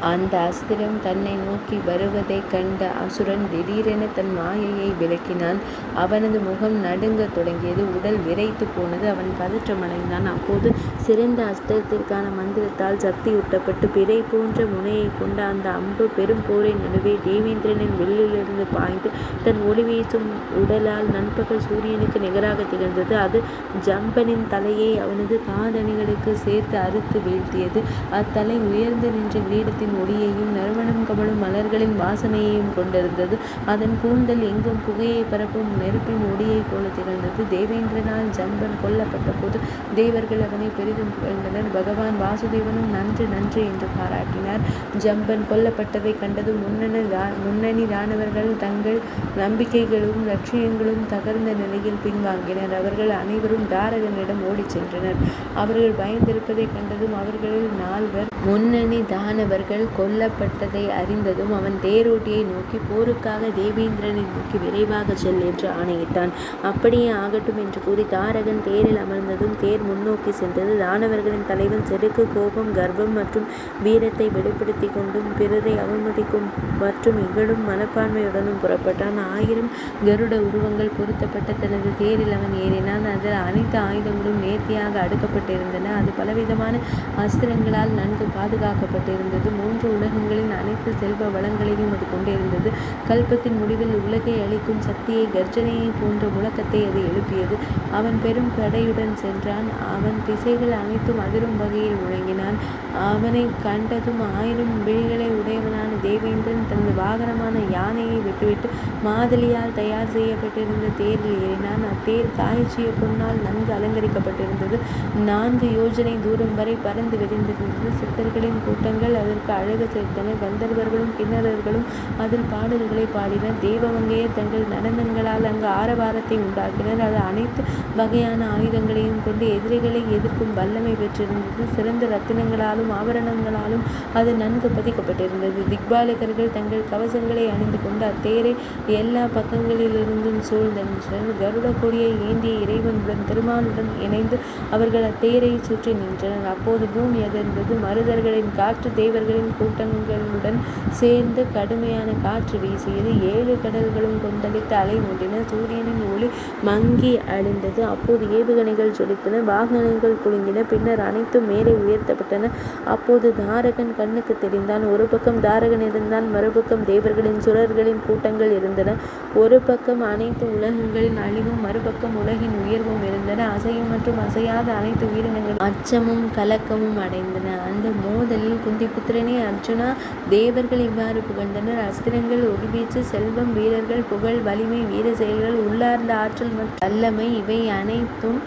அந்த அஸ்திரம் தன்னை நோக்கி வருவதைக் கண்ட அசுரன் திடீரென தன் மாயையை விலக்கினான். அவனது முகம் நடுங்கத் தொடங்கியது. உடல் விறைத்து போனது. அவன் பதற்றமடைந்தான். அப்போது சிறந்த அஸ்திரத்திற்கான மந்திரத்தால் சக்தியூட்டப்பட்டு பிறை போன்ற முனையை கொண்ட அந்த அம்பு பெரும் போரின் நடுவே தேவேந்திரனின் வில்லிலிருந்து பாய்ந்து தன் ஒளி வீசும் உடலால் நண்பகல் சூரியனுக்கு நிகராக திகழ்ந்தது. அது ஜம்பனின் தலையை அவனது காதணிகளுக்கு சேர்த்து அறுத்து வீழ்த்தியது. அத்தலை உயர்ந்து நின்ற கிரீடத்தின் ஒளியையும் நறுமணம் கமழும் மலர்களின் வாசனையையும் கொண்டிருந்தது. அதன் கூந்தல் எங்கும் புகையை பரப்பும் நெருப்பின் ஒளியைப் போல திகழ்ந்தது. தேவேந்திரனால் ஜம்பன் கொல்லப்பட்ட போது தேவர்கள் அவனை பெரிதும் புகழ்ந்தனர். பகவான் வாசுதேவனும் நன்று நன்று என்று பாராட்டினார். ஜம்பன் கொல்லப்பட்டதை கண்டதும் முன்னணி தானவர்கள் தங்கள் நம்பிக்கைகளும் லட்சியங்களும் தகர்ந்த நிலையில் பின்வாங்கினர். அவர்கள் அனைவரும் தாரகனிடம் ஓடிச் சென்றனர். அவர்கள் பயந்திருப்பதை கண்டதும் அவர்களில் 4 முன்னணி தானவர்கள் கொல்லப்பட்டதை அறிந்ததும் அவன் தேரோட்டியை நோக்கி போருக்காக தேவேந்திரனை நோக்கி விரைவாக செல் என்று ஆணையிட்டான். அப்படியே ஆகட்டும் என்று கூறி தாரகன் தேரில் அமர்ந்ததும் தேர் முன்னோக்கி சென்றது. தானவர்களின் தலைவன் செருக்கு கோபம் கர்வம் மற்றும் வீரத்தை வெளிப்படுத்தி கொண்டும் பிறரை அவமதிக்கும் மற்றும் இகழும் மனப்பான்மையுடனும் புறப்பட்டான். 1000 கருட உருவங்கள் பொருத்தப்பட்ட தனது தேரில் அவன் ஏறினான். அதில் அனைத்து ஆயுதங்களும் நேர்த்தியாக அடுக்கப்பட்டிருந்தன. அது பலவிதமான அஸ்திரங்களால் நன்கு பாதுகாக்கப்பட்டிருந்தது. 3 உலகங்களின் அனைத்து செல்வ வளங்களையும் அது கொண்டிருந்தது. கல்பத்தின் முடிவில் உலகை அளிக்கும் சக்தியை கர்ஜனையை போன்ற முழக்கத்தை அது எழுப்பியது. அவன் பெரும் படையுடன் சென்றான். அவன் திசைகள் அனைத்தும் அதிரும் வகையில் முழங்கினான். அவனை கண்டதும் 1000 விழிகளை உடையவனான தேவேந்திரன் தனது வாகனமான யானையை விட்டுவிட்டு மாதலியால் தயார் செய்யப்பட்டிருந்த தேரில் ஏறினான். அத்தேர் காய்ச்சிய பொன்னால் நன்கு அலங்கரிக்கப்பட்டிருந்தது. 4 யோஜனை தூரம் வரை பறந்து விரிந்திருந்தது. சித்தர்களின் கூட்டங்கள் அதற்கு அழகு சேர்த்தன. கந்தர்வர்களும் கிண்ணறர்களும் அதில் பாடல்களை பாடினர். தேவமங்கையர் தங்கள் நடனங்களால் அங்கு ஆரவாரத்தை உண்டாக்கினர். அது அனைத்து வகையான ஆயுதங்களையும் கொண்டு எதிரிகளை எதிர்க்கும் வல்லமை பெற்றிருந்தது. சிறந்த ரத்தினங்களாலும் ஆபரணங்களாலும் அது நன்கு பதிக்கப்பட்டிருந்தது. திக்பாலகர்கள் தங்கள் கவசங்களை அணிந்து கொண்டு அத்தேரை எல்லா பக்கங்களிலிருந்தும் சூழ்ந்தனர். கருட கொடியை ஏந்திய இறைவனுடன் திருமாலுடன் இணைந்து அவர்கள் அத்தேரை சுற்றி நின்றனர். அப்போது பூமி அதிர்ந்தது. மருதர்களின் காற்று தேவர்களின் கூட்டங்களுடன் சேர்ந்து கடுமையான காற்று வீசியது. 7 கடல்களும் கொந்தளித்து அலை மோதின. சூரியனின் ஒளி மங்கி அழிந்தது. அப்போது ஏவுகணைகள் ஜொலித்தன. வாகனங்கள் குலுங்கின. பின்னர் அனைத்தும் மேலே உயர்த்தப்பட்டன. அப்போது தாரகன் கண்ணுக்கு தெரிந்தான். ஒரு பக்கம் தாரகன் இருந்தான். மறுபக்கம் தேவர்களின் சுரர்களின் கூட்டங்கள் இருந்தன. ஒரு பக்கம் அனைத்து உலகங்களின் அழிவும் மறுபக்கம் உலகின் உயர்வும் இருந்தன. அசையும் மற்றும் அசையாத அனைத்து உயிரினங்களும் அச்சமும் கலக்கமும் அடைந்தன. அந்த மோதலில் குந்திபுத்திரனே அர்ஜுனா, தேவர்கள் இவ்வாறு புகழ்ந்தனர்: அஸ்திரங்கள், ஒளிவீச்சு, செல்வம், வீரர்கள், புகழ், வலிமை, வீர செயல்கள், உள்ளார்ந்த ஆற்றல் மற்றும் வல்லமை இவை அனைத்தும்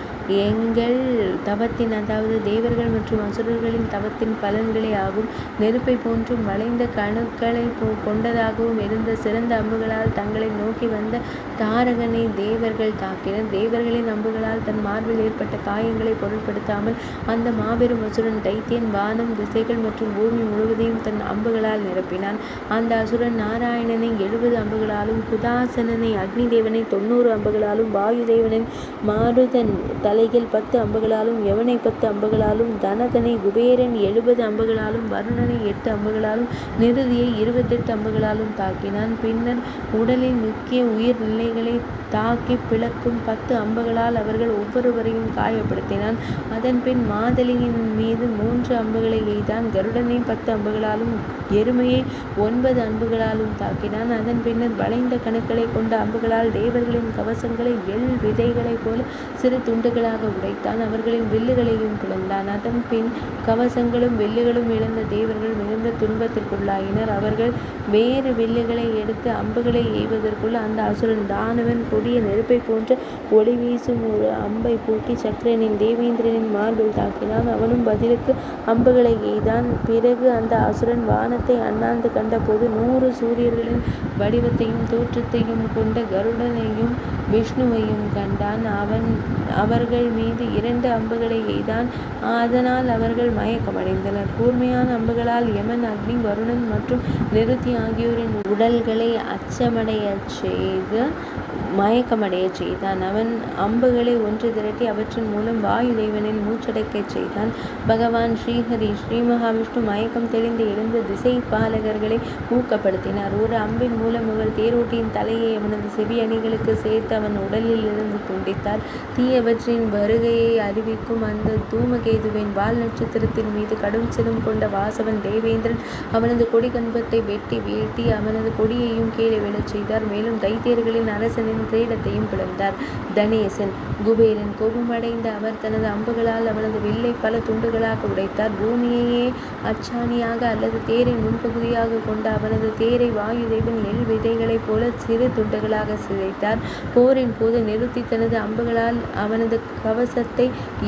எங்கள் தவத்தின், அதாவது தேவர்கள் மற்றும் அசுரர்களின் தவத்தின் பலன்களே ஆகும். நெருப்பை போன்றும் வளைந்த கணுக்களை கொண்டதாகவும் இருந்த சிறந்த அம்புகளால் தங்களை நோக்கி வந்த தாரகனை தேவர்கள் தாக்கினர். தேவர்களின் அம்புகளால் தன் மார்பில் ஏற்பட்ட காயங்களை பொருட்படுத்தாமல் அந்த மாபெரும் அசுரன் தைத்தியன் வானம், திசைகள் மற்றும் பூமி முழுவதையும் தன் அம்புகளால் நிரப்பினான். அந்த அசுரன் நாராயணனை 70 அம்புகளாலும், குதாசனனை அக்னி தேவனை 90 அம்புகளாலும், வாயு தேவனின் மாருதன் தலையில் 10 அம்புகளாலும், யவனை 10 அம்புகளாலும், தனதனை குபேரன் 70 அம்புகளாலும், வருணனை 8 அம்புகளாலும், நிருதியை 28 அம்புகளாலும் தாக்கினான். பின்னர் உடலின் முக்கிய உயிர் நிலைகளை தாக்கி பிளக்கும் 10 அம்புகளால் அவர்கள் ஒவ்வொருவரையும் காயப்படுத்தினான். அதன் பின் மாதலியின் மீது 3 அம்புகளை எய்தான். கருடனை 10 அம்புகளாலும், எருமையை 9 அம்புகளாலும் தாக்கினான். அதன் பின்னர் வளைந்த கணுக்களை கொண்ட அம்புகளால் தேவர்களின் கவசங்களை எள் விதைகளைப் போல சிறு துண்டுகளாக உடைத்தான். அவர்களின் வில்லுகளையும் பிளந்தான். அதன் பின் கவசங்களும் வில்லுகளும் இழந்த தேவர்கள் மிகுந்த துன்பத்திற்குள்ளாயினர். அவர்கள் வேறு வில்லுகளை எடுத்து அம்புகளை எய்வதற்குள் அந்த அசுரன் தானவன் கொடிய நெருப்பை போன்ற ஒளி வீசும் ஒரு அம்பை பூட்டி சக்கரனின் தேவேந்திரனின் மார்பில் தாக்கினான். அவனும் பதிலுக்கு அம்புகளை எய்தான். பிறகு அந்த அசுரன் வானத்தை அண்ணாந்து கண்டபோது 100 சூரியர்களின் வடிவத்தையும் தோற்றத்தையும் கொண்ட கருடனையும் விஷ்ணுவையும் கண்டான். அவர்கள் மீது 2 அம்புகளை எய்தான். அதனால் அவர்கள் மயக்கமடைந்தனர். கூர்மையான அம்புகளால் யமன், அக்னி, வருணன் மற்றும் நிருதி ஆகியோரின் உடல்களை அச்சமடையச் செய்து மயக்கமடையச் செய்தான். அவன் அம்புகளை ஒன்று திரட்டி அவற்றின் மூலம் வாயு தேவனின் மூச்சடைக்கச் செய்தான். பகவான் ஸ்ரீஹரி ஸ்ரீ மகாவிஷ்ணு மயக்கம் தெளிந்து எழுந்த திசை பாலகர்களை ஊக்கப்படுத்தினார். ஒரு அம்பின் மூலம் அவர் தேரோட்டியின் தலையை அவனது செவி அணிகளுக்கு சேர்த்து அவன் உடலில் இருந்து துண்டித்தார். தீயவற்றின் வருகையை அறிவிக்கும் அந்த தூமகேதுவின் வால் நட்சத்திரத்தின் மீது கடும் சினம் கொண்ட வாசவன் தேவேந்திரன் அவனது கொடி கண்பத்தை வெட்டி வீழ்த்தி அவனது கொடியையும் கீழே விழச் செய்தார். மேலும் தைத்தியர்களின் அரசனின் கிரீடத்தையும் பிளந்தார். தனேசன் குபேரன் கோபமடைந்த அவர் தனது அம்புகளால் அவனது வில்லை பல துண்டுகளாக உடைத்தார். பூமியையே அச்சாணியாக அல்லது தேரின் முன்பகுதியாக கொண்ட அவனது தேரை வாயுதேவன் எள் விதைகளைப் போல சிறு துண்டுகளாக சிதைத்தார். போரின் போது நிறுத்தி தனது அம்புகளால் அவனது கவசத்தை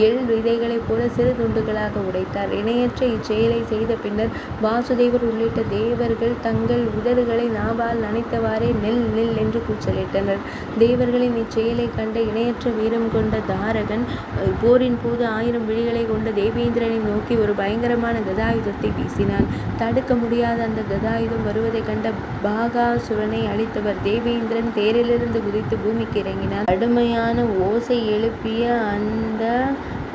எள் விதைகளைப் போல சிறு துண்டுகளாக உடைத்தார். இணையற்ற இச்செயலை செய்த பின்னர் வாசுதேவர் உள்ளிட்ட தேவர்கள் தங்கள் உதடுகளை நாவால் நனைத்தவாறே நெல் நெல் என்று கூச்சலிட்டனர். தேவர்களின் இச்செயலை கண்ட இணையற்ற வீரம் கொண்ட தாரகன் போரின் போது 1000 விழிகளை கொண்ட தேவேந்திரனை நோக்கி ஒரு பயங்கரமான கதாயுதத்தை வீசினான். தடுக்க முடியாத அந்த கதாயுதம் வருவதை கண்ட பாகாசுரனை அழித்தவர் தேவேந்திரன் தேரிலிருந்து குதித்து பூமிக்கு இறங்கினார். கடுமையான ஓசை எழுப்பிய அந்த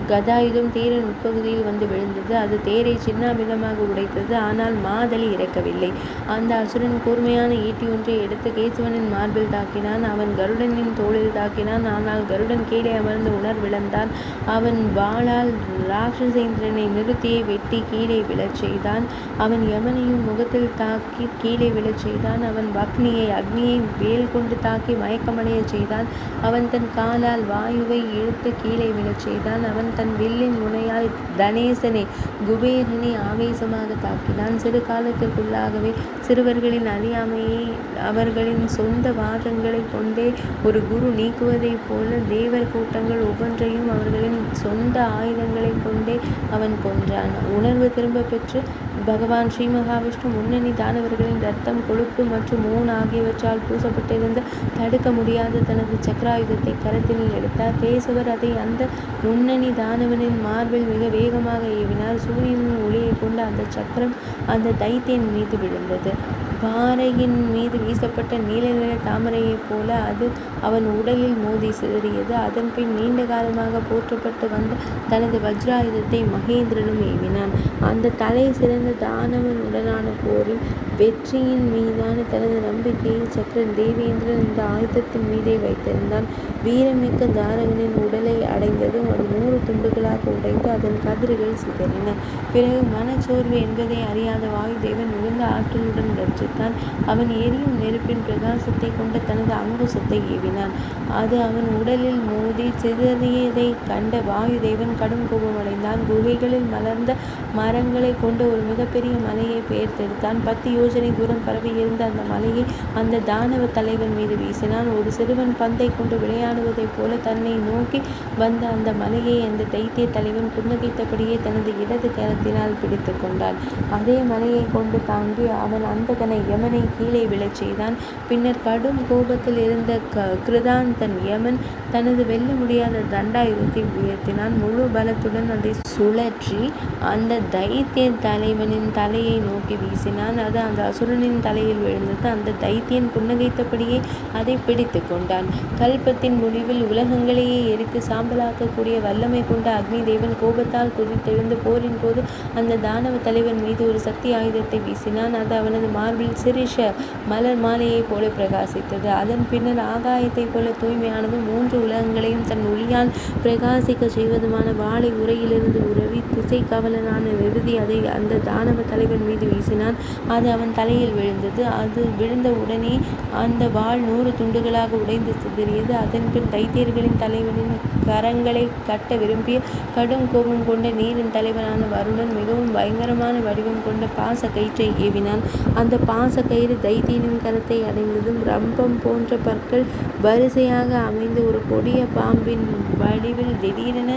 கதாயுதம் தேரின் உட்பகுதியில் வந்து விழுந்தது. அது தேரை சின்னாபின்னமாக உடைத்தது. ஆனால் மாதலி இறக்கவில்லை. அந்த அசுரன் கூர்மையான ஈட்டி ஒன்றை எடுத்து கேசவனின் மார்பில் தாக்கினான். அவன் கருடனின் தோளில் தாக்கினான். ஆனால் கருடன் கீழே அமர்ந்து உணர்விழந்தான். அவன் வாளால் ராட்சசேந்திரனை நிறுத்தியை வெட்டி கீழே விழச் செய்தான். அவன் யமனையும் முகத்தில் தாக்கி கீழே விழச் செய்தான். அவன் அக்னியை வேல் கொண்டு தாக்கி மயக்கமடைய செய்தான். அவன் தன் காலால் வாயுவை இழுத்து கீழே விழச் செய்தான். அவன் தன் வில்லின் முனையால் தனேசனை குபேரனை ஆவேசமாக தாக்கினான். சிறு காலத்திற்குள்ளாகவே சிறுவர்களின் அறியாமையை அவர்களின் சொந்த வாதங்களை கொண்டே ஒரு குரு நீக்குவதைப் போல தேவர் கூட்டங்கள் ஒவ்வொன்றையும் அவர்களின் சொந்த ஆயுதங்களை கொண்டே அவன் கொன்றான். உணர்வு திரும்ப பெற்று பகவான் ஸ்ரீ மகாவிஷ்ணு முன்னணி தானவர்களின் ரத்தம் கொழுப்பு மற்றும் ஊன் ஆகியவற்றால் பூசப்பட்டிருந்த தடுக்க முடியாத தனது சக்கராயுதத்தை கரத்தில் எடுத்தார். கேசவர் அதை அந்த முன்னணி தானவனின் மார்பில் மிக வேகமாக ஏவினார். சூரியனின் ஒளியை கொண்டு அந்த சக்கரம் அந்த தைத்தியன் மீது விழுந்தது. பாறையின் மீது வீசப்பட்ட நீல நிற தாமரையைப் போல அது அவன் உடலில் மோதி சிதறியது. அதன் பின் நீண்ட காலமாக போற்றப்பட்டு வந்த தனது வஜ்ராயுதத்தை மகேந்திரனும் ஏவினான். அந்த தலை சிறந்த தானவனுடனான போரில் வெற்றியின் மீதான தனது நம்பிக்கையை சக்கரன் தேவேந்திரன் இந்த ஆயுதத்தின் மீதே வைத்திருந்தான். வீரமிக்க தாரகனின் உடலை அடைந்ததும் அது 100 துண்டுகளாக உடைந்து அதன் கதிர்கள் சிதறின. பிறகு மனச்சோர்வு என்பதை அறியாத வாயுதேவன் மிகுந்த ஆற்றலுடன் கர்ஜித்தான். அவன் எரியும் நெருப்பின் பிரகாசத்தை கொண்ட தனது அங்குசத்தை ஏவினான். அது அவன் உடலில் மோதி சிதறியதை கண்ட வாயுதேவன் கடும் கோபமடைந்தான். குகைகளில் மலர்ந்த மரங்களை கொண்ட ஒரு மிகப்பெரிய மலையை பெயர்த்தெடுத்தான். 10 யோஜனை தூரம் பரவி இருந்த அந்த மலையை அந்த தானவ தலைவன் மீது வீசினான். ஒரு சிறுவன் பந்தை கொண்டு விளையாடுவதைப் போல தன்னை நோக்கி வந்த அந்த மலையை அந்த தைத்திய தலைவன் புன்னகைத்தபடியே தனது இடது கரத்தினால் பிடித்து கொண்டான். அதே மலையை கொண்டு தாண்டி அவன் அந்த யமனை கீழே விழச் செய்தான். பின்னர் கடும் கோபத்தில் இருந்த கிருதாந்தன் யமன் தனது வெல்ல முடியாத தண்டாயுதத்தை உயர்த்தினான். முழு பலத்துடன் அதை சுழற்றி அந்த தைத்திய தலைவனின் தலையை நோக்கி வீசினான். அது அந்த அசுரனின் தலையில் விழுந்தது. அந்த தைத்தியன் புன்னகைத்தபடியே அதை பிடித்து கொண்டான். கல்பத்தின் முடிவில் உலகங்களையே எரித்து சாம்பலாக்கக்கூடிய வல்லமை கொண்ட அக்னி தேவன் கோபத்தால் குதித்தெழுந்து போரின் போது அந்த தானவ தலைவன் மீது ஒரு சக்தி ஆயுதத்தை வீசினான். அது அவனது மார்பில் சிறிஷ மலர் மாலையைப் போல பிரகாசித்தது. அதன் பின்னர் ஆகாயத்தைப் போல தூய்மையானதும் 3 உலகங்களையும் தன் ஒளியால் பிரகாசிக்க செய்வதுமான வாளை உரையிலிருந்து உறவி திசை கவலனான நிறுதி அதை அந்த தானவ தலைவன் மீது வீசினான். அது அவன் தலையில் விழுந்தது. அது விழுந்த உடனே அந்த வாள் 100 துண்டுகளாக உடைந்து சிதறியது. அதன் பின் தைத்தியர்களின் தலைவனின் கரங்களை கட்ட விரும்பிய கடும் கோபம் கொண்ட நீரின் தலைவனான வருணன் மிகவும் பயங்கரமான வடிவம் கொண்ட பாச கயிற்றை ஏவினான். அந்த பாச கயிறு தைத்தியனின் கரத்தை அடைந்ததும் ரம்பம் போன்ற பற்கள் வரிசையாக அமைந்து ஒரு கொடிய பாம்பின் வடிவில் திடீரென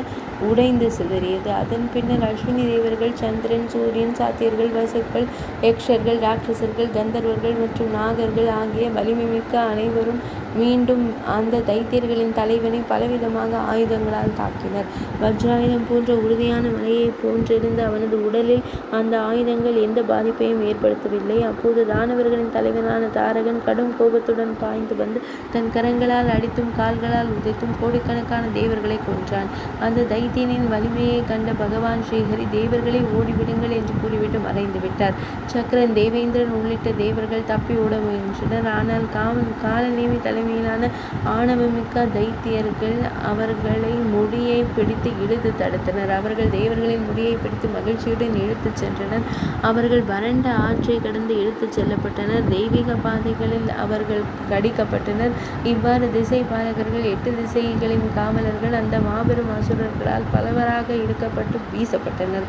உடைந்து சிதறியது. அதன் பின்னர் அஸ்வினி தேவர்கள், சந்திரன், சூரியன், சாத்தியர்கள், வசுக்கள், யக்ஷர்கள், ராட்சசர்கள், கந்தர்வர்கள் மற்றும் நாகர்கள் ஆகிய வலிமைமிக்க அனைவரும் மீண்டும் அந்த தைத்தியர்களின் தலைவனை பலவிதமாக ஆயுதங்களால் தாக்கினர். வஜ்ராயுதம் போன்ற உறுதியான மலையைப் போன்றிருந்த அவனது உடலில் அந்த ஆயுதங்கள் எந்த பாதிப்பையும் ஏற்படுத்தவில்லை. அப்போது தானவர்களின் தலைவனான தாரகன் கடும் கோபத்துடன் பாய்ந்து வந்து தன் கரங்களால் அடித்தும் கால்களால் உதைத்தும் கோடிக்கணக்கான தேவர்களை கொன்றான். அந்த தைத்தியனின் வலிமையை கண்ட பகவான் ஸ்ரீஹரி தேவர்களை ஓடிவிடுங்கள் என்று கூறிவிட்டு மறைந்து விட்டார். சக்கரன், தேவேந்திரன் உள்ளிட்ட தேவர்கள் தப்பி ஓட முயன்றனர். ஆனால் காலநேமி தலைமையிலான ஆணவமிக்க தைத்தியர்கள் அவர்களை முடியை பிடித்து இழுத்து தடுத்தனர். அவர்கள் தேவர்களின் முடியை பிடித்து மகிழ்ச்சியுடன் இழுத்துச் சென்றனர். அவர்கள் வறண்ட ஆற்றை கடந்து இழுத்துச் செல்லப்பட்டனர். தெய்வீக பாதைகளில் அவர்கள் கடிக்கப்பட்டனர். இவ்வாறு திசை பாலகர்கள் 8 திசைகளின் காவலர்கள் அந்த மாபெரும் அசுரர்களால் பலவராக இழுக்கப்பட்டு வீசப்பட்டனர்.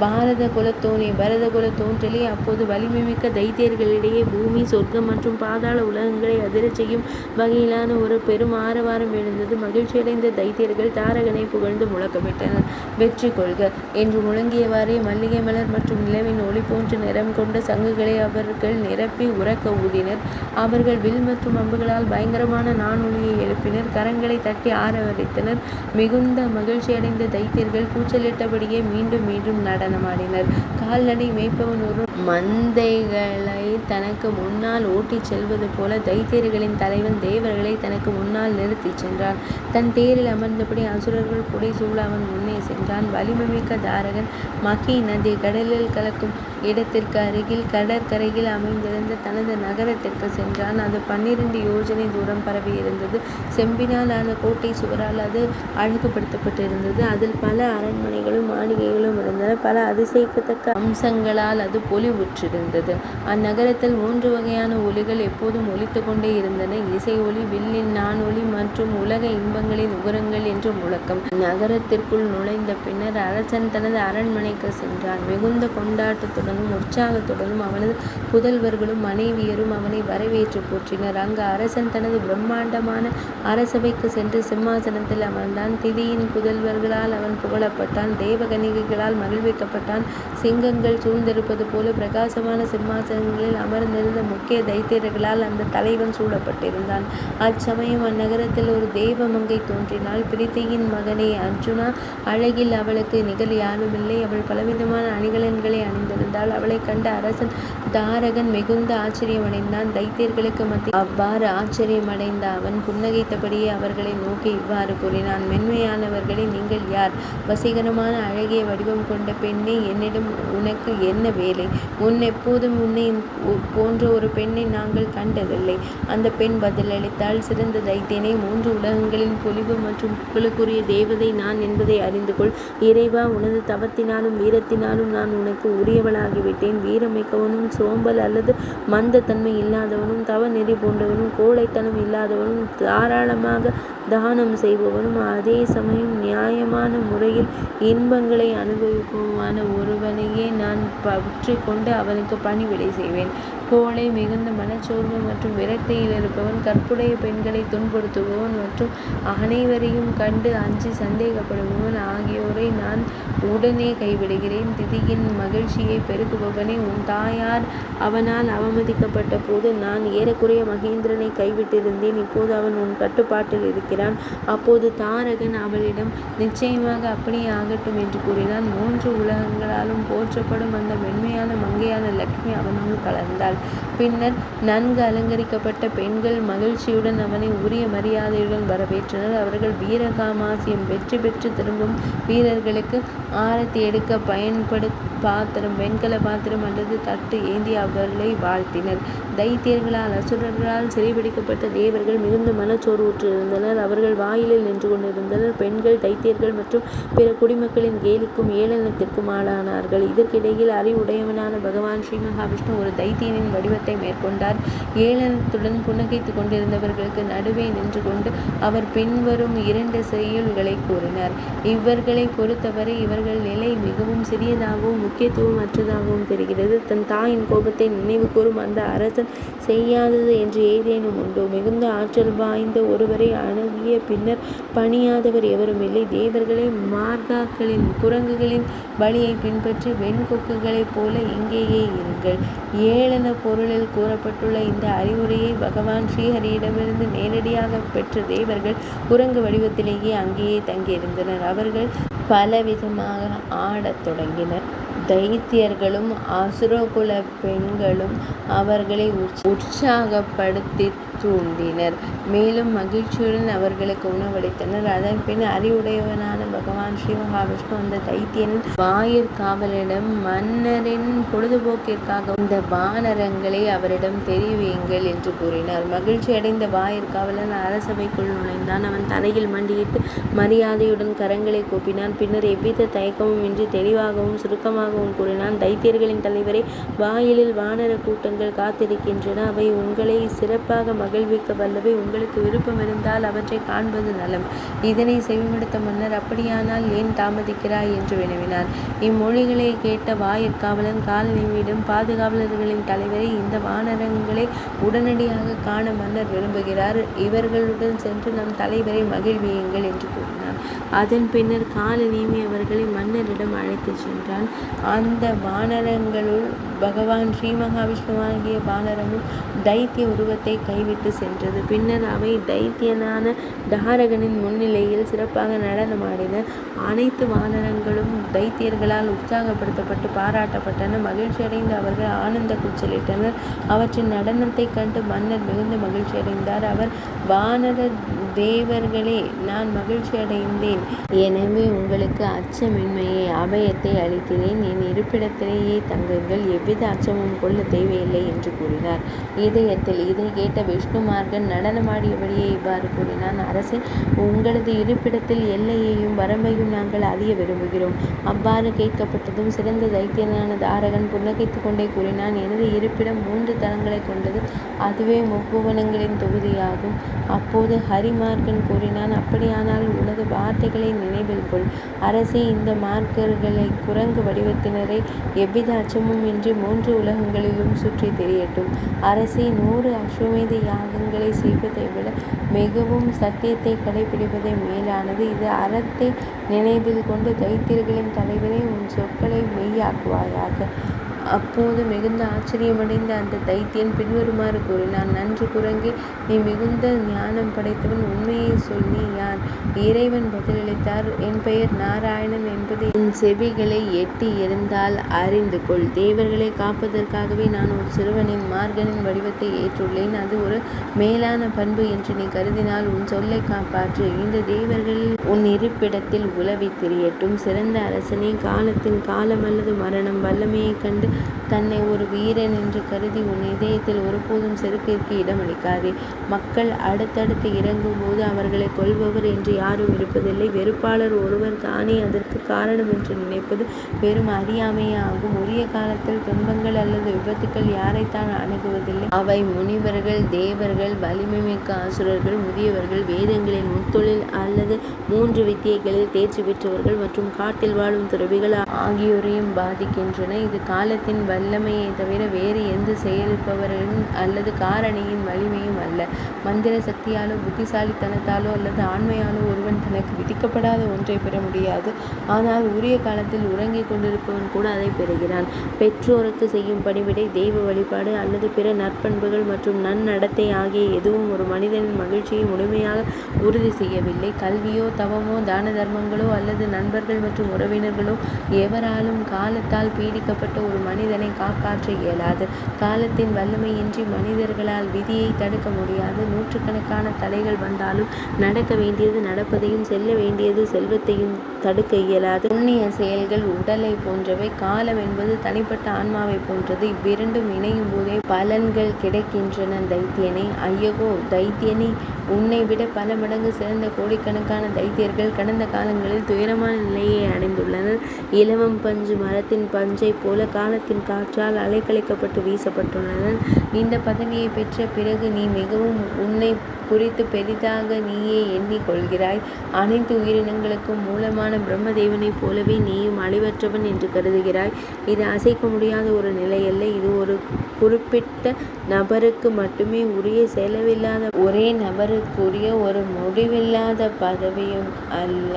பரத குல தோன்றலே அப்போது வலிமைமிக்க தைத்தியர்களிடையே பூமி, சொர்க்கம் மற்றும் பாதாள உலகங்களை அதிரச் செய்யும் வகையிலான ஒரு பெரும் ஆரவாரம் எழுந்தது. மகிழ்ச்சியடைந்த தைத்தியர்கள் தாரகனை புகழ்ந்து முழக்கமிட்டனர். வெற்றி கொள்க என்று முழங்கியவாறே மல்லிகை மலர் மற்றும் நிலவின் ஒளி போன்ற நிறம் கொண்ட சங்குகளை அவர்கள் நிரப்பி உரக்க ஊதினர். அவர்கள் வில் மற்றும் அம்புகளால் பயங்கரமான நானொலியை எழுப்பினர். கரங்களை தட்டி ஆரவரித்தனர். மிகுந்த மகிழ்ச்சியடைந்த தைத்தியர்கள் கூச்சலிட்டபடியே மீண்டும் மீண்டும் நடனமாடினர். கால்நடை மேய்ப்பவன் ஒரு மந்தைகளை தனக்கு முன்னால் ஓட்டிச் செல்வது போல தைத்தியர்களின் தலைவன் தேவர்களை தனக்கு முன்னால் நிறுத்திச் சென்றான். தன் தேரில் அமர்ந்தபடி அசுரர்கள் புடைசூழ அவன் முன்னே சென்றான். வலிமைமிக்க தாரகன் மகி நதி கடலில் கலக்கும் இடத்திற்கு அருகில் கடற்கரையில் அமைந்திருந்த தனது நகரத்திற்கு சென்றான். அது 12 யோஜனை தூரம் பரவி இருந்தது. செம்பினால் ஆன கோட்டை சுவரால் அது அழகுபடுத்தப்பட்டிருந்தது. அதில் பல அரண்மனைகளும் மாளிகைகளும் இருந்தன. பல அதிசயிக்கத்தக்க அம்சங்களால் அது பொலிவுற்றிருந்தது. அந்நகரத்தில் 3 வகையான ஒலிகள் எப்போதும் ஒலித்து கொண்டே இருந்தன. இசை ஒலி, வில்லின் நானொலி மற்றும் உலக இன்பங்களின் உகரங்கள் என்ற முழக்கம். நகரத்திற்குள் நுழைந்த பின்னர் அரசன் தனது அரண்மனைக்கு சென்றான். மிகுந்த கொண்டாட்டத்துடனும் உற்சாகத்துடனும் அவனது புதல்வர்களும் மனைவியரும் அவனை வரவேற்று போற்றினர். அங்கு அரசன் தனது பிரம்மாண்டமான அரசவைக்கு சென்று சிம்மாசனத்தில் அமர்ந்தான். திதியின் புதல்வர்களால் அவன் புகழப்பட்டான். தேவகன்னிகைகளால் மகிழ்விக்கப்பட்டான். சிங்கங்கள் சூழ்ந்திருப்பது போல பிரகாசமான சிம்மாசனங்களில் அமர்ந்திருந்த முக்கிய தைத்தியர்களால் அந்த தலைவன் சூழப்பட்டிருந்தான். அச்சமயம் அந்நகரத்தில் ஒரு தேவமங்கை தோன்றினாள். பிரீத்தியின் மகனே அர்ஜுனா, அழகில் அவளுக்கு நிகர் யாருமில்லை. அவள் பலவிதமான அணிகலன்களை அணிந்திருந்தாள். அவளை கண்ட அரசன் தாரகன் மிகுந்த ஆச்சரியமடைந்தான். தைத்தியர்களுக்கு மத்தியில் அவ்வாறு ஆச்சரியமடைந்த அவன் புன்னகைத்தபடியே அவர்களை நோக்கி இவ்வாறு கூறினான். மென்மையானவர்களே, நீங்கள் யார்? வசீகரமான அழகிய வடிவம் கொண்ட பெண்ணே, என்னிடம் உனக்கு என்ன வேலை? முன் எப்போதும் உன்னை போன்ற ஒரு பெண்ணை நாங்கள் கண்டதில்லை. அந்த பெண் பதிலளித்தாள். சிறந்த தைத்தியனே, 3 உலகங்களின் பொலிவு மற்றும் புகழுக்குரிய தேவதை நான் என்பதை அறிந்து கொள். இறைவா, உனது தவத்தினாலும் வீரத்தினாலும் நான் உனக்கு உரியவளாகிவிட்டேன். வீரமிக்கவனும் சோம்பல் அல்லது மந்த தன்மை இல்லாதவனும் தவ நெறி பூண்டவனும் கோழைத்தனம் இல்லாதவனும் தாராளமாக தானம் செய்பவனும் அதே சமயம் நியாயமான முறையில் இன்பங்களை அனுபவிப்பவனுமான ஒருவனையே நான் பற்றி கொண்டு அவனுக்கு பணிவிடை செய்வேன். கோழை, மிகுந்த மனச்சோர்வு மற்றும் விரக்தியில் இருப்பவன், கற்புடைய பெண்களை துன்புறுத்துபவன் மற்றும் அனைவரையும் கண்டு அஞ்சி சந்தேகப்படுபவன் ஆகியோரை நான் உடனே கைவிடுகிறேன். திதியின் மகிழ்ச்சியை பெருக்குபவனே, உன் தாயார் அவனால் அவமதிக்கப்பட்ட போது நான் ஏறக்குறைய மகேந்திரனை கைவிட்டிருந்தேன். இப்போது அவன் உன் கட்டுப்பாட்டில் இருக்கிறான். அப்போது தாரகன் அவளிடம் நிச்சயமாக அப்படியே ஆகட்டும் என்று கூறினான். 3 உலகங்களாலும் போற்றப்படும் அந்த மென்மையான மங்கையான லக்ஷ்மி அவனோடு கலந்தாள். பின்னர் நன்கு அலங்கரிக்கப்பட்ட பெண்கள் மகிழ்ச்சியுடன் அவனை உரிய மரியாதையுடன் வரவேற்றனர். அவர்கள் வீரகாமாசியம் வெற்றி பெற்று திரும்பும் வீரர்களுக்கு ஆரத்தி எடுக்க பயன்படும் பாத்திரம், வெண்கல பாத்திரம் அல்லது தட்டு ஏந்தி அவர்களை வாழ்த்தினர். தைத்தியர்களால் அசுரர்களால் சிறைபிடிக்கப்பட்ட தேவர்கள் மிகுந்த மனச்சோர்வுற்றிருந்தனர். அவர்கள் வாயிலில் நின்று கொண்டிருந்தனர். பெண்கள் தைத்தியர்கள் மற்றும் பிற குடிமக்களின் கேலிக்கும் ஏளனத்திற்கும் ஆளானார்கள். இதற்கிடையில் அறிவுடையவனான பகவான் ஸ்ரீ மகாவிஷ்ணு ஒரு தைத்தியனின் அரசனின் வடிவத்தை மேற்கொண்டார். ஏளனத்துடன் புன்னகைத்து கொண்டிருந்தவர்களுக்கு நடுவே நின்று கொண்டு அவர் பின்வரும் 2 செய்யுள்களை கூறினார். இவர்களை பொறுத்தவரை இவர்கள் நிலை மிகவும் சிறியதாகவும் முக்கியத்துவம் அற்றதாகவும் தெரிகிறது. தன் தாயின் கோபத்தை நினைவு கூறும் அந்த அரசன் செய்யாதது என்று ஏதேனும் உண்டோ? மிகுந்த ஆற்றல் வாய்ந்த ஒருவரை அணுகிய பின்னர் பணியாதவர் எவரும் இல்லை. தேவர்களை மார்காக்களின் குரங்குகளின் வழியை பின்பற்றி வெண்கொக்குகளைப் போல இங்கேயே இருங்கள். ஏளன பொருளில் கூறப்பட்டுள்ள இந்த அறிவுரையை பகவான் ஸ்ரீஹரியிடமிருந்து நேரடியாக பெற்ற தேவர்கள் குரங்கு வடிவத்திலேயே அங்கேயே தங்கியிருந்தனர். அவர்கள் பலவிதமாக ஆடத் தொடங்கினர். தைத்தியர்களும் அசுரகுல பெண்களும் அவர்களை உற்சாகப்படுத்தி தூண்டினர். மேலும் மகிழ்ச்சியுடன் அவர்களுக்கு உணவளித்தனர். அதன் பின் அறிவுடையவனான பகவான் ஸ்ரீ மகாவிஷ்ணு அந்த தைத்தியனின் வாயிற்காவலனிடம், மன்னரின் பொழுதுபோக்கிற்காக இந்த வானரங்களை அவரிடம் தெரிவியுங்கள் என்று கூறினார். மகிழ்ச்சி அடைந்த வாயிற்காவலன் அரசவைக்குள் நுழைந்தான். அவன் தரையில் மண்டியிட்டு மரியாதையுடன் கரங்களை கூப்பினான். பின்னர் எவ்வித தயக்கமும் இன்றி தெளிவாகவும் சுருக்கமாகவும் கூறினான். தைத்தியர்களின் தலைவரே, வாயிலில் வானர கூட்டங்கள் காத்திருக்கின்றன. அவை உங்களை சிறப்பாக மகிழ்விக்க வல்லவை. உங்களுக்கு விருப்பம் இருந்தால் அவற்றை காண்பது நலம். இதனை செவிமடுத்த மன்னர், அப்படியானால் ஏன் தாமதிக்கிறாய் என்று வினவினார். இம்மொழிகளை கேட்ட வாயிற்காவலன் காலநேமியிடம், பாதுகாவலர்களின் தலைவரை, இந்த வானரங்களை உடனடியாக காண மன்னர் விரும்புகிறார். இவர்களுடன் சென்று நம் தலைவரை மகிழ்வியுங்கள் என்று கூறினார். அதன் பின்னர் காலநேமி அவர்களை மன்னரிடம் அழைத்து சென்றான். அந்த வானரங்களுள் பகவான் ஸ்ரீ மகாவிஷ்ணுவாகிய வானரமும் தைத்திய உருவத்தை கைவிட்டு சென்றது. பின்னர் அவை தைத்தியனான தாரகனின் முன்னிலையில் சிறப்பாக நடனமாடின. அனைத்து வானரங்களும் தைத்தியர்களால் உற்சாகப்படுத்தப்பட்டு பாராட்டப்பட்டன. மகிழ்ச்சியடைந்த அவர்கள் ஆனந்த கூச்சலிட்டனர். அவற்றின் நடனத்தை கண்டு மன்னர் மிகுந்த மகிழ்ச்சி அடைந்தார். அவர், வானர தேவர்களே, நான் மகிழ்ச்சி அடைந்தேன். எனவே உங்களுக்கு அச்சமின்மையை அபயத்தை அளிக்கிறேன். என் இருப்பிடத்திலேயே தங்குங்கள். எவ்வித அச்சமும் கொள்ள தேவையில்லை என்று கூறினார். இதயத்தில் இதை கேட்ட விஷ்ணுமார்கன் நடனமாடியபடியே இவ்வாறு கூறினான். அரசே, உங்களது இருப்பிடத்தில் எல்லையையும் வரம்பையும் நாங்கள் அறிய விரும்புகிறோம். அவ்வாறு கேட்கப்பட்டதும் சிறந்த தைத்தியனான தாரகன் புன்னகைத்துக் கொண்டே கூறினான். எனது இருப்பிடம் 3 தளங்களை கொண்டது. அதுவே முப்புவனங்களின் தொகுதியாகும். அப்போது ஹரிமார்கன் கூறினான், அப்படியானால் உனது வார்த்தைகளை நினைவில் கொள். அரசே, இந்த மார்க்கர்களை குரங்கு வடிவத்தினரை எவ்வித அச்சமும் இன்றி 3 உலகங்களிலும் சுற்றி திரியட்டும். அரசே, 100 அஸ்வமேத யாகங்களை செய்வதை விட மிகவும் சத்தியத்தை கடைபிடிப்பதே மேலானது. இது அறத்தை நினைவில் கொண்டு தைத்தியர்களின் தலைவரே, உன் சொற்களை மெய்யாக்குவாயாக. அப்போது மிகுந்த ஆச்சரியமடைந்த அந்த தைத்தியன் பின்வருமாறு கூறினான். நன்று குரங்கே, நீ மிகுந்த ஞானம் படைத்தவன். உண்மையை சொல், நீ யார்? இறைவன் பதிலளித்தார், என் பெயர் நாராயணன் என்பது உன் செவிகளை எட்டி இருந்தால் அறிந்து கொள். தேவர்களை காப்பதற்காகவே நான் ஒரு சிறுவனின் மார்கனின் வடிவத்தை ஏற்றுள்ளேன். அது ஒரு மேலான பண்பு என்று நீ கருதினால் உன் சொல்லை காப்பாற்று. இந்த தேவர்களில் உன் இருப்பிடத்தில் உலவி திரியட்டும். சிறந்த அரசனே, காலத்தின் காலம் அல்லது மரணம் வல்லமையை கண்டு தன்னை ஒரு வீரன் என்று கருதி உன் இதயத்தில் ஒருபோதும் செருக்கிற்கு இடமளிக்காதே. மக்கள் அடுத்தடுத்து இறங்கும் போது அவர்களை கொல்பவர் என்று யாரும் இருப்பதில்லை. வெறுப்பாளர் ஒருவர் தானே அதற்கு காரணம் என்று நினைப்பது வெறும் அறியாமையே ஆகும். உரிய காலத்தில் துன்பங்கள் அல்லது விபத்துக்கள் யாரைத்தான் அணுகுவதில்லை. அவை முனிவர்கள், தேவர்கள், வலிமை மிக்க அசுரர்கள், முதியவர்கள், வேதங்களின் முத்தொழில் அல்லது 3 வித்தியைகளில் தேர்ச்சி பெற்றவர்கள் மற்றும் காட்டில் வாழும் துறவிகள் ஆகியோரையும் பாதிக்கின்றன. இது காலத்தின் வல்லமையை தவிர வேறு எந்த செயல்பவரின் அல்லது காரணியின் வலிமையும் அல்ல. மந்திர சக்தியாலோ புத்திசாலித்தனத்தாலோ அல்லது ஆண்மையாலோ ஒருவன் தனக்கு விதிக்கப்படாத ஒன்றை பெற முடியாது. ஆனால் உரிய காலத்தில் உறங்கிக் கொண்டிருப்பவன் கூட அதை பெறுகிறான். பெற்றோருக்கு செய்யும் பணிவிடை, தெய்வ வழிபாடு அல்லது பிற நற்பண்புகள் மற்றும் நன்னடத்தை ஆகிய எதுவும் ஒரு மனிதனின் மகிழ்ச்சியை முழுமையாக உறுதி செய்யவில்லை. கல்வியோ தவமோ தான தர்மங்களோ அல்லது நண்பர்கள் மற்றும் உறவினர்களோ எவராலும் காலத்தால் பீடிக்கப்பட்ட ஒரு மனிதனை காப்பாற்ற இயலாது. காலத்தின் வல்லமையின்றி மனிதர்களால் விதியை தடுக்க முடியாது. நூற்றுக்கணக்கான தடைகள் வந்தாலும் நடக்க வேண்டியது நடப்பதையும் செல்ல வேண்டியது செல்வத்தையும் தடுக்க இயலாது. புண்ணிய செயல்கள் உடலை போன்றவை, காலம் என்பது தனிப்பட்ட ஆன்மாவை போன்றது. இவ்விரண்டும் இணையும் போதே பலன்கள் கிடைக்கின்றன. தைத்தியனே, ஐயகோ தைத்தியனே, உன்னை விட பல மடங்கு சிறந்த கோடிக்கணக்கான தைத்தியர்கள் கடந்த காலங்களில் துயரமான நிலையை அடைந்துள்ளனர். இலவம் பஞ்சு மரத்தின் பஞ்சை போல காலத்தின் காற்றால் அலைக்கழிக்கப்பட்டு வீசப்பட்டுள்ளனர். இந்த பதவியை பெற்ற பிறகு நீ மிகவும் உன்னை குறித்து பெரிதாக நீயே எண்ணிக் கொள்கிறாய். அனைத்து உயிரினங்களுக்கும் மூலமான பிரம்மதேவனைப் போலவே நீயும் அழிவற்றவன் என்று கருதுகிறாய். இது அசைக்க முடியாத ஒரு நிலையல்ல. இது ஒரு குறிப்பிட்ட நபருக்கு மட்டுமே உரிய, செலவில்லாத, ஒரே நபருக்குரிய ஒரு முடிவில்லாத பதவியும் அல்ல.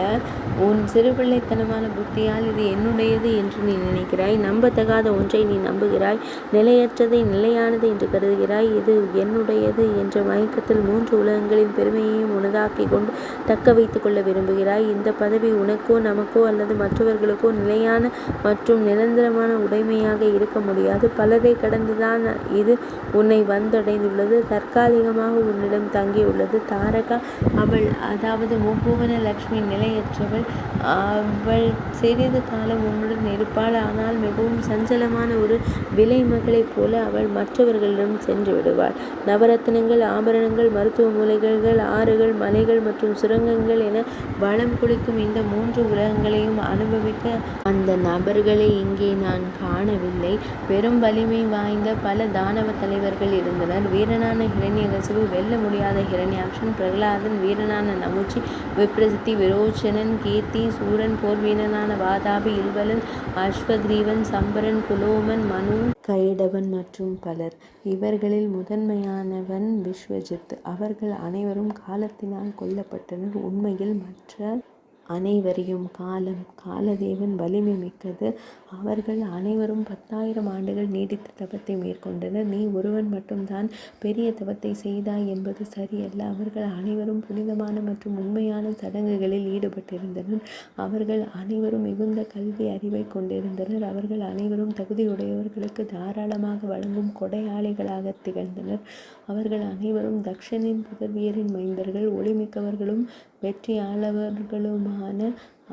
உன் சிறுபிள்ளைத்தனமான புத்தியால் இது என்னுடையது என்று நீ நினைக்கிறாய். நம்பத்தகாத ஒன்றை நீ நம்புகிறாய். நிலையற்றதை நிலையானது என்று கருதுகிறாய். இது என்னுடையது என்ற மயக்கத்தில் 3 உலகங்களின் பெருமையையும் உனதாக்கிக் கொண்டு தக்க வைத்துக் கொள்ள விரும்புகிறாய். இந்த பதவி உனக்கோ நமக்கோ அல்லது மற்றவர்களுக்கோ நிலையான மற்றும் நிரந்தரமான உடைமையாக இருக்க முடியாது. பலரை கடந்துதான் இது உன்னை வந்தடைந்துள்ளது. தற்காலிகமாக உன்னிடம் தங்கியுள்ளது. தாரகா அவள், அதாவது முப்புவன லட்சுமி நிலையற்றவள். அவள் சிறிது காலம் உன்னுடன் இருப்பாள். ஆனால் மிகவும் சஞ்சலமான ஒரு விலை மகளைப் போல அவள் மற்றவர்களிடம் சென்று விடுவாள். நவரத்தினங்கள், ஆபரணங்கள், மருத்துவ மூலிகைகள், ஆறுகள், மலைகள் மற்றும் சுரங்கங்கள் என வளம் குளிக்கும் இந்த 3 உலகங்களையும் அனுபவிக்க அந்த நபர்களை இங்கே நான் காணவில்லை. பெரும் வலிமை வாய்ந்த பல தானவ தலைவர்கள் இருந்தனர். வீரனான ஹிரண்யகசிபு, வெல்ல முடியாத ஹிரண்யாக்ஷன், பிரகலாதன், வீரனான நமுச்சி, விப்ரசித்தி, விரோச்சனன், கீர்த்தி, சூரன், போர் வீரனான வாதாபி, இல்வலன், அஸ்வக்ரீவன், சம்பரன், குலோமன், மனு, கைடவன் மற்றும் பலர். இவர்களில் முதன்மையானவன் விஸ்வஜித். அவர்கள் அனைவரும் காலத்தினால் கொல்லப்பட்டனர். உண்மையில் மற்ற அனைவரையும் காலதேவன் வலிமை மிக்கது. அவர்கள் அனைவரும் 10,000 ஆண்டுகள் நீடித்த தவத்தை மேற்கொண்டனர். நீ ஒருவன் மட்டும்தான் பெரிய தவத்தை செய்தாய் என்பது சரியல்ல. அவர்கள் அனைவரும் புனிதமான மற்றும் உண்மையான சடங்குகளில் ஈடுபட்டிருந்தனர். அவர்கள் அனைவரும் மிகுந்த கல்வி அறிவை கொண்டிருந்தனர். அவர்கள் அனைவரும் தகுதியுடையவர்களுக்கு தாராளமாக வழங்கும் கொடையாளிகளாக திகழ்ந்தனர். அவர்கள் அனைவரும் தக்ஷனின் புதல்வியரின் மைந்தர்கள். ஒளிமிக்கவர்களும் வெற்றியாளர்களுமான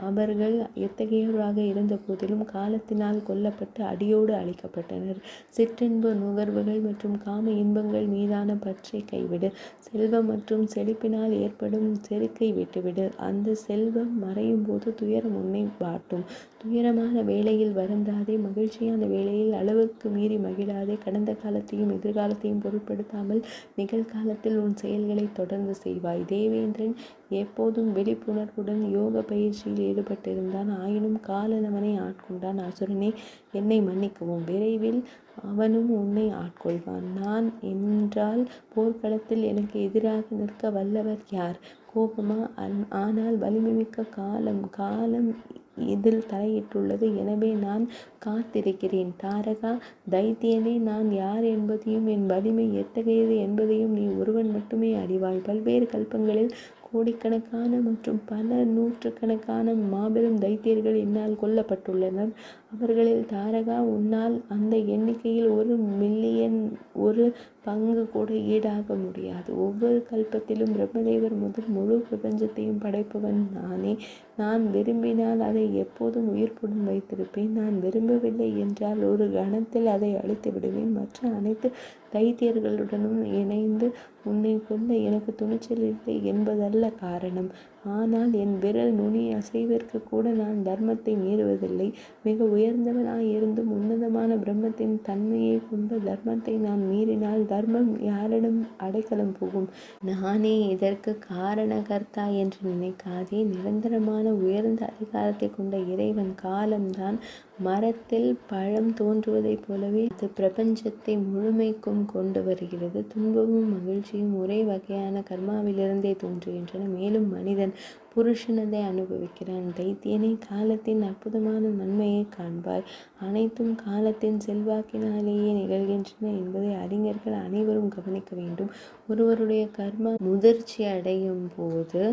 அவர்கள் எத்தகையோராக இருந்த போதிலும் காலத்தினால் கொல்லப்பட்டு அடியோடு அழிக்கப்பட்டனர். சிற்றின்ப நுகர்வுகள் மற்றும் காம இன்பங்கள் மீதான பற்றை கைவிடு. செல்வம் மற்றும் செழிப்பினால் ஏற்படும் செருக்கை விட்டுவிடு. அந்த செல்வம் மறையும் போது துயரம் உன்னை வாட்டும். துயரமான வேளையில் வருந்தாதே. மகிழ்ச்சியான வேளையில் அளவுக்கு மீறி மகிழாதே. கடந்த காலத்தையும் எதிர்காலத்தையும் பொருட்படுத்தாமல் நிகழ்காலத்தில் உன் செயல்களை தொடர்ந்து செய்வாய். தேவேந்திரன் எப்போதும் விழிப்புணர்வுடன் யோக பயிற்சியில் ஈடுபட்டிருந்தான். ஆயினும் காலன் அவனை ஆட்கொண்டான். அசுரனே, என்னை மன்னிக்கவும். விரைவில் அவனும் உன்னை ஆட்கொள்வான். நான் என்றால் போர்க்களத்தில் எனக்கு எதிராக நிற்க வல்லவர் யார்? கோபமா? ஆனால் வலிமைமிக்க காலம் இதில் தலையிட்டுள்ளது. எனவே நான் காத்திருக்கிறேன். தாரகா, தைத்தியனே, நான் யார் என்பதையும் என் வலிமை எத்தகையது என்பதையும் நீ ஒருவன் மட்டுமே அறிவாய். பல்வேறு கல்பங்களில் கோடிக்கணக்கான மற்றும் பல நூற்றுக்கணக்கான மாபெரும் தைத்தியர்கள் என்னால் கொல்லப்பட்டுள்ளனர். அவர்களில் தாரகா உன்னால் அந்த எண்ணிக்கையில் 1,000,000 ஒரு பங்கு கூட ஈடாக முடியாது. ஒவ்வொரு கல்பத்திலும் பிரம்மதேவர் முதல் முழு பிரபஞ்சத்தையும் படைப்பவன் நானே. நான் விரும்பினால் அதை எப்போதும் உயிர்ப்புடன் வைத்திருப்பேன். நான் விரும்பவில்லை என்றால் ஒரு கணத்தில் அதை அழித்து விடுவேன். மற்ற அனைத்து தைத்தியர்களுடனும் இணைந்து உன்னை கொல்ல எனக்கு துணிச்சல் இல்லை என்பதல்ல காரணம். ஆனால் என் விரல் நுனி அசைவிற்கு கூட நான் தர்மத்தை மீறுவதில்லை. மிக உயர்ந்தவனாய் இருந்தும் உன்னதமான பிரம்மத்தின் தன்மையை கொண்ட தர்மத்தை நான் மீறினால் தர்மம் யாரிடம் அடைக்கலம் போகும்? நானே இதற்கு காரணகர்த்தா என்று நினைக்காதே. நிரந்தரமான உயர்ந்த அதிகாரத்தை கொண்ட இறைவன் காலம்தான். மரத்தில் பழம் தோன்றுவதைப் போலவே அது பிரபஞ்சத்தை முழுமைக்கும் கொண்டு வருகிறது. துன்பமும் மகிழ்ச்சியும் ஒரே வகையான கர்மாவிலிருந்தே தோன்றுகின்றன. மேலும் மனிதன் புருஷனதை அனுபவிக்கிறான். தைத்தியனே, காலத்தின் அற்புதமான நன்மையை காண்பாய். அனைத்தும் காலத்தின் செல்வாக்கினாலேயே நிகழ்கின்றன என்பதை அறிஞர்கள் அனைவரும் கவனிக்க வேண்டும். ஒருவருடைய கர்மா முதிர்ச்சி அடையும் போது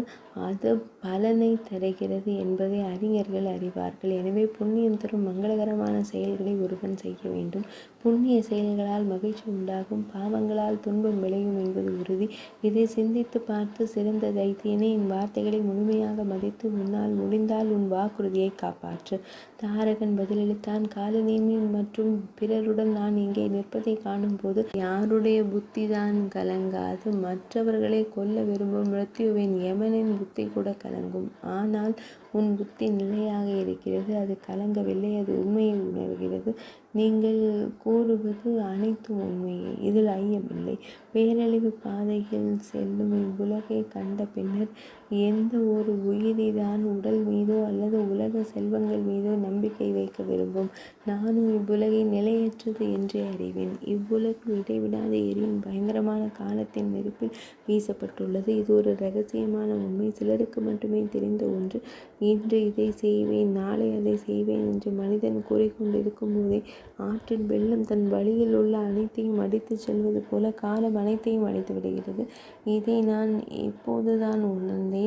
அது பலனை தருகிறது என்பதை அறிஞர்கள் அறிவார்கள். எனவே புண்ணியம் தரும் மங்களகரமான செயல்களை ஒருவன் செய்ய வேண்டும். புண்ணிய செயல்களால் மகிழ்ச்சி உண்டாகும், பாவங்களால் துன்பம் விளையும் என்பது உறுதி. இதை சிந்தித்து பார்த்து சிறந்த தைத்தியனே, என் வார்த்தைகளை முழுமையாக மதித்து உன்னால் முடிந்தால் உன் வாக்குறுதியை காப்பாற்று. தாரகன் பதிலளித்தான். காலநேமி மற்றும் பிறருடன் நான் இங்கே நிற்பதை காணும் போது யாருடைய புத்திதான் கலங்காது? மற்றவர்களை கொல்ல விரும்பும் மிருத்யுவின் யமனின் புத்தி கூட கலங்கும். ஆனால் உன் புத்தி நிலையாக இருக்கிறது. அது கலங்கவில்லை. அது உண்மையை உணர்கிறது. நீங்கள் கூறுவது அனைத்தும் உண்மையே, இதில் ஐயமில்லை. பேரழிவு பாதையில் செல்லும் இவ்வுலகை கண்ட பின்னர் எந்த ஒரு உயிரிதான் உடல் மீதோ அல்லது உலக செல்வங்கள் மீதோ நம்பிக்கை வைக்க விரும்பும்? நானும் இவ்வுலகை நிலையற்றது என்றே அறிவேன். இவ்வுலகம் இடைவிடாத எரியும் பயங்கரமான காலத்தின் நெருப்பில் வீசப்பட்டுள்ளது. இது ஒரு இரகசியமான உண்மை, சிலருக்கு மட்டுமே தெரிந்த ஒன்று. இன்று இதை செய்வேன், நாளை அதை செய்வேன் என்று மனிதன் கூறிக்கொண்டிருக்கும் போதே ஆற்றின் வெள்ளம் தன் வழியில் உள்ள அனைத்தையும் அடித்துச் செல்வது போல காலம் அனைத்தையும் அடித்து விடுகிறது. இதை நான் இப்போதுதான் உணர்ந்தேன்.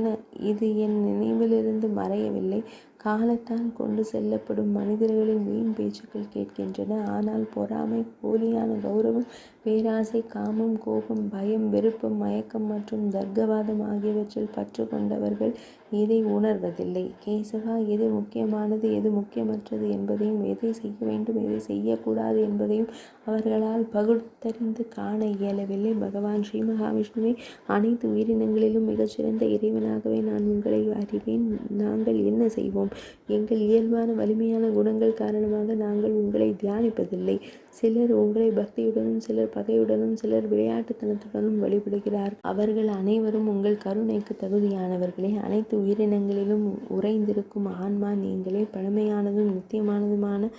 இது என் நினைவிலிருந்து மறையவில்லை. காலத்தால் கொண்டு செல்லப்படும் மனிதர்களின் வீண் பேச்சுக்கள் கேட்கின்றன. ஆனால் பொறாமை, போலியான கௌரவம், பேராசை, காமம், கோபம், பயம், விருப்பம், மயக்கம் மற்றும் தர்க்கவாதம் ஆகியவற்றில் பற்று கொண்டவர்கள் இதை உணர்வதில்லை. கேசவா, எது முக்கியமானது, எது முக்கியமற்றது என்பதையும், எதை செய்ய வேண்டும், எதை செய்யக்கூடாது என்பதையும் அவர்களால் பகுத்தறிந்து காண இயலவில்லை. பகவான் ஸ்ரீ மகாவிஷ்ணுவே, அனைத்து உயிரினங்களிலும் மிகச்சிறந்த இறைவனாகவே நான் உங்களை அறிவேன். நாங்கள் என்ன செய்வோம்? எங்கள் இயல்பான வலிமையான குணங்கள் காரணமாக நாங்கள் உங்களை தியானிப்பதில்லை. சிலர் உங்களை பக்தியுடனும், சிலர் பகையுடனும், சிலர் விளையாட்டுத்தனத்துடனும் வழிபடுகிறார். அவர்கள் அனைவரும் உங்கள் கருணைக்கு தகுதியானவர்களே. அனைத்து உயிரினங்களிலும் உறைந்திருக்கும் ஆன்மா நீங்களே. பழமையானதும் நித்தியமானதுமான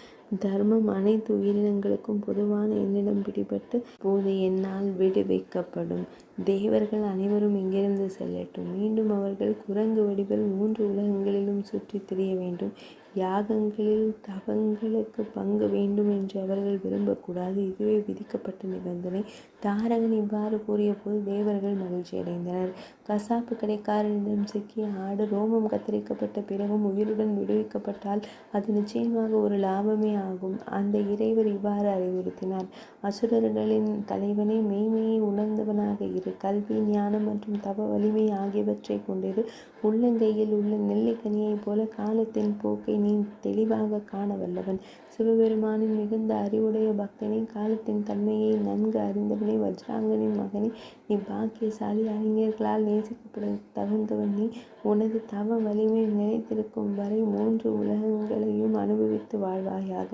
தர்மம் அனைத்து உயிரினங்களுக்கும் பொதுவான என்னிடம் பிடிபட்டு போது என்னால் விடுவிக்கப்படும். தேவர்கள் அனைவரும் இங்கிருந்து செல்லட்டும். மீண்டும் அவர்கள் குரங்கு வடிவில் 3 உலகங்களிலும் சுற்றி திரிய வேண்டும். யாகங்களில் தவங்களுக்கு பங்கு வேண்டும் என்று அவர்கள் விரும்பக்கூடாது. இதுவே விதிக்கப்பட்ட நிபந்தனை. தாரகன் இவ்வாறு கூறிய போது தேவர்கள் மகிழ்ச்சி அடைந்தனர். கசாப்பு கடைக்காரனிடம் சிக்கிய ஆடு ரோமம் கத்தரிக்கப்பட்ட பிறகும் உயிருடன் விடுவிக்கப்பட்டால் அது நிச்சயமாக ஒரு லாபமே ஆகும். அந்த இறைவர் இவ்வாறு அறிவுறுத்தினார்: அசுரர்களின் தலைவனே, மெய்மையை உணர்ந்தவனாக இரு. கல்வி, ஞானம் மற்றும் தவ வலிமை ஆகியவற்றை கொண்டிரு. உள்ளங்கையில் உள்ள நெல்லிக்கனியைப் போல காலத்தின் போக்கை நீ தெளிவாக காண வல்லவன். சிவபெருமானின் மிகுந்த அறிவுடைய பக்தனே, காலத்தின் தன்மையை நன்கு அறிந்தவனே, வஜ்ராங்கனின் மகனே, நீ பாக்கியசாலி. அறிஞர்களால் நேசிக்கப்பட தகுந்தவன் நீ. உனது தவ வலிமை நிலைத்திருக்கும் வரை 3 உலகங்களையும் அனுபவித்து வாழ்வாயாக.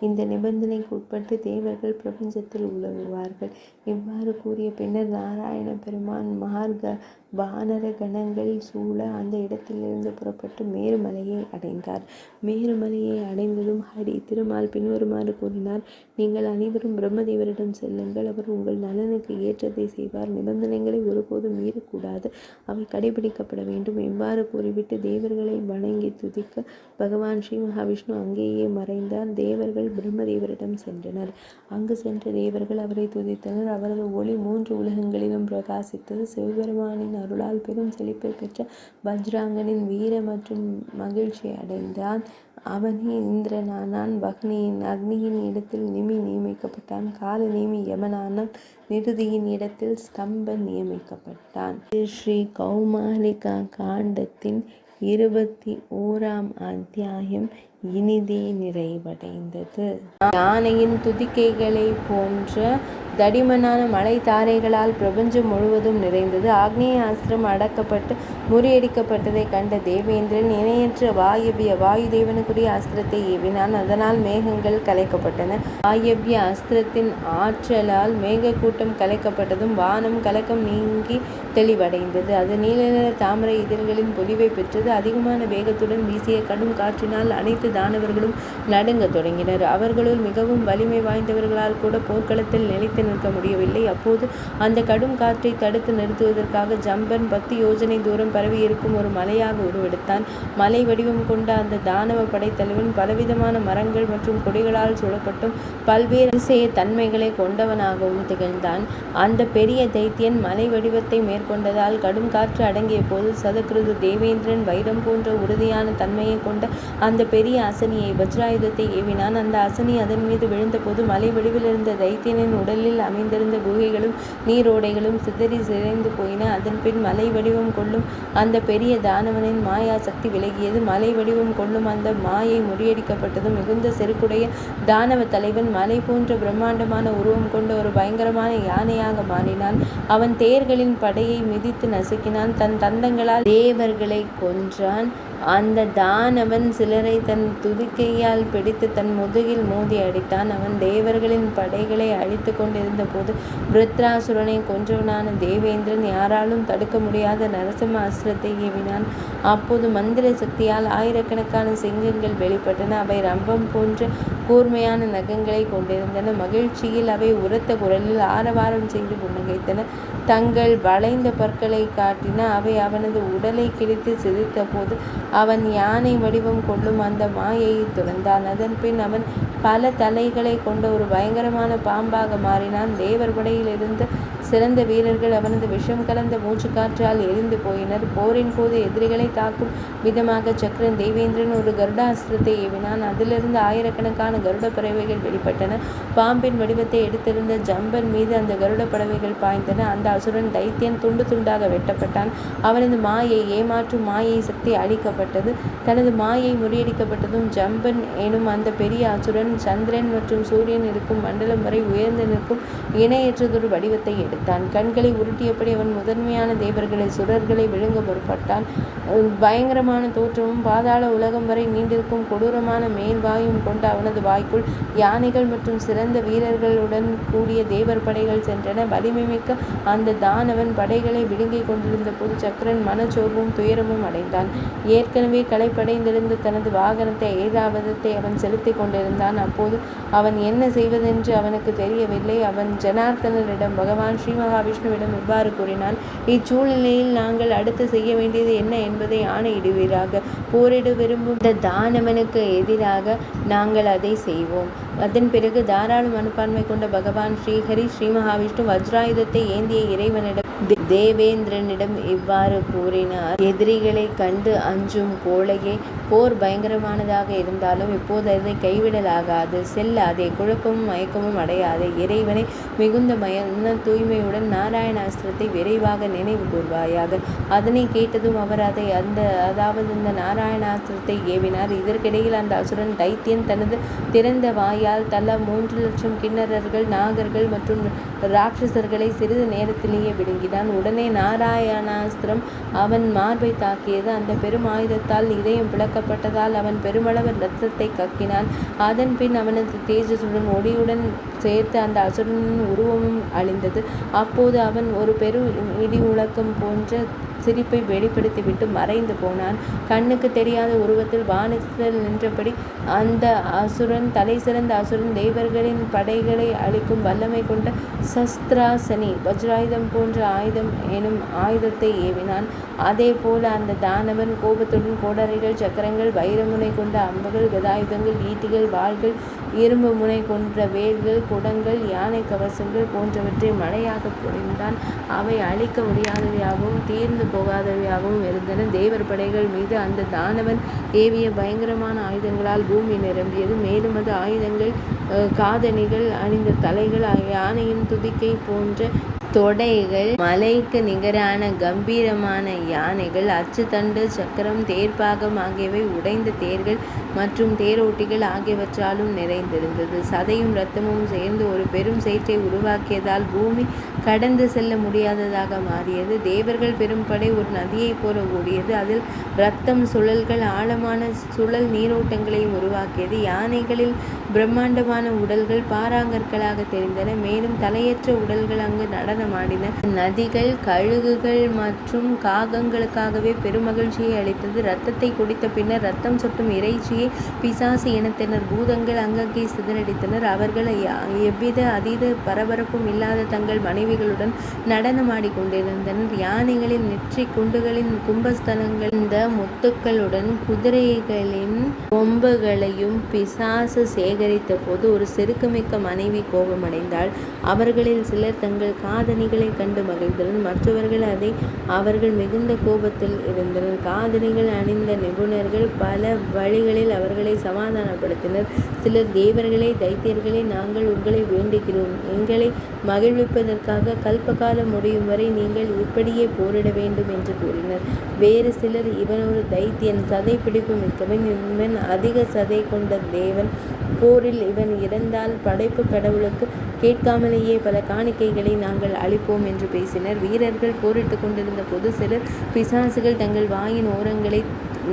இந்த நிபந்தனைக்கு உட்பட்டு தேவர்கள் பிரபஞ்சத்தில் உலவுவார்கள். இவ்வாறு கூறிய பின்னர் நாராயண பெருமான் மார்க வானர கணங்கள் சூழ அந்த இடத்திலிருந்து புறப்பட்டு மேருமலையை அடைந்தார். மேருமலையை அடைந்ததும் ஹரி திருமால் பின்வருமாறு கூறினார்: நீங்கள் அனைவரும் பிரம்மதேவரிடம் செல்லுங்கள். அவர் உங்கள் நலனுக்கு ஏற்றதை செய்வார். நிபந்தனைகளை ஒருபோதும் மீறக்கூடாது. அவை கடைபிடிக்கப்பட வேண்டும். இவ்வாறு கூறிவிட்டு தேவர்களை வணங்கி துதிக்க பகவான் ஸ்ரீ மகாவிஷ்ணு அங்கேயே மறைந்தார். தேவர்கள் பிரம்மதேவரிடம் சென்றனர். அங்கு சென்ற தேவர்கள் அவரை துதித்தனர். அவரது ஒளி 3 உலகங்களிலும் பிரகாசித்தது. சிவபெருமானின் அருளால் பெரும் செழிப்பை பெற்ற வஜ்ராங்கனின் வீர மற்றும் மகிழ்ச்சி அடைந்தான். அவனே இந்திரனானான். அக்னியின் இடத்தில் நிமி நியமிக்கப்பட்டான். கால நேமி யமனானான். நிருதியின் இடத்தில் ஸ்தம்பன் நியமிக்கப்பட்டான். ஸ்ரீ கௌமாரிகா காண்டத்தின் 21ஆம் அத்தியாயம் இனிதே நிறைவடைந்தது. யானையின் துதிக்கைகளை போன்ற தடிமனான மலை தாரைகளால் பிரபஞ்சம் முழுவதும் நிறைந்தது. ஆக்னேய அஸ்திரம் அடக்கப்பட்டு முறியடிக்கப்பட்டதை கண்ட தேவேந்திரன் இணையற்ற வாயுதேவனுக்குரிய அஸ்திரத்தை ஏவினான். அதனால் மேகங்கள் கலைக்கப்பட்டன. வாயவ்ய அஸ்திரத்தின் ஆற்றலால் மேகக்கூட்டம் கலைக்கப்பட்டதும் வானம் கலக்கம் நீங்கி தெளிவடைந்தது. அது நீல நிற தாமரை இதழ்களின் பொலிவை பெற்றது. அதிகமான வேகத்துடன் வீசிய கடும் காற்றினால் அனைத்து தானவர்களும் நடுங்க தொடங்கினர். அவர்களுள் மிகவும் வலிமை வாய்ந்தவர்களால் கூட போர்க்களத்தில் நிலைத்து நிற்க முடியவில்லை. அப்போது அந்த கடும் காற்றை தடுத்து நிறுத்துவதற்காக ஜம்பன் 10 யோஜனை தூரம் பரவியிருக்கும் ஒரு மலையாக உருவெடுத்தான். மலை வடிவம் கொண்ட அந்த தானவ படைத்தலைவன் பலவிதமான மரங்கள் மற்றும் கொடிகளால் சூழப்பட்டும் பல்வேறு அதிசய தன்மைகளை கொண்டவனாகவும் திகழ்ந்தான். அந்த பெரிய தைத்தியன் மலை வடிவத்தை மேற்கொண்டதால் கடும் காற்று அடங்கிய போது சதக்ருது தேவேந்திரன் வைரம் போன்ற உறுதியான தன்மையை கொண்ட அந்த பெரிய அசனியை வஜ்ராயுதத்தை ஏவினான். அந்த அசனி அதன் மீது விழுந்தபோது மலை வடிவில் இருந்த தைத்தியனின் உடலில் அமைந்திருந்த குகைகளும் நீரோடைகளும் சிதைந்து போயின. அதன் பின் மலை வடிவம் கொள்ளும் அந்த பெரிய தானவனின் மாயா சக்தி விலகியது. மலை வடிவம் கொள்ளும் அந்த மாயை முறியடிக்கப்பட்டதும் மிகுந்த செருக்குடைய தானவ தலைவன் மலை போன்ற பிரம்மாண்டமான உருவம் கொண்ட ஒரு பயங்கரமான யானையாக மாறினான். அவன் தேர்களின் படையை மிதித்து நசுக்கினான். தன் தந்தங்களால் தேவர்களை கொன்றான். அந்த தானவன் சிலரை தன் துதிக்கையால் பிடித்து தன் முதுகில் மோதி அடித்தான். அவன் தேவர்களின் படைகளை அழித்து கொண்டிருந்த போது விருத்ராசுரனை கொன்றவனான தேவேந்திரன் யாராலும் தடுக்க முடியாத நரசிம்ம அஸ்திரத்தை ஏவினான். அப்போது மந்திர சக்தியால் ஆயிரக்கணக்கான சிங்கங்கள் வெளிப்பட்டன. அவை ரம்பம் போன்ற கூர்மையான நகங்களை கொண்டிருந்தன. மகிழ்ச்சியில் அவை உரத்த குரலில் ஆரவாரம் செய்து புன்னகைத்தன. தங்கள் வளைந்த பற்களை காட்டின. அவை அவனது உடலை கிழித்து சிதைத்த போது அவன் யானை வடிவம் கொள்ளும் அந்த மாயையை துறந்தான். அதன் பின் அவன் பல தலைகளை கொண்ட ஒரு பயங்கரமான பாம்பாக மாறினான். தேவர் படையில் இருந்த சிறந்த வீரர்கள் அவனது விஷம் கலந்த மூச்சுக்காற்றால் எரிந்து போயினர். போரின் போது எதிரிகளை தாக்கும் விதமாக சக்கரன் தேவேந்திரன் ஒரு கருடாஸ்திரத்தை ஏவினான். அதிலிருந்து ஆயிரக்கணக்கான கருட பறவைகள் வெளிப்பட்டன. பாம்பின் வடிவத்தை எடுத்திருந்த ஜம்பன் மீது அந்த கருட பறவைகள் பாய்ந்தன. அந்த அசுரன் தைத்தியன் துண்டு துண்டாக வெட்டப்பட்டான். அவனது மாயை ஏமாற்றும் மாயை சக்தி அழிக்கப்பட்டது. தனது மாயை முறியடிக்கப்பட்டதும் ஜம்பன் எனும் அந்த பெரிய அசுரன் சந்திரன் மற்றும் சூரியன் இருக்கும் மண்டலம் வரை உயர்ந்து நிற்கும் இணையற்றதொரு வடிவத்தை எடுத்தான். கண்களை உருட்டியபடி அவன் முதன்மையான தேவர்களை சுரர்களை விழுங்க முற்பட்டான். பயங்கரமான தோற்றமும் பாதாள உலகம் வரை நீண்டிருக்கும் கொடூரமான மேல்வாயும் கொண்ட அவனது வாய்க்குள் யானைகள் மற்றும் சிறந்த வீரர்களுடன் கூடிய தேவர் படைகள் சென்றன. வலிமை மிக்க அந்த தானவன் படைகளை விழுங்கிக் கொண்டிருந்த போது சக்கரன் மனச்சோர்வும் துயரமும் அடைந்தான். ஏற்கனவே களைப்படைந்திருந்த தனது வாகனத்தை ஐராவதத்தை அவன் செலுத்திக் கொண்டிருந்தான். அப்போது அவன் என்ன செய்வதென்று அவனுக்கு தெரியவில்லை. அவன் ஜனார்த்தனரிடம் பகவான் ஸ்ரீ மகாவிஷ்ணுவிடம் இவ்வாறு கூறினான். இச்சூழ்நிலையில் நாங்கள் அடுத்து செய்ய வேண்டியது என்ன என்பதை ஆணையிடுவீராக. போரிட விரும்பும் இந்த தானவனுக்கு எதிராக நாங்கள் அதை செய்வோம். அதன் பிறகு தாராள மனப்பான்மை கொண்ட பகவான் ஸ்ரீஹரி ஸ்ரீ மகாவிஷ்ணு வஜ்ராயுதத்தை ஏந்திய இறைவனிடம் தேவேந்திரனிடம் இவ்வாறு கூறினார். எதிரிகளை கண்டு அஞ்சும் கோழையே, போர் பயங்கரமானதாக இருந்தாலும் இப்போது அதை கைவிடலாகாது. செல்லாதே, குழப்பமும் மயக்கமும் அடையாதே. இறைவனை மிகுந்த மன தூய்மையுடன் நாராயணாஸ்திரத்தை விரைவாக நினைவு கூர்வாயாக. அதனை கேட்டதும் அவர் அதாவது இந்த நாராயணாஸ்திரத்தை ஏவினார். இதற்கிடையில் அந்த அசுரன் தைத்தியன் தனது திறந்த வாயால் தலா 3 லட்சம் கிண்ணறர்கள், நாகர்கள் மற்றும் ராட்சசர்களை சிறிது நேரத்திலேயே விழுங்கினான். உடனே நாராயணாஸ்திரம் அவன் மார்பை தாக்கியது. அந்த பெரும் ஆயுதத்தால் இதயம் பிளக்கப்பட்டதால் அவன் பெருமளவு இரத்தத்தை கக்கினான். அதன் பின் அவனது தேஜசுடன் ஒளியுடன் சேர்த்து அந்த அசுரனின் உருவமும் அழிந்தது. அப்போது அவன் ஒரு பெரு இடி முழக்கம் போன்ற சிரிப்பை வெளிப்படுத்திவிட்டு மறைந்து போனான். கண்ணுக்கு தெரியாத உருவத்தில் வானத்தில் நின்றபடி அந்த அசுரன், தலை சிறந்த அசுரன், தேவர்களின் படைகளை அழிக்கும் வல்லமை கொண்ட சஸ்திராசனி வஜ்ராயுதம் போன்ற ஆயுதம் எனும் ஆயுதத்தை ஏவினான். அதே போல அந்த தானவன் கோபத்துடன் கோடரைகள், சக்கரங்கள், வைரமுனை கொண்ட அம்புகள், கதாயுதங்கள், ஈட்டிகள், வாள்கள், இரும்பு முனை கொன்ற வேல்கள், குடங்கள், யானை கவசங்கள் போன்றவற்றை மழையாக பொழிந்தான். அவை அழிக்க முடியாதவையாகவும் தீர்ந்து போகாதவையாகவும் இருந்தன. தேவர் படைகள் மீது அந்த தானவன் ஏவிய பயங்கரமான ஆயுதங்களால் பூமி நிரம்பியது. மேலும் அது ஆயுதங்கள், காதணிகள், அணிந்த தலைகள், யானையின் துதிக்கை போன்ற தொடைகள், மலைக்கு நிகரான கம்பீரமான யானைகள், அச்சுத்தண்டு, சக்கரம், தேர்ப்பாகம் ஆகியவை உடைந்த தேர்கள் மற்றும் தேரோட்டிகள் ஆகியவற்றாலும் நிறைந்திருந்தது. சதையும் இரத்தமும் சேர்ந்து ஒரு பெரும் சேற்றை உருவாக்கியதால் பூமி கடந்து செல்ல முடியாததாக மாறியது. தேவர்கள் பெரும்படை ஒரு நதியைப் போல ஓடியது. அதில் இரத்தம், சுழல்கள், ஆழமான சுழல் நீரோட்டங்களையும் உருவாக்கியது. யானைகளில் பிரம்மாண்டமான உடல்கள் பாறாங்கற்களாக தெரிந்தன. மேலும் தலையற்ற உடல்கள் அங்கு நடனமாடின. நதிகள், கழுகுகள் மற்றும் காகங்களுக்காகவே பெருமகிழ்ச்சியை அளித்தது. இரத்தத்தை குடித்த பின்னர் இரத்தம் சொட்டும் இறைச்சியை பிசாசு இனத்தினர், பூதங்கள் அங்கங்கே சிதறடித்தனர். அவர்கள் எவ்வித அதீத பரபரப்பும் இல்லாத தங்கள் மனைவிகளுடன் நடனமாடி கொண்டிருந்தனர். யானைகளின் நெற்றி குண்டுகளின் கும்பஸ்தலங்கள் இந்த முத்துக்களுடன் குதிரைகளின் கொம்புகளையும் பிசாசு சேகரித்த போது ஒரு செருக்குமிக்க மனைவி கோபமடைந்தாள். அவர்களில் சிலர் தங்கள் காதணிகளை கண்டு மகிழ்ந்தனர். மற்றவர்கள் அவர்கள் மிகுந்த கோபத்தில் இருந்தனர். காதணிகள் அணிந்த நிபுணர்கள் பல வழிகளில் அவர்களை சமாதானப்படுத்தினர். சிலர், தேவர்களே, தைத்தியர்களே, நாங்கள் உங்களை வேண்டுகிறோம். எங்களை மகிழ்விப்பதற்காக கல்பகாலம் முடியும் வரை நீங்கள் இப்படியே போரிட வேண்டும் என்று கூறினர். வேறு சிலர், இவன் ஒரு தைத்தியன், சதை பிடிப்பு மிக்கவன், இவன் அதிக சதை கொண்ட தேவன், போரில் இவன் இறந்தால் படைப்பு கடவுளுக்கு கேட்காமலேயே பல காணிக்கைகளை நாங்கள் அளிப்போம் என்று பேசினர். வீரர்கள் போரிட்டு கொண்டிருந்த போது சிலர் பிசாசுகள் தங்கள் வாயின் ஓரங்களை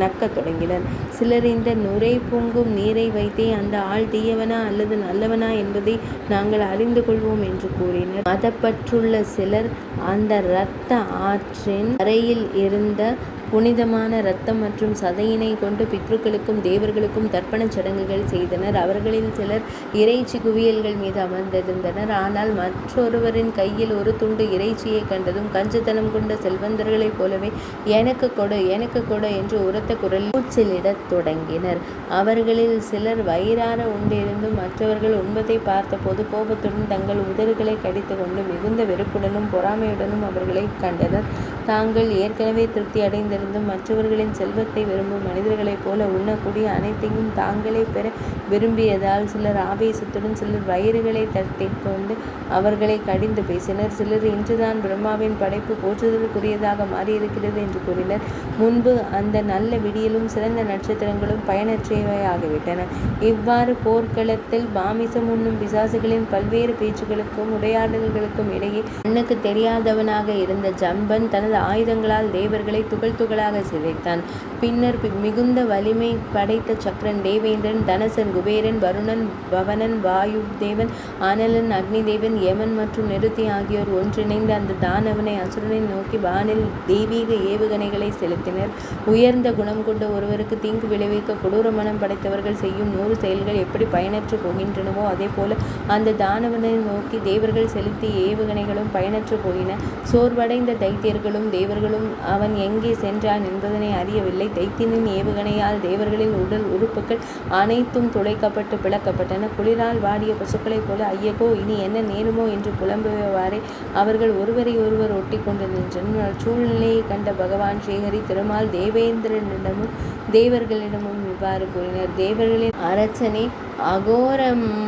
நக்கத் தொடங்கினர். சிலர், இந்த நுரை பொங்கும் நீரை வைத்தே அந்த ஆள் தீயவனா அல்லது நல்லவனா என்பதை நாங்கள் அறிந்து கொள்வோம் என்று கூறினர். மதப்பற்றுள்ள சிலர் அந்த இரத்த ஆற்றின் கரையில் இருந்த புனிதமான இரத்தம் மற்றும் சதையினை கொண்டு பித்ருக்களுக்கும் தேவர்களுக்கும் தர்ப்பணச் சடங்குகள் செய்தனர். அவர்களில் சிலர் இறைச்சி குவியல்கள் மீது அமர்ந்திருந்தனர். ஆனால் மற்றொருவரின் கையில் ஒரு துண்டு இறைச்சியை கண்டதும் கஞ்சத்தனம் கொண்ட செல்வந்தர்களைப் போலவே எனக்கு கொடு, எனக்கு கொடு என்று உரத்த குரலில் கூச்சலிடத் தொடங்கினர். அவர்களில் சிலர் வயிறார உண்டிருந்தும் மற்றவர்கள் உண்பதை பார்த்தபோது கோபத்துடன் தங்கள் உதடுகளை கடித்து கொண்டு மிகுந்த வெறுப்புடனும் பொறாமையுடனும் அவர்களை கண்டனர். தாங்கள் ஏற்கனவே திருப்தி அடைந்திருந்தும் மற்றவர்களின் செல்வத்தை விரும்பும் மனிதர்களைப் போல உண்ணக்கூடிய அனைத்தையும் தாங்களே பெற விரும்பியதால் சிலர் ஆவேசத்துடன், சிலர் வயிறுகளை தட்டிக்கொண்டு அவர்களை கடிந்து பேசினர். சிலர், இன்றுதான் பிரம்மாவின் படைப்பு போற்றுதலுக்குரியதாக மாறியிருக்கிறது என்று கூறினர். முன்பு அந்த நல்ல விடியலும் சிறந்த நட்சத்திரங்களும் பயனற்றவையாகிவிட்டன. இவ்வாறு போர்க்களத்தில் மாமிசம் உண்ணும் பிசாசுகளின் பல்வேறு பேச்சுகளுக்கும் உரையாடல்களுக்கும் இடையே கண்ணுக்கு தெரியாதவனாக இருந்த ஜம்பன் தனது ஆயுதங்களால் தேவர்களை துகள் துகளாக சிதைத்தான். பின்னர் மிகுந்த வலிமை படைத்த சக்கரன், தேவேந்திரன், தனசன், குபேரன், வருணன், பவனன், வாயு தேவன், அனலன், அக்னி தேவன், யமன் மற்றும் நிருத்தி ஆகியோர் ஒன்றிணைந்து அந்த தானவனை அசுரனை நோக்கி வானில் தெய்வீக ஏவுகணைகளை செலுத்தினர். உயர்ந்த குணம் கொண்ட ஒருவருக்கு தீங்கு விளைவிக்க கொடூர மனம் படைத்தவர்கள் செய்யும் 100 செயல்கள் எப்படி பயனற்று போகின்றனவோ அதே போல அந்த தானவனை நோக்கி தேவர்கள் செலுத்திய ஏவுகணைகளும் பயனற்று போயின. சோர்வடைந்த தைத்தியர்களும் தேவர்களும் அவன் எங்கே சென்றான் என்பதனை அறியவில்லை. தைத்தியனின் ஏவுகணையால் தேவர்களின் உடல் உறுப்புகள் அனைத்தும் துளைக்கப்பட்டு பிளக்கப்பட்டன. குளிரால் வாடிய பசுக்களைப் போல ஐயகோ இனி என்ன நேருமோ என்று புலம்புவாரே அவர்கள் ஒருவரை ஒருவர் ஒட்டி கொண்டு நின்றனர். சூழ்நிலையை கண்ட பகவான் ஸ்ரீஹரி திருமால் தேவேந்திரனிடமும் தேவர்களிடமும் இவ்வாறு கூறினர். தேவர்களின் அரசனே, அகோர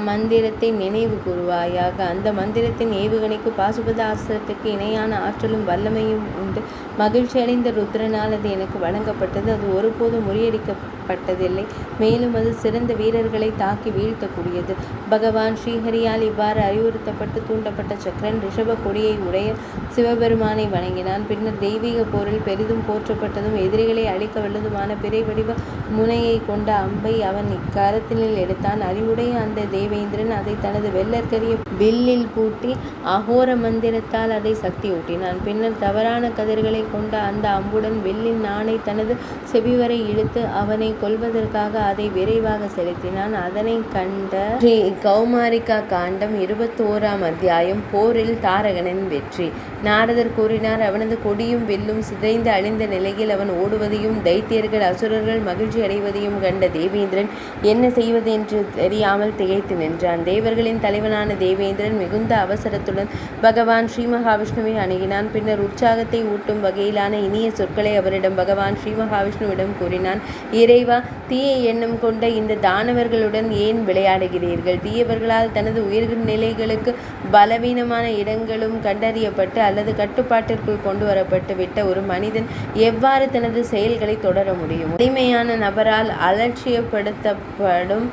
மந்திரத்தை நினைவு கூறுவாயாக. அந்த மந்திரத்தின் ஏவுகணைக்கு பாசுபத அஸ்திரத்துக்கு இணையான ஆற்றலும் வல்லமையும் உண்டு. மகிழ்ச்சி அடைந்த ருத்ரனால் அது எனக்கு வழங்கப்பட்டது. அது ஒருபோதும் முறியடிக்கப்பட்டதில்லை. மேலும் அது சிறந்த வீரர்களை தாக்கி வீழ்த்தக்கூடியது. பகவான் ஸ்ரீஹரியால் இவ்வாறு அறிவுறுத்தப்பட்டு தூண்டப்பட்ட சக்கரன் ரிஷப கொடியை உடைய சிவபெருமானை வணங்கினான். பின்னர் தெய்வீக போரில் பெரிதும் போற்றப்பட்டதும் எதிரிகளை அழிக்க வல்லதுமான பிறை வடிவ முனையை கொண்ட அம்பை அவன் இக்கரத்தினில் எடுத்தான். அறிவுடைய அந்த தேவேந்திரன் அதை தனது வெள்ளற்கரிய வில்லில் பூட்டி அகோர மந்திரத்தால் அதை சக்தியூட்டினான். பின்னர் தவறான கதிர்களை கொண்ட அந்த அம்புடன் வில்லின் நாணை தனது செவிவரை இழுத்து அவனை கொல்வதற்காக அதை விரைவாக செலுத்தினான். அதனை கண்ட ஸ்ரீ கௌமாரிகா காண்டம் 21ஆம் அத்தியாயம். போரில் தாரகனின் வெற்றி. நாரதர் கூறினார். அவனது கொடியும் வில்லும் சிதைந்து அழிந்த நிலையில் அவன் ஓடுவதையும் தைத்தியர்கள் அசுரர்கள் மகிழ்ச்சி அடைவதையும் கண்ட தேவேந்திரன் என்ன செய்வது என்று தெரியாமல் திகைத்து நின்றான். தேவர்களின் தலைவனான தேவேந்திரன் மிகுந்த அவசரத்துடன் பகவான் ஸ்ரீ மகாவிஷ்ணுவை அணுகினான். பின்னர் உற்சாகத்தை ஊட்டும் வகையிலான இனிய சொற்களை அவரிடம் பகவான் ஸ்ரீ மகாவிஷ்ணுவிடம் கூறினான். இறைவா, தீய எண்ணம் கொண்ட இந்த தானவர்களுடன் ஏன் விளையாடுகிறீர்கள்? தீயவர்களால் தனது உயிர்நிலைகளுக்கு பலவீனமான இடங்களும் கண்டறியப்பட்டு அல்லது கட்டுப்பாட்டிற்குள் கொண்டு வரப்பட்டு விட்ட ஒரு மனிதன் எவ்வாறு தனது செயல்களை தொடர முடியும்? வலிமையான நபரால் அலட்சியப்படுத்தப்படும்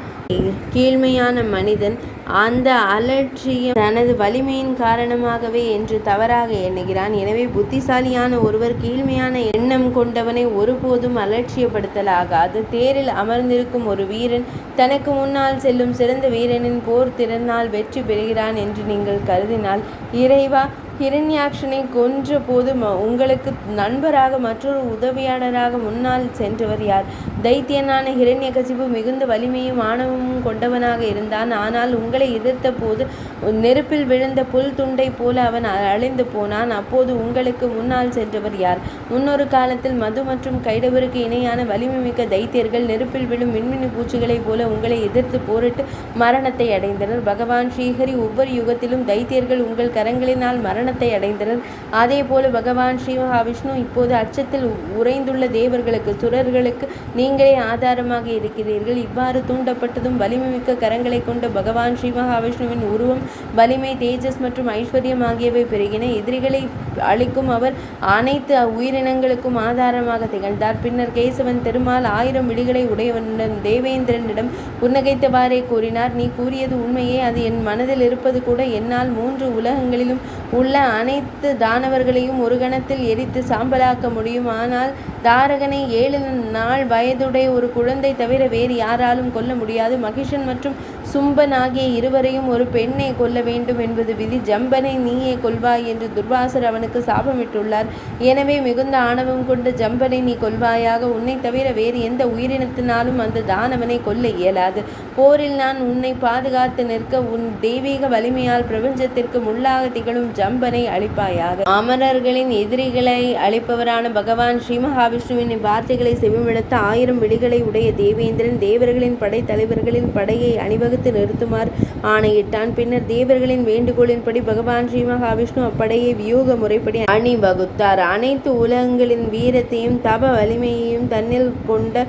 கீழ்மையான மனிதன் அந்த அலட்சியம் தனது வலிமையின் காரணமாகவே என்று தவறாக எண்ணுகிறான். எனவே புத்திசாலியான ஒருவர் கீழ்மையான எண்ணம் கொண்டவனை ஒருபோதும் அலட்சியப்படுத்தலாகாது. தேரில் அமர்ந்திருக்கும் ஒரு வீரன் தனக்கு முன்னால் செல்லும் சிறந்த வீரனின் போர் திறனால் வெற்றி பெறுகிறான் என்று நீங்கள் கருதினால், இறைவா, ஹிரண்யாக்ஷனை கொன்ற போது உங்களுக்கு நண்பராக மற்றொரு உதவியாளராக முன்னால் சென்றவர் யார்? தைத்தியனான ஹிரண்யகசிபு மிகுந்த வலிமையும் ஆணவமும் கொண்டவனாக இருந்தான். ஆனால் உங்களை எதிர்த்த போது நெருப்பில் விழுந்த புல் துண்டை போல அவன் அழிந்து போனான். அப்போது உங்களுக்கு முன்னால் சென்றவர் யார்? முன்னொரு காலத்தில் மது மற்றும் கைடவருக்கு இணையான வலிமை மிக்க தைத்தியர்கள் நெருப்பில் விழும் மின்மினி பூச்சிகளைப் போல உங்களை எதிர்த்து போரிட்டு மரணத்தை அடைந்தனர். பகவான் ஸ்ரீஹரி, ஒவ்வொரு யுகத்திலும் தைத்தியர்கள் உங்கள் கரங்களினால் மரணத்தை அடைந்தனர். அதே போல பகவான் ஸ்ரீ மகாவிஷ்ணு இப்போது அச்சத்தில் உறைந்துள்ள தேவர்களுக்கு, சுரர்களுக்கு நீங்களே ஆதாரமாக இருக்கிறீர்கள். இவ்வாறு தூண்டப்பட்டதும் வலிமை மிக்க கரங்களை கொண்ட பகவான் ஸ்ரீ மகாவிஷ்ணுவின் உருவம், வலிமை, தேஜஸ் மற்றும் ஐஸ்வர்யம் ஆகியவை பெருகின. எதிரிகளை அளிக்கும் அவர் அனைத்து உயிரினங்களுக்கும் ஆதாரமாக திகழ்ந்தார். பின்னர் கேசவன் திருமால் 1000 விழிகளை உடையவனிடம் தேவேந்திரனிடம் புன்னகைத்தவாறே கூறினார். நீ கூறியது உண்மையே. அது என் மனதில் இருப்பது கூட. என்னால் 3 உலகங்களிலும் உள்ள அனைத்து தானவர்களையும் ஒரு கணத்தில் எரித்து சாம்பலாக்க முடியும். ஆனால் தாரகனை 7 நாள் வயதுடைய ஒரு குழந்தை தவிர வேறு யாராலும் கொல்ல முடியாது. மகிஷன் மற்றும் சும்பன் ஆகிய இருவரையும் ஒரு பெண்ணை கொல்ல வேண்டும் என்பது விதி. ஜம்பனை நீயே கொல்வாய் என்று துர்வாசர் அவனுக்கு சாபமிட்டுள்ளார். எனவே மிகுந்த ஆணவம் கொண்ட ஜம்பனை நீ கொல்வாயாக. உன்னை தவிர வேறு எந்த உயிரினத்தினாலும் அந்த தானவனை கொல்ல இயலாது. போரில் நான் உன்னை பாதுகாத்து நிற்க உன் தெய்வீக வலிமையால் பிரபஞ்சத்திற்கு முள்ளாக திகழும் ஜம்பனை அழிப்பாயாக. அமரர்களின் எதிரிகளை அழிப்பவரான பகவான் ஸ்ரீ மகாவிஷ்ணுவின் வார்த்தைகளை செவிமடுத்த 1000 விழிகளை உடைய தேவேந்திரன் தேவர்களின் படை தலைவர்களின் படையை அணிவகுத்து நிறுத்துமாறு ஆணையிட்டான். பின்னர் தேவர்களின் வேண்டுகோளின்படி பகவான் ஸ்ரீ மகாவிஷ்ணு அப்படையை வியூக முறைப்படி அணிவகுத்தார். அனைத்து உலகங்களின் வீரத்தையும் தப வலிமையையும் தன்னில் கொண்ட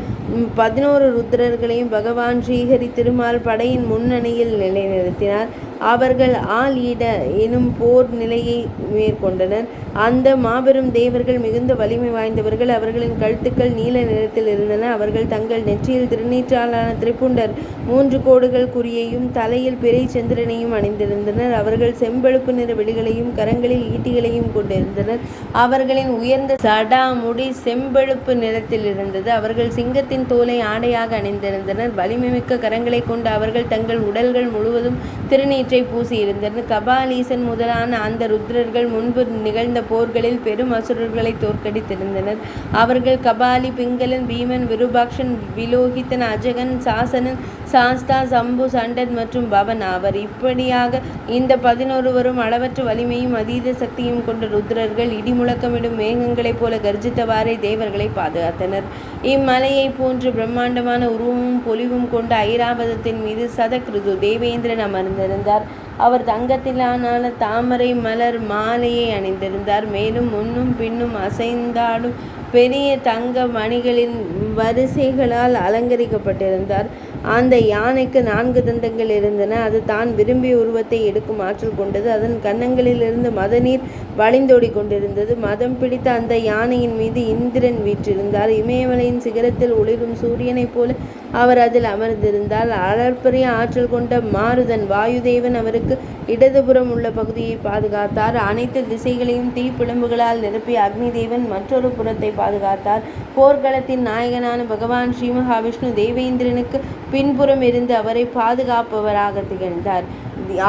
11 ருத்ரர்களையும் பகவான் ஸ்ரீஹரி திருமால் படையின் முன்னணியில் நிலைநிறுத்தினார். அவர்கள் ஆல்-ஈட எனும் போர் நிலையை மேற்கொண்டனர். அந்த மாபெரும் தேவர்கள் மிகுந்த வலிமை வாய்ந்தவர்கள். அவர்களின் கழுத்துக்கள் நீல நிறத்தில் இருந்தன. அவர்கள் தங்கள் நெற்றியில் திருநீற்றாலான திரிபுண்டர் 3 கோடுகள் குறியையும் தலையில் பிறை சந்திரனையும் அணிந்திருந்தனர். அவர்கள் செம்பழுப்பு நிற விழிகளையும் கரங்களில் ஈட்டிகளையும் கொண்டிருந்தனர். அவர்களின் உயர்ந்த சடா முடி செம்பழுப்பு நிறத்தில் இருந்தது. அவர்கள் சிங்கத்தின் தோலை ஆடையாக அணிந்திருந்தனர். வலிமைமிக்க கரங்களை கொண்டு அவர்கள் தங்கள் உடல்கள் முழுவதும் திருநீற்றை பூசியிருந்தனர். கபாலீசன் முதலான அந்த ருத்ரர்கள் முன்பு நிகழ்ந்த போர்களில் பெரும் அசுரர்களை தோற்கடித்திருந்தனர். அவர்கள் கபாலி, பிங்களன், பீமன், விருபாக்ஷன், விலோகிதன், அஜகன், சாசனன், சாஸ்தா, சம்பு, சண்டன் மற்றும் பவன் ஆவர். இப்படியாக இந்த 11வரும் அளவற்ற வலிமையும் அதீத சக்தியும் கொண்ட ருத்ரர்கள் இடிமுழக்கமிடும் மேகங்களைப் போல கர்ஜித்தவாறே தேவர்களை பாதுகாத்தனர். இம்மலையை போன்று பிரம்மாண்டமான உருவமும் பொலிவும் கொண்ட ஐராவதத்தின் மீது சதக்ருது தேவேந்திரன் அமர்ந்திருந்தார். அவர் தங்கத்திலான தாமரை மலர் மாலையை அணிந்திருந்தார். மேலும் முன்னும் பின்னும் அசைந்தாடும் பெரிய தங்க மணிகளின் வரிசைகளால் அலங்கரிக்கப்பட்டிருந்தார். அந்த யானைக்கு 4 தந்தங்கள் இருந்தன. அது தான் விரும்பிய உருவத்தை எடுக்கும் ஆற்றல் கொண்டது. அதன் கன்னங்களிலிருந்து மதநீர் வழிந்தோடி கொண்டிருந்தது. மதம் பிடித்த அந்த யானையின் மீது இந்திரன் வீற்றிருந்தார். இமயமலையின் சிகரத்தில் ஒளிரும் சூரியனைப் போல அவர் அதில் அமர்ந்திருந்தார். அளப்பரிய ஆற்றல் கொண்ட மாருதன் வாயுதேவன் அவருக்கு இடதுபுறம் உள்ள பகுதியை பாதுகாத்தார். அனைத்து திசைகளையும் தீப்பிழம்புகளால் நிரப்பிய அக்னி தேவன் மற்றொரு புறத்தை பாதுகாத்தார். போர்க்களத்தின் நாயகனான பகவான் ஸ்ரீ மகாவிஷ்ணு தேவேந்திரனுக்கு பின்புறம் இருந்து அவரை பாதுகாப்பவராக திகழ்ந்தார்.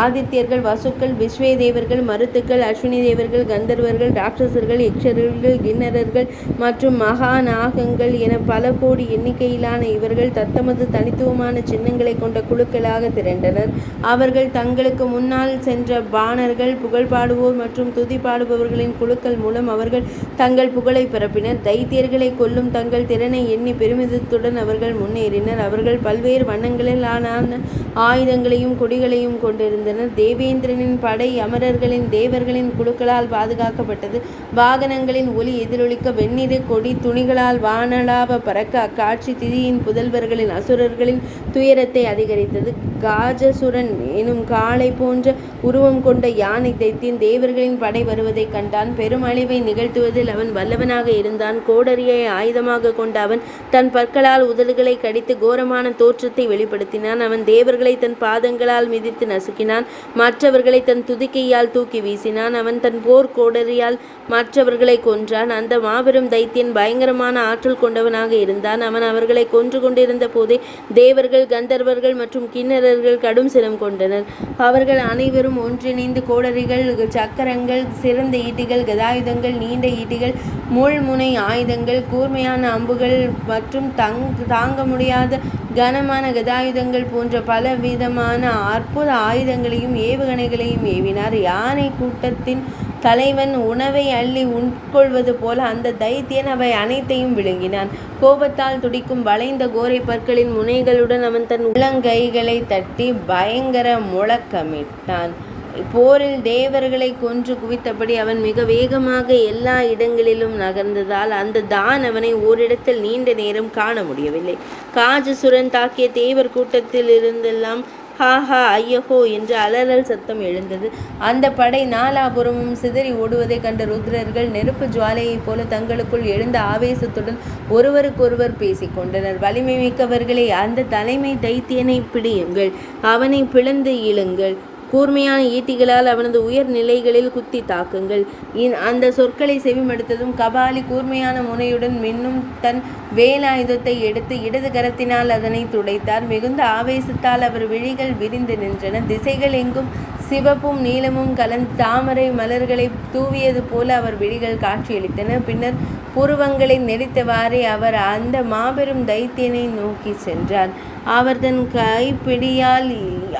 ஆதித்யர்கள், வசுக்கள், விஸ்வே தேவர்கள், மருத்துக்கள், அஸ்வினி தேவர்கள், கந்தர்வர்கள், ராட்சசர்கள், யக்ஷர்கள், கிண்ணறர்கள் மற்றும் மகாநாகங்கள் என பல கோடி எண்ணிக்கையிலான இவர்கள் தத்தமது தனித்துவமான சின்னங்களை கொண்ட குழுக்களாக திரண்டனர். அவர்கள் தங்களுக்கு முன்னால் சென்ற பாணர்கள், புகழ் பாடுவோர் மற்றும் துதி பாடுபவர்களின் குழுக்கள் மூலம் அவர்கள் தங்கள் புகழை பரப்பினர். தைத்தியர்களை கொல்லும் தங்கள் திறனை எண்ணி பெருமிதத்துடன் அவர்கள் முன்னேறினர். அவர்கள் பல்வேறு வண்ணங்களிலான ஆயுதங்களையும் கொடிகளையும் கொண்டிருந்தனர். தேவேந்திரனின் படை அமரர்களின் தேவர்களின் குழுக்களால் பாதுகாக்கப்பட்டது. வாகனங்களின் ஒலி எதிரொலிக்க வெண்ணிற கொடி துணிகளால் வானளாவ பறக்க அக்காட்சி திதியின் புதல்வர்களின் அசுரர்களின் துயரத்தை அதிகரித்தது. காஜசுரன் எனும் காளை போன்ற உருவம் கொண்ட யானை தைத்தியன் தேவர்களின் படை வருவதை கண்டான். பெருமழிவை நிகழ்த்துவதில் அவன் வல்லவனாக இருந்தான். கோடரியை ஆயுதமாக கொண்ட அவன் தன் பற்களால் உதடுகளை கடித்து கோரமான தோற்றத்தை வெளிப்படுத்தினான். அவன் தேவர்களை தன் பாதங்களால் மிதித்து நசுக்கினான். மற்றவர்களை தன் துதிக்கையால் தூக்கி வீசினான். அவன் தன் போர் கோடரியால் மற்றவர்களை கொன்றான். அந்த மாபெரும் தைத்தியன் பயங்கரமான ஆற்றல் கொண்டவனாக இருந்தான். அவன் அவர்களை கொன்று கொண்டிருந்த போதே தேவர்கள், கந்தர்வர்கள் மற்றும் கிண்ணறர்கள் கடும் சினம் கொண்டனர். அவர்கள் அனைவரும் ஒன்றிணைந்து கோடரிகள், சக்கரங்கள், சிறந்த ஈட்டிகள், கதாயுதங்கள், நீண்ட ஈட்டிகள், முள்முனை ஆயுதங்கள், கூர்மையான அம்புகள் மற்றும் தாங்க முடியாத கனமான கதாயுதங்கள் போன்ற பல விதமான அற்புத ஆயுதங்களையும் ஏவுகணைகளையும் ஏவினார். யானை கூட்டத்தின் தலைவன் உணவை அள்ளி உட்கொள்வது போல அந்த தைத்தியன் அவை அனைத்தையும் விழுங்கினான். கோபத்தால் துடிக்கும் வளைந்த கோரை பற்களின் முனைகளுடன் அவன் தன் உள்ளங்கைகளை தட்டி பயங்கர முழக்கமிட்டான். போரில் தேவர்களை கொன்று குவித்தபடி அவன் மிக வேகமாக எல்லா இடங்களிலும் நகர்ந்ததால் அந்த தானவனை ஓரிடத்தில் நீண்ட நேரம் காண முடியவில்லை. காஜசுரன் தாக்கிய தேவர் கூட்டத்தில் இருந்தெல்லாம் ஹாஹா ஐயஹோ என்று அலறல் சத்தம் எழுந்தது. அந்த படை நாலாபுரமும் சிதறி ஓடுவதை கண்ட ருத்ரர்கள் நெருப்பு ஜுவாலையைப் போல தங்களுக்குள் எழுந்த ஆவேசத்துடன் ஒருவருக்கொருவர் பேசிக்கொண்டனர். வலிமை மிக்கவர்களே, அந்த தலைமை தைத்தியனை பிடியுங்கள், அவனை பிளந்து இழுங்கள். கூர்மையான ஈட்டிகளால் அவனது உயர் நிலைகளில் குத்தி தாக்குங்கள். அந்த சொற்களை செவிமடுத்ததும் கபாலி கூர்மையான முனையுடன் மின்னும் தன் வேலாயுதத்தை எடுத்து இடது கரத்தினால் அதனை துடைத்தார். மிகுந்த ஆவேசத்தால் அவர் விழிகள் விரிந்து நின்றன. திசைகள் எங்கும் சிவப்பும் நீலமும் கலந்து தாமரை மலர்களை தூவியது போல அவர் விழிகள் காட்சியளித்தன. பின்னர் புருவங்களை நெறித்தவாறே அவர் அந்த மாபெரும் தைத்தியனை நோக்கி சென்றார். அவர் தன் கைப்பிடியால்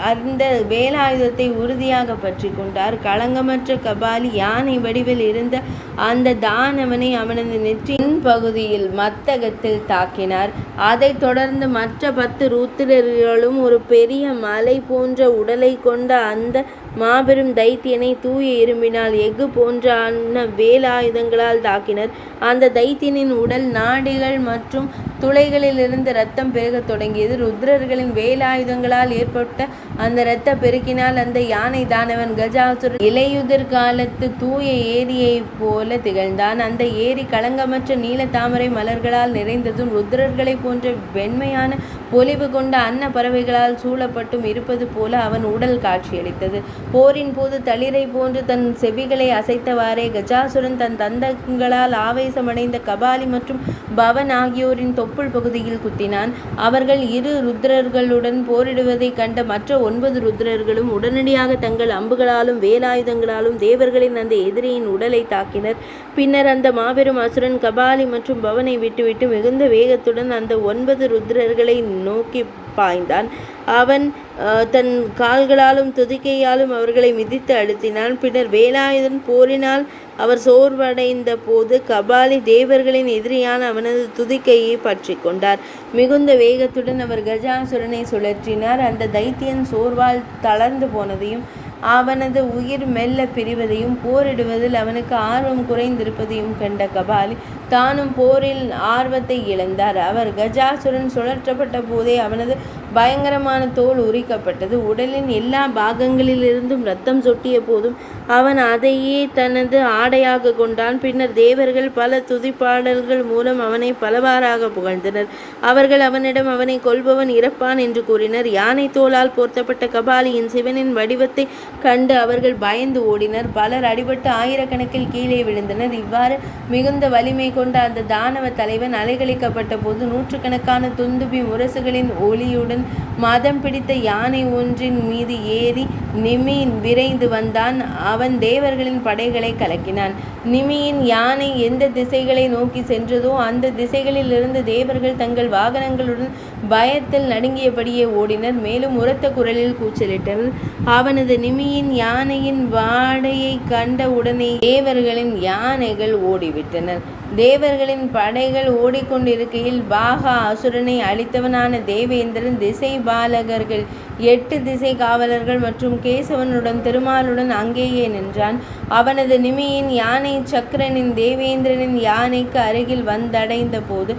அந்த வேலாயுதத்தை உறுதியாக பற்றி கொண்டார். களங்கமற்ற கபாலி யானை வடிவில் இருந்த அந்த தானவனை அவனது நெற்றின் பகுதியில் மத்தகத்தில் தாக்கினார். அதைத் தொடர்ந்து மற்ற 10 ருத்திரர்களும் ஒரு பெரிய மலை போன்ற உடலை கொண்ட அந்த மாபெரும் தைத்தியனை தூய இரும்பினால் எஃகு போன்ற வேலாயுதங்களால் தாக்கினர். அந்த தைத்தியனின் உடல் நாடிகள் மற்றும் துளைகளிலிருந்து இரத்தம் பெருகத் தொடங்கியது. ருத்ரர்களின் வேலாயுதங்களால் ஏற்பட்ட அந்த இரத்த பெருக்கினால் அந்த யானை தானவன் கஜாசுரன் இலையுதிர் காலத்து தூய ஏரியைப் போல திகழ்ந்தான். அந்த ஏரி களங்கமற்ற நீல தாமரை மலர்களால் நிறைந்ததும் ருத்ரர்களைப் போன்ற வெண்மையான பொலிவு கொண்ட அன்ன பறவைகளால் சூழப்பட்டும் இருப்பது போல அவன் உடல் காட்சியளித்தது. போரின் போது தளிரை போன்று தன் செவிகளை அசைத்தவாறே கஜாசுரன் தன் தந்தங்களால் ஆவேசமடைந்த கபாலி மற்றும் பவன் ஆகியோரின் தொப்புள் பகுதியில் குத்தினான். அவர்கள் 2 ருத்ரர்களுடன் போரிடுவதைக் கண்ட மற்ற 9 ருத்ரர்களும் உடனடியாக தங்கள் அம்புகளாலும் வேலாயுதங்களாலும் தேவர்களின் அந்த எதிரியின் உடலை தாக்கினர். பின்னர் அந்த மாபெரும் அசுரன் கபாலி மற்றும் பவனை விட்டுவிட்டு மிகுந்த வேகத்துடன் அந்த 9 ருத்ரர்களை நோக்கி பாய்ந்தான். அவன் தன் கால்களாலும் துதிக்கையாலும் அவர்களை மிதித்து அழுத்தினான். பின்னர் வேலாயுதன் போரினால் அவர் சோர்வடைந்த போது கபாலி தேவர்களின் எதிரியான அவனது துதிக்கையை பற்றி கொண்டார். மிகுந்த வேகத்துடன் அவர் கஜாசுரனை சுழற்றினார். அந்த தைத்தியன் சோர்வால் தளர்ந்து போனதையும் அவனது உயிர் மெல்ல பிரிவதையும் போரிடுவதில் அவனுக்கு ஆர்வம் குறைந்திருப்பதையும் கண்ட கபாலி தானும் போரில் ஆர்வத்தை இழந்தார். அவர் கஜாசுரன் சுழற்றப்பட்ட போதே அவனது பயங்கரமான தோல் உரிக்கப்பட்டது. உடலின் எல்லா பாகங்களிலிருந்தும் இரத்தம் சொட்டிய போதும் அவன் அதையே தனது ஆடையாக கொண்டான். பின்னர் தேவர்கள் பல துதிப்பாடல்கள் மூலம் அவனை பலவாறாக புகழ்ந்தனர். அவர்கள் அவனிடம் அவனை கொல்பவன் இறப்பான் என்று கூறினர். யானை தோலால் போர்த்தப்பட்ட கபாலியின் சிவனின் வடிவத்தை கண்டு அவர்கள் பயந்து ஓடினர். பலர் அடிபட்டு ஆயிரக்கணக்கில் கீழே விழுந்தனர். இவ்வாறு மிகுந்த வலிமை கொண்ட அந்த தானவ தலைவன் அலைகழிக்கப்பட்ட போது நூற்றுக்கணக்கான துந்துபி முரசுகளின் ஒளியுடன் மதம் பிடித்த யானை ஒன்றின் மீது ஏறி நிமி விரைந்து வந்தான். அவன் தேவர்களின் படைகளை கலக்கினான். நிமியின் யானை எந்த திசைகளை நோக்கி சென்றதோ அந்த திசைகளில் இருந்து தேவர்கள் தங்கள் வாகனங்களுடன் பயத்தில் நடுங்கியபடியே ஓடினர். மேலும் உரத்த குரலில் கூச்சலிட்டனர். அவனது நிமியின் யானையின் வாடையை கண்ட உடனே தேவர்களின் யானைகள் ஓடிவிட்டனர். தேவர்களின் படைகள் ஓடிக்கொண்டிருக்கையில் பாகா அசுரனை அழித்தவனான தேவேந்திரன் திசை பாலகர்கள் 8 திசை காவலர்கள் மற்றும் கேசவனுடன் திருமாலுடன் அங்கேயே நின்றான். அவனது நிமியின் யானை சக்கரனின் தேவேந்திரனின் யானைக்கு அருகில் வந்தடைந்த போது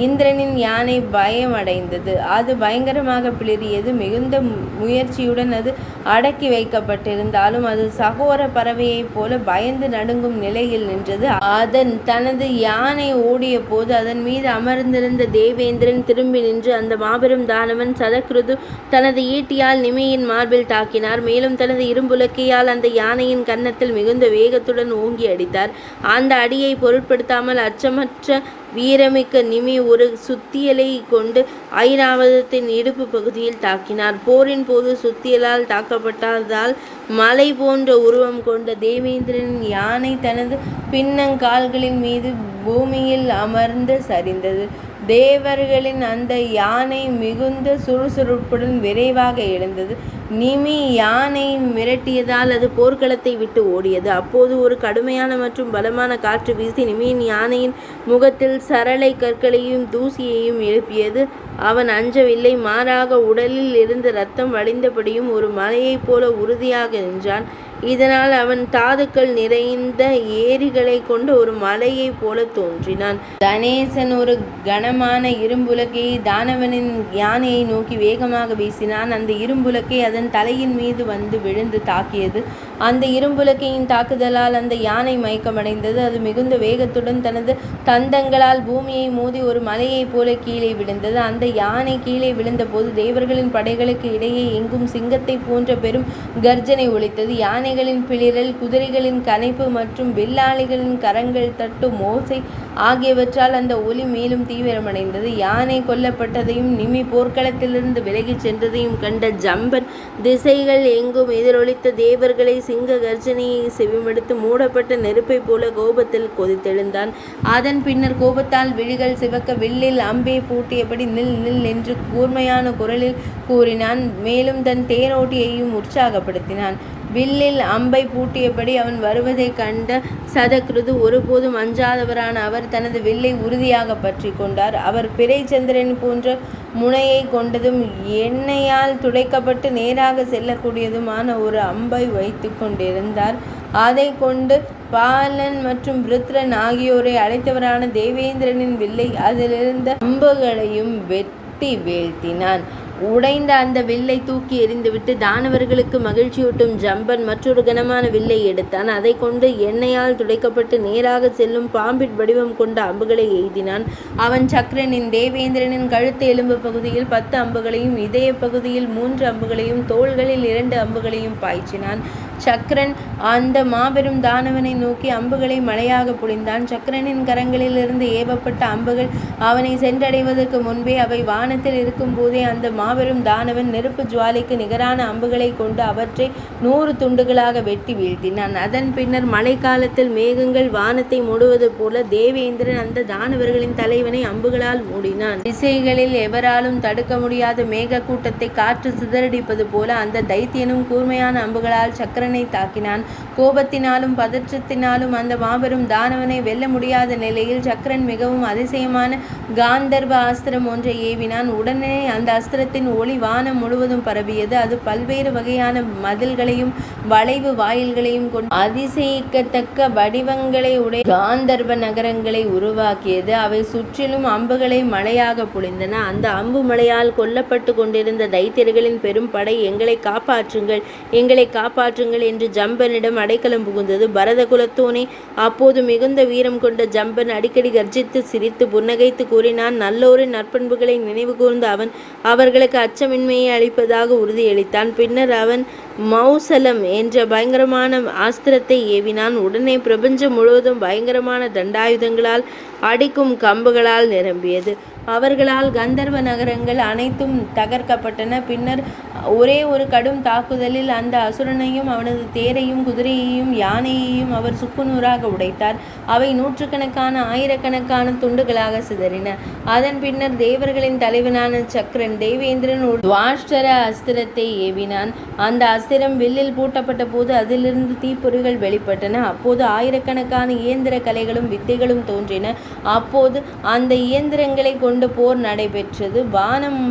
இந்திரனின் யானை பயமடைந்தது. அது பயங்கரமாக பிளிறியது. மிகுந்த முயற்சியுடன் அது அடக்கி வைக்கப்பட்டிருந்தாலும் அது சகோர பறவையைப் போல பயந்து நடுங்கும் நிலையில் நின்றது. அதன் தனது யானை ஓடிய போது அதன் மீது அமர்ந்திருந்த தேவேந்திரன் திரும்பி நின்று அந்த மாபெரும் தானவன் சதக்ருது தனது ஈட்டியால் நிமியின் மார்பில் தாக்கினார். மேலும் தனது இரும்புலக்கையால் அந்த யானையின் கன்னத்தில் மிகுந்த வேகத்துடன் ஓங்கி அடித்தார். அந்த அடியை பொருட்படுத்தாமல் அச்சமற்ற வீரமிக்க நிமி ஒரு சுத்தியலை கொண்டு ஐராவதத்தின் இடுப்பு பகுதியில் தாக்கினார். போரின் போது சுத்தியலால் தாக்கப்பட்டதால் மலை போன்ற உருவம் கொண்ட தேவேந்திரனின் யானை தனது பின்னங்கால்களின் மீது பூமியில் அமர்ந்து சரிந்தது. தேவர்களின் அந்த யானை மிகுந்த சுறுசுறுப்புடன் விரைவாக எழுந்தது. நிமி யானை மிரட்டியதால் அது போர்க்களத்தை விட்டு ஓடியது. அப்போது ஒரு கடுமையான மற்றும் பலமான காற்று வீசி நிமியின் யானையின் முகத்தில் சரளை கற்களையும் தூசியையும் எழுப்பியது. அவன் அஞ்சவில்லை. மாறாக உடலில் இருந்து இரத்தம் வழிந்தபடியும் ஒரு மலையைப் போல உறுதியாக நின்றான். இதனால் அவன் தாதுக்கள் நிறைந்த ஏரிகளை கொண்ட ஒரு மலையை போல தோன்றினான். கணேசன் ஒரு கனமான இரும்புலக்கையை தானவனின் யானையை நோக்கி வேகமாக வீசினான். அந்த இரும்புலக்கை அதன் தலையின் மீது வந்து விழுந்து தாக்கியது. அந்த இரும்புலக்கையின் தாக்குதலால் அந்த யானை மயக்கமடைந்தது. அது மிகுந்த வேகத்துடன் தனது தந்தங்களால் பூமியை மோதி ஒரு மலையைப் போல கீழே விழுந்தது. அந்த யானை கீழே விழுந்தபோது தேவர்களின் படைகளுக்கு இடையே எங்கும் சிங்கத்தை போன்ற பெரும் கர்ஜனை ஒலித்தது. யானைகளின் பிளிரல், குதிரைகளின் கனைப்பு மற்றும் வில்லாளிகளின் கரங்கள் தட்டும் ஓசை ஆகியவற்றால் அந்த ஒலி மேலும் தீவிரமடைந்தது. யானை கொல்லப்பட்டதையும் நிமி போர்க்களத்திலிருந்து விலகிச் சென்றதையும் கண்ட ஜம்பன் திசைகள் எங்கும் எதிரொலித்த தேவர்களை சிங்க கர்ஜனையை செவிமடுத்து மூடப்பட்ட நெருப்பை போல கோபத்தில் கொதித்தெழுந்தான். அதன் பின்னர் கோபத்தால் விழிகள் சிவக்க வில்லில் அம்பே பூட்டியபடி நில் நில் என்று கூர்மையான குரலில் கூறினான். மேலும் தன் தேரோட்டியையும் உற்சாகப்படுத்தினான். வில்லில் அம்பை பூட்டியபடி அவன் வருவதைக் கண்ட சதக்ருது ஒருபோதும் அஞ்சாதவரான அவர் தனது வில்லை உறுதியாக பற்றி கொண்டார். அவர் பிறைச்சந்திரன் போன்ற முனையை கொண்டதும் எண்ணெயால் துடைக்கப்பட்டு நேராக செல்லக்கூடியதுமான ஒரு அம்பை வைத்து கொண்டிருந்தார். அதை கொண்டு பாலன் மற்றும் விருத்ரன் ஆகியோரை அழைத்தவரான தேவேந்திரனின் வில்லை அதிலிருந்த அம்புகளையும் வெட்டி வீழ்த்தினான். உடைந்த அந்த வில்லை தூக்கி எறிந்துவிட்டு தானவர்களுக்கு மகிழ்ச்சியூட்டும் ஜம்பன் மற்றொரு கனமான வில்லை எடுத்தான். அதை கொண்டு எண்ணெயால் துடைக்கப்பட்டு நேராக செல்லும் பாம்பின் வடிவம் கொண்ட அம்புகளை எய்தினான். அவன் சக்கரனின் தேவேந்திரனின் கழுத்து எலும்பு பகுதியில் 10 அம்புகளையும், இதய பகுதியில் 3 அம்புகளையும், தோள்களில் 2 அம்புகளையும் பாய்ச்சினான். சக்கரன் அந்த மாபெரும் தானவனை நோக்கி அம்புகளை மழையாக பொழிந்தான். சக்கரனின் கரங்களிலிருந்து ஏவப்பட்ட அம்புகள் அவனை சென்றடைவதற்கு முன்பே அவை வானத்தில் இருக்கும் போதே அந்த மாபெரும் தானவன் நெருப்பு ஜுவாலைக்கு நிகரான அம்புகளை கொண்டு அவற்றை 100 துண்டுகளாக வெட்டி வீழ்த்தினான். அதன் பின்னர் மழைக்காலத்தில் மேகங்கள் வானத்தை மூடுவது போல தேவேந்திரன் அந்த தானவர்களின் தலைவனை அம்புகளால் மூடினான். திசைகளில் எவராலும் தடுக்க முடியாத மேக கூட்டத்தை காற்று சிதறடிப்பது போல அந்த தைத்தியனும் கூர்மையான அம்புகளால் சக்கரனை தாக்கினான். கோபத்தினாலும் பதற்றத்தினாலும் அந்த மாபெரும் தானவனை வெல்ல முடியாத நிலையில் சக்கரன் மிகவும் அதிசயமான காந்தர்வ அஸ்திரம் ஒன்றை ஏவினான். உடனே அந்த அஸ்திரத்தின் ஒளி வானம் முழுவதும் பரவியது. அது பல்வேறு வகையான மதில்களையும் வளைவு வாயில்களையும் கொண்டு அதிசயிக்கத்தக்க வடிவங்களை உடைய காந்தர்வ நகரங்களை உருவாக்கியது. அவை சுற்றிலும் அம்புகளை மழையாக பொழிந்தன. அந்த அம்பு மழையால் கொல்லப்பட்டு கொண்டிருந்த தைத்தியர்களின் பெரும் படை எங்களை காப்பாற்றுங்கள், எங்களை காப்பாற்றுங்கள் என்று ஜம்பனிடம் அடைக்கலம் புகுந்தது. பரத குலத்தோனே, அப்போது மிகுந்த வீரம் கொண்ட ஜம்பன் அடிக்கடி கர்ஜித்து சிரித்து புன்னகைத்து கூறினான். நல்லோரின் நற்பண்புகளை நினைவு கூர்ந்த அவன் அவர்களுக்கு அச்சமின்மையை அளிப்பதாக உறுதியளித்தான். பின்னர் அவன் மௌசலம் என்ற பயங்கரமான ஆஸ்திரத்தை ஏவினான். உடனே பிரபஞ்சம் முழுவதும் பயங்கரமான தண்டாயுதங்களால் அடிக்கும் கம்புகளால் நிரம்பியது. அவர்களால் கந்தர்வ நகரங்கள் அனைத்தும் தகர்க்கப்பட்டன. பின்னர் ஒரே ஒரு கடும் தாக்குதலில் அந்த அசுரனையும் அவனது தேரையும் குதிரையையும் யானையையும் அவர் சுக்குநூறாக உடைத்தார். அவை நூற்றுக்கணக்கான ஆயிரக்கணக்கான துண்டுகளாக சிதறின. அதன் பின்னர் தேவர்களின் தலைவனான சக்கரன் தேவேந்திரன் ஒரு துவாஷ்டர அஸ்திரத்தை ஏவினான். அந்த அஸ்திரம் வில்லில் பூட்டப்பட்ட போது அதிலிருந்து தீப்பொறிகள் வெளிப்பட்டன. அப்போது ஆயிரக்கணக்கான இயந்திர கலைகளும் வித்தைகளும் தோன்றின. அப்போது அந்த இயந்திரங்களை கொண்டு போர் நடைபெற்றது. வானம்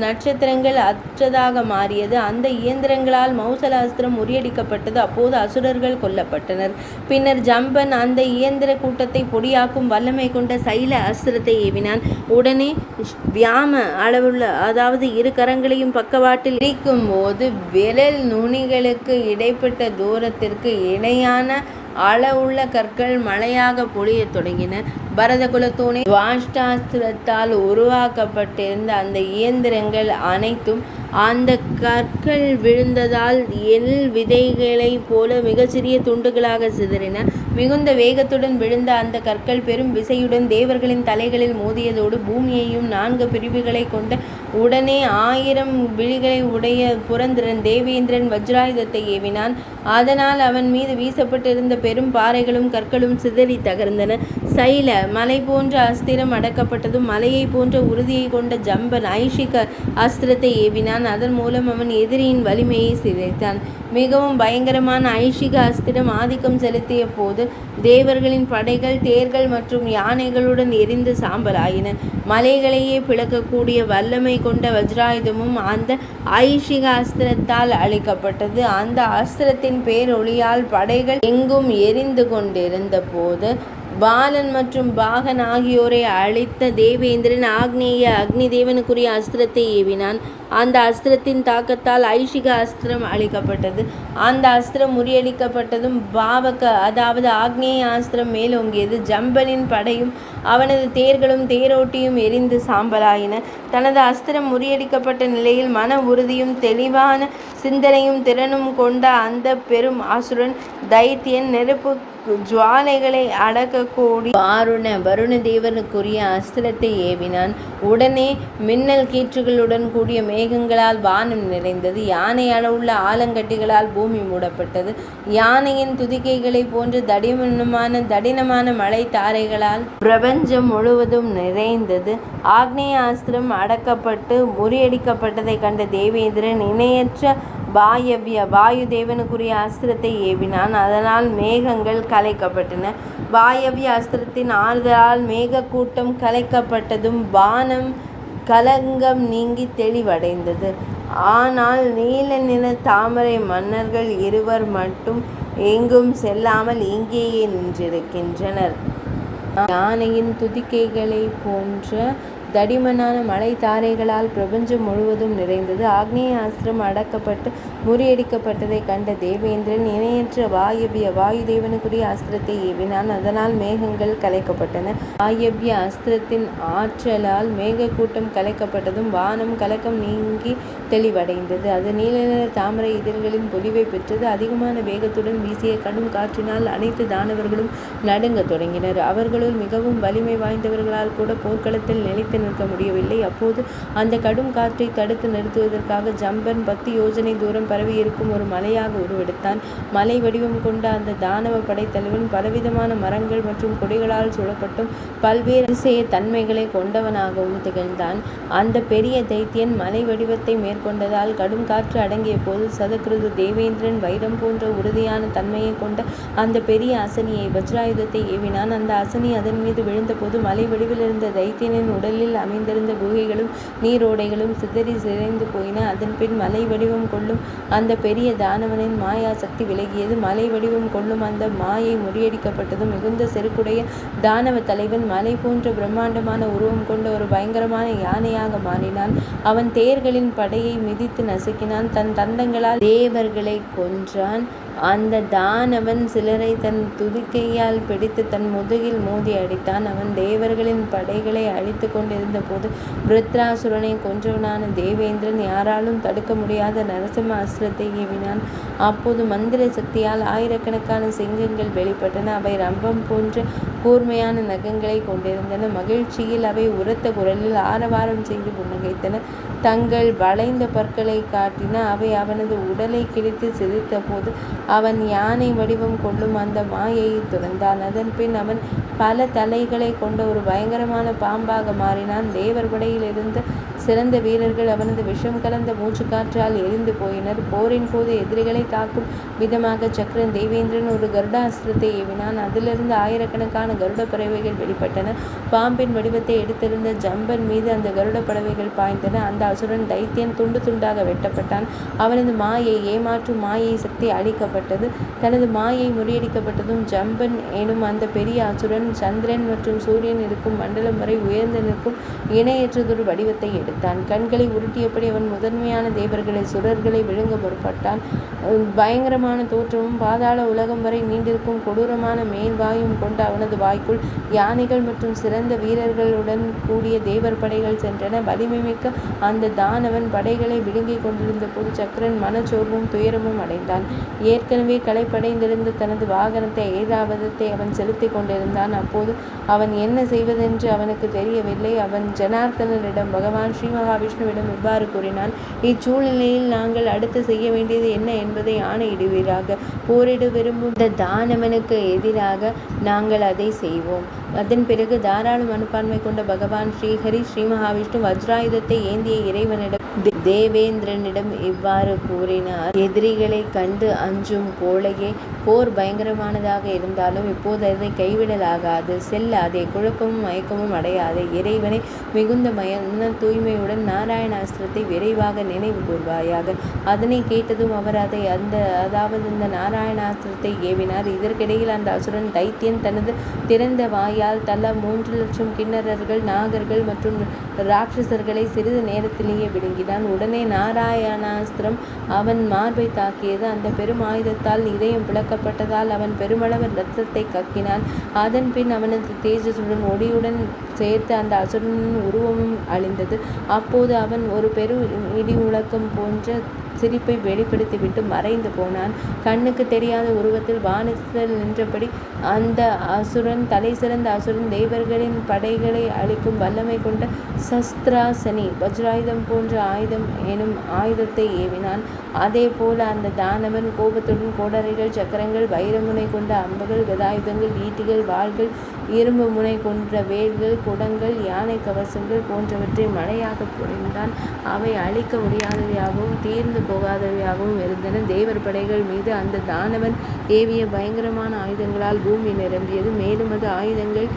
நட்சத்திரங்கள் அற்றதாக மாறியது. அந்த இயந்திரங்களால் மௌசல அஸ்திரம் முறியடிக்கப்பட்டது. அப்போது அசுரர்கள் கொல்லப்பட்டனர். பின்னர் ஜம்பன் அந்த இயந்திர கூட்டத்தை பொடியாக்கும் வல்லமை கொண்ட சைல அஸ்திரத்தை ஏவினான். உடனே வியாம அளவுள்ள, அதாவது 2 கரங்களையும் பக்கவாட்டில் இடிக்கும் போது விரல் நுனிகளுக்கு இடைப்பட்ட தூரத்திற்கு இணையான அளவுள்ள கற்கள் மழையாக பொழியத் தொடங்கின. பரத குலத்தோனே, துவாஷ்டாஸ்திரத்தால் உருவாக்கப்பட்டிருந்த அந்த இயந்திரங்கள் அனைத்தும் அந்த கற்கள் விழுந்ததால் எள் விதைகளைப் போல மிகச்சிறிய துண்டுகளாக சிதறின. மிகுந்த வேகத்துடன் விழுந்த அந்த கற்கள் பெரும் விசையுடன் தேவர்களின் தலைகளில் மோதியதோடு பூமியையும் 4 பிரிவுகளை கொண்ட உடனே 1000 விழிகளை உடைய புரந்திரன் தேவேந்திரன் வஜ்ராயுதத்தை ஏவினான். அதனால் அவன் மீது வீசப்பட்டிருந்த பெரும் பாறைகளும் கற்களும் சிதறி தகர்ந்தன. சைல மலை போன்ற அஸ்திரம் அடக்கப்பட்டதும் மலையை போன்ற உறுதியை கொண்ட ஜம்பன் ஐஷிக அஸ்திரத்தை ஏவினான். அதன் மூலம் அவன் எதிரியின் வலிமையை சிதைத்தான். மிகவும் பயங்கரமான ஐஷிக அஸ்திரம் ஆதிக்கம் செலுத்திய போது தேவர்களின் படைகள் தேர்கள் மற்றும் யானைகளுடன் எரிந்து சாம்பலாயின. மலைகளையே பிளக்கக்கூடிய வல்லமை கொண்ட வஜ்ராயுதமும் அந்த ஐஷிக அஸ்திரத்தால் அளிக்கப்பட்டது. அந்த அஸ்திரத்தின் ஜம்பனின் பேரொளியால் படைகள் எங்கும் எரிந்து கொண்டிருந்த போது பாலன் மற்றும் பாகன் ஆகியோரை அழித்த தேவேந்திரன் ஆக்னேய அக்னி தேவனுக்குரிய அஸ்திரத்தை ஏவினான். அந்த அஸ்திரத்தின் தாக்கத்தால் ஐஷிக அஸ்திரம் அழிக்கப்பட்டது. அந்த அஸ்திரம் முறியடிக்கப்பட்டதும் பாவக அதாவது ஆக்னேய அஸ்திரம் மேலோங்கியது. ஜம்பனின் படையும் அவனது தேர்களும் தேரோட்டியும் எரிந்து சாம்பலாயின. தனது அஸ்திரம் முறியடிக்கப்பட்ட நிலையில் மன உறுதியும் தெளிவான சிந்தனையும் திறனும் கொண்ட அந்த பெரும் அசுரன் தைத்தியன் நெருப்பு ஜுவாலைகளை அடக்கக்கூடி வருண தேவனுக்குரிய அஸ்திரத்தை ஏவினான். உடனே மின்னல் கீற்றுகளுடன் கூடிய மேகங்களால் வானம் நிறைந்தது. யானை அளவுள்ள ஆலங்கட்டிகளால் பூமி மூடப்பட்டது. யானையின் துதிக்கைகளை போன்ற தடினமான மழை தாரைகளால் பிரபஞ்சம் முழுவதும் நிறைந்தது. ஆக்னேய அஸ்திரம் அடக்கப்பட்டு முறியடிக்கப்பட்டதை கண்ட தேவேந்திரன் இணையற்ற வாயு தேவனுக்குரிய அஸ்திரத்தை ஏவினான். அதனால் மேகங்கள் கலைக்கப்பட்டன. வாயவ்ய அஸ்திரத்தின் ஆறுதலால் மேக கூட்டம் கலைக்கப்பட்டதும் வானம் கலங்கம் நீங்கி தெளிவடைந்தது. ஆனால் நீல நிற தாமரை மன்னர்கள் இருவர் மட்டும் எங்கும் செல்லாமல் இங்கேயே நின்றிருக்கின்றனர். யானையின் துதிக்கைகளை போன்ற தடிமனான மழை தாரைகளால் பிரபஞ்சம் முழுவதும் நிறைந்தது. ஆக்னேய அஸ்திரம் அடக்கப்பட்டு முறியடிக்கப்பட்டதை கண்ட தேவேந்திரன் இணையற்ற வாயு தேவனுக்குரிய அஸ்திரத்தை ஏவினான். அதனால் மேகங்கள் கலைக்கப்பட்டன. வாயவ்ய அஸ்திரத்தின் ஆற்றலால் மேகக்கூட்டம் கலைக்கப்பட்டதும் வானம் கலக்கம் நீங்கி தெளிவடைந்தது. அது நீல நிற தாமரை இதழ்களின் பொலிவை பெற்றது. அதிகமான வேகத்துடன் வீசிய கடும் காற்றினால் அனைத்து தானவர்களும் நடுங்க தொடங்கினர். அவர்களுள் மிகவும் வலிமை வாய்ந்தவர்களால் கூட போர்க்களத்தில் நிலைத்து நிற்க முடியவில்லை. அப்போது அந்த கடும் காற்றை தடுத்து நிறுத்துவதற்காக ஜம்பன் 10 யோஜனை தூரம் பரவி இருக்கும் ஒரு மலையாக உருவெடுத்தான். மலை வடிவம் கொண்ட அந்த தானவ படைத்தலைவன் பலவிதமான மரங்கள் மற்றும் கொடிகளால் சூழப்பட்டும் பல்வேறு அதிசய தன்மைகளை கொண்டவனாகவும் திகழ்ந்தான். அந்த பெரிய தைத்தியன் மலை வடிவத்தை மேற்கொண்டதால் கடும் காற்று அடங்கிய போது சதகிருது தேவேந்திரன் வைரம் போன்ற உறுதியான தன்மையை கொண்ட அந்த பெரிய அசனியை வஜ்ராயுதத்தை ஏவினான். அந்த அசனி அதன் மீது விழுந்தபோது மலை வடிவில் இருந்த தைத்தியனின் உடலில் அமைந்திருந்த குகைகளும் நீரோடைகளும் சிதைந்து போயின. அதன் பின் மலை வடிவம் கொள்ளும் அந்த பெரிய தானவனின் மாயா சக்தி விலகியது. மலை வடிவம் கொள்ளும் அந்த மாயை முறியடிக்கப்பட்டதும் மிகுந்த செருக்குடைய தானவ தலைவன் மலை போன்ற பிரம்மாண்டமான உருவம் கொண்ட ஒரு பயங்கரமான யானையாக மாறினான். அவன் தேர்களின் படையை மிதித்து நசுக்கினான். தன் தந்தங்களால் தேவர்களை கொன்றான். அந்த தானவன் சிலரை தன் துதிக்கையால் பிடித்து தன் முதுகில் மோதி அடித்தான். அவன் தேவர்களின் படைகளை அழித்து கொண்டிருந்த போது விருத்ராசுரனை கொன்றவனான தேவேந்திரன் யாராலும் தடுக்க முடியாத நரசிம்ம அஸ்திரத்தை ஏவினான். அப்போது மந்திர சக்தியால் ஆயிரக்கணக்கான சிங்கங்கள் வெளிப்பட்டன. அவை ரம்பம் போன்ற கூர்மையான நகங்களை கொண்டிருந்தன. மகிழ்ச்சியில் அவை உரத்த குரலில் ஆரவாரம் செய்து புன்னகைத்தன. தங்கள் வளைந்த பற்களை காட்டின. அவை அவனது உடலை கிழித்து சிதைத்த போது அவன் யானை வடிவம் கொள்ளும் அந்த மாயையை துறந்தான். அதன் பின் அவன் பல தலைகளை கொண்ட ஒரு பயங்கரமான பாம்பாக மாறினான். தேவர் படையில் இருந்த சிறந்த வீரர்கள் அவனது விஷம் கலந்த மூச்சுக்காற்றால் எரிந்து போயினர். போரின் போது எதிரிகளை தாக்கும் விதமாக சக்கரன் தேவேந்திரன் ஒரு கருடாஸ்திரத்தை ஏவினான். அதிலிருந்து ஆயிரக்கணக்கான கருட பறவைகள் வெளிப்பட்டன. பாம்பின் வடிவத்தை எடுத்திருந்த ஜம்பன் மீது அந்த கருட பறவைகள் பாய்ந்தன. அந்த அசுரன் தைத்தியன் துண்டு துண்டாக வெட்டப்பட்டான். அவனது மாயை ஏமாற்றும் மாயை சக்தி அழிக்கப்பட்டது. தனது மாயை முறியடிக்கப்பட்டதும் ஜம்பன் எனும் அந்த பெரிய அசுரன் சந்திரன் மற்றும் சூரியன் இருக்கும் மண்டலம் வரை உயர்ந்து நிற்கும் இணையற்றதொரு வடிவத்தை எடுத்தான். கண்களை உருட்டியபடி அவன் முதன்மையான தேவர்களை சுரர்களை விழுங்க முற்பட்டான். பயங்கரமான தோற்றமும் பாதாள உலகம் வரை நீண்டிருக்கும் கொடூரமான மேல்வாயும் கொண்ட அவனது வாய்க்குள் யானைகள் மற்றும் சிறந்த வீரர்களுடன் கூடிய தேவர் படைகள் சென்றன. வலிமை மிக்க அந்த தானவன் படைகளை விழுங்கிக் கொண்டிருந்த போது சக்கரன் மனச்சோர்வும் துயரமும் அடைந்தான். ஏற்கனவே களைப்படைந்திருந்த தனது வாகனத்தை ஐராவதத்தை அவன் செலுத்தி கொண்டிருந்தான். அப்போது அவன் என்ன செய்வதென்று அவனுக்கு தெரியவில்லை. அவன் ஜனார்த்தனரிடம் பகவான் ஸ்ரீ மகாவிஷ்ணுவிடம் இவ்வாறு கூறினான். இச்சூழ்நிலையில் நாங்கள் அடுத்து செய்ய வேண்டியது என்ன என்பதை ஆணையிடுவீராக. போரிட விரும்பும் இந்த தானவனுக்கு எதிராக நாங்கள் அதை செய்வோம். அதன் பிறகு தாராள மனப்பான்மை கொண்ட பகவான் ஸ்ரீஹரி ஸ்ரீ மகாவிஷ்ணு வஜ்ராயுதத்தை ஏந்திய இறைவனிடம் தேவேந்திரனிடம் இவ்வாறு கூறினார். எதிரிகளை கண்டு அஞ்சும் கோழையே, போர் பயங்கரமானதாக இருந்தாலும் இப்போது அதை கைவிடலாகாது, செல்லாதே, குழப்பமும் மயக்கமும் அடையாதே, இறைவனை மிகுந்த மன தூய்மையுடன் நாராயணாஸ்திரத்தை விரைவாக நினைவு கூர்வாயாக. அதனை கேட்டதும் அவர் அதாவது இந்த நாராயணாஸ்திரத்தை ஏவினார். இதற்கிடையில் அந்த அசுரன் தைத்தியன் தனது திறந்த வாயால் தலா 3,00,000 கிண்ணறர்கள், நாகர்கள் மற்றும் ராட்சசர்களை சிறிது நேரத்திலேயே விழுங்கினான். உடனே நாராயணாஸ்திரம் அவன் மார்பை தாக்கியது. அந்த பெரும் ஆயுதத்தால் இதயம் பிளக்கப்பட்டதால் அவன் பெருமளவு இரத்தத்தை கக்கினான். அதன் பின் அவனது தேஜசுடன் ஒளியுடன் சேர்த்து அந்த அசுரனின் உருவமும் அழிந்தது. அப்போது அவன் ஒரு பெரு இடி முழக்கம் போன்ற சிரிப்பை வெளிப்படுத்திவிட்டு மறைந்து போனான். கண்ணுக்கு தெரியாத உருவத்தில் வானத்தில் நின்றபடி அந்த அசுரன், தலை சிறந்த அசுரன், தேவர்களின் படைகளை அழிக்கும் வல்லமை கொண்ட சஸ்திராசனி, வஜ்ராயுதம் போன்ற ஆயுதம் எனும் ஆயுதத்தை ஏவினான். அதே போல அந்த தானவன் கோபத்துடன் கோடரைகள், சக்கரங்கள், வைரமுனை கொண்ட அம்புகள், கதாயுதங்கள், ஈட்டிகள், வாள்கள், இரும்பு முனை கொன்ற வேல்கள், குடங்கள், யானை கவசங்கள் போன்றவற்றை மழையாக பொழிந்தான். அவை அழிக்க முடியாதவையாகவும் தீர்ந்து போகாதவையாகவும் இருந்தன. தேவர் படைகள் மீது அந்த தானவன் ஏவிய பயங்கரமான ஆயுதங்களால் பூமி நிரம்பியது. மேலும் அது ஆயுதங்கள்,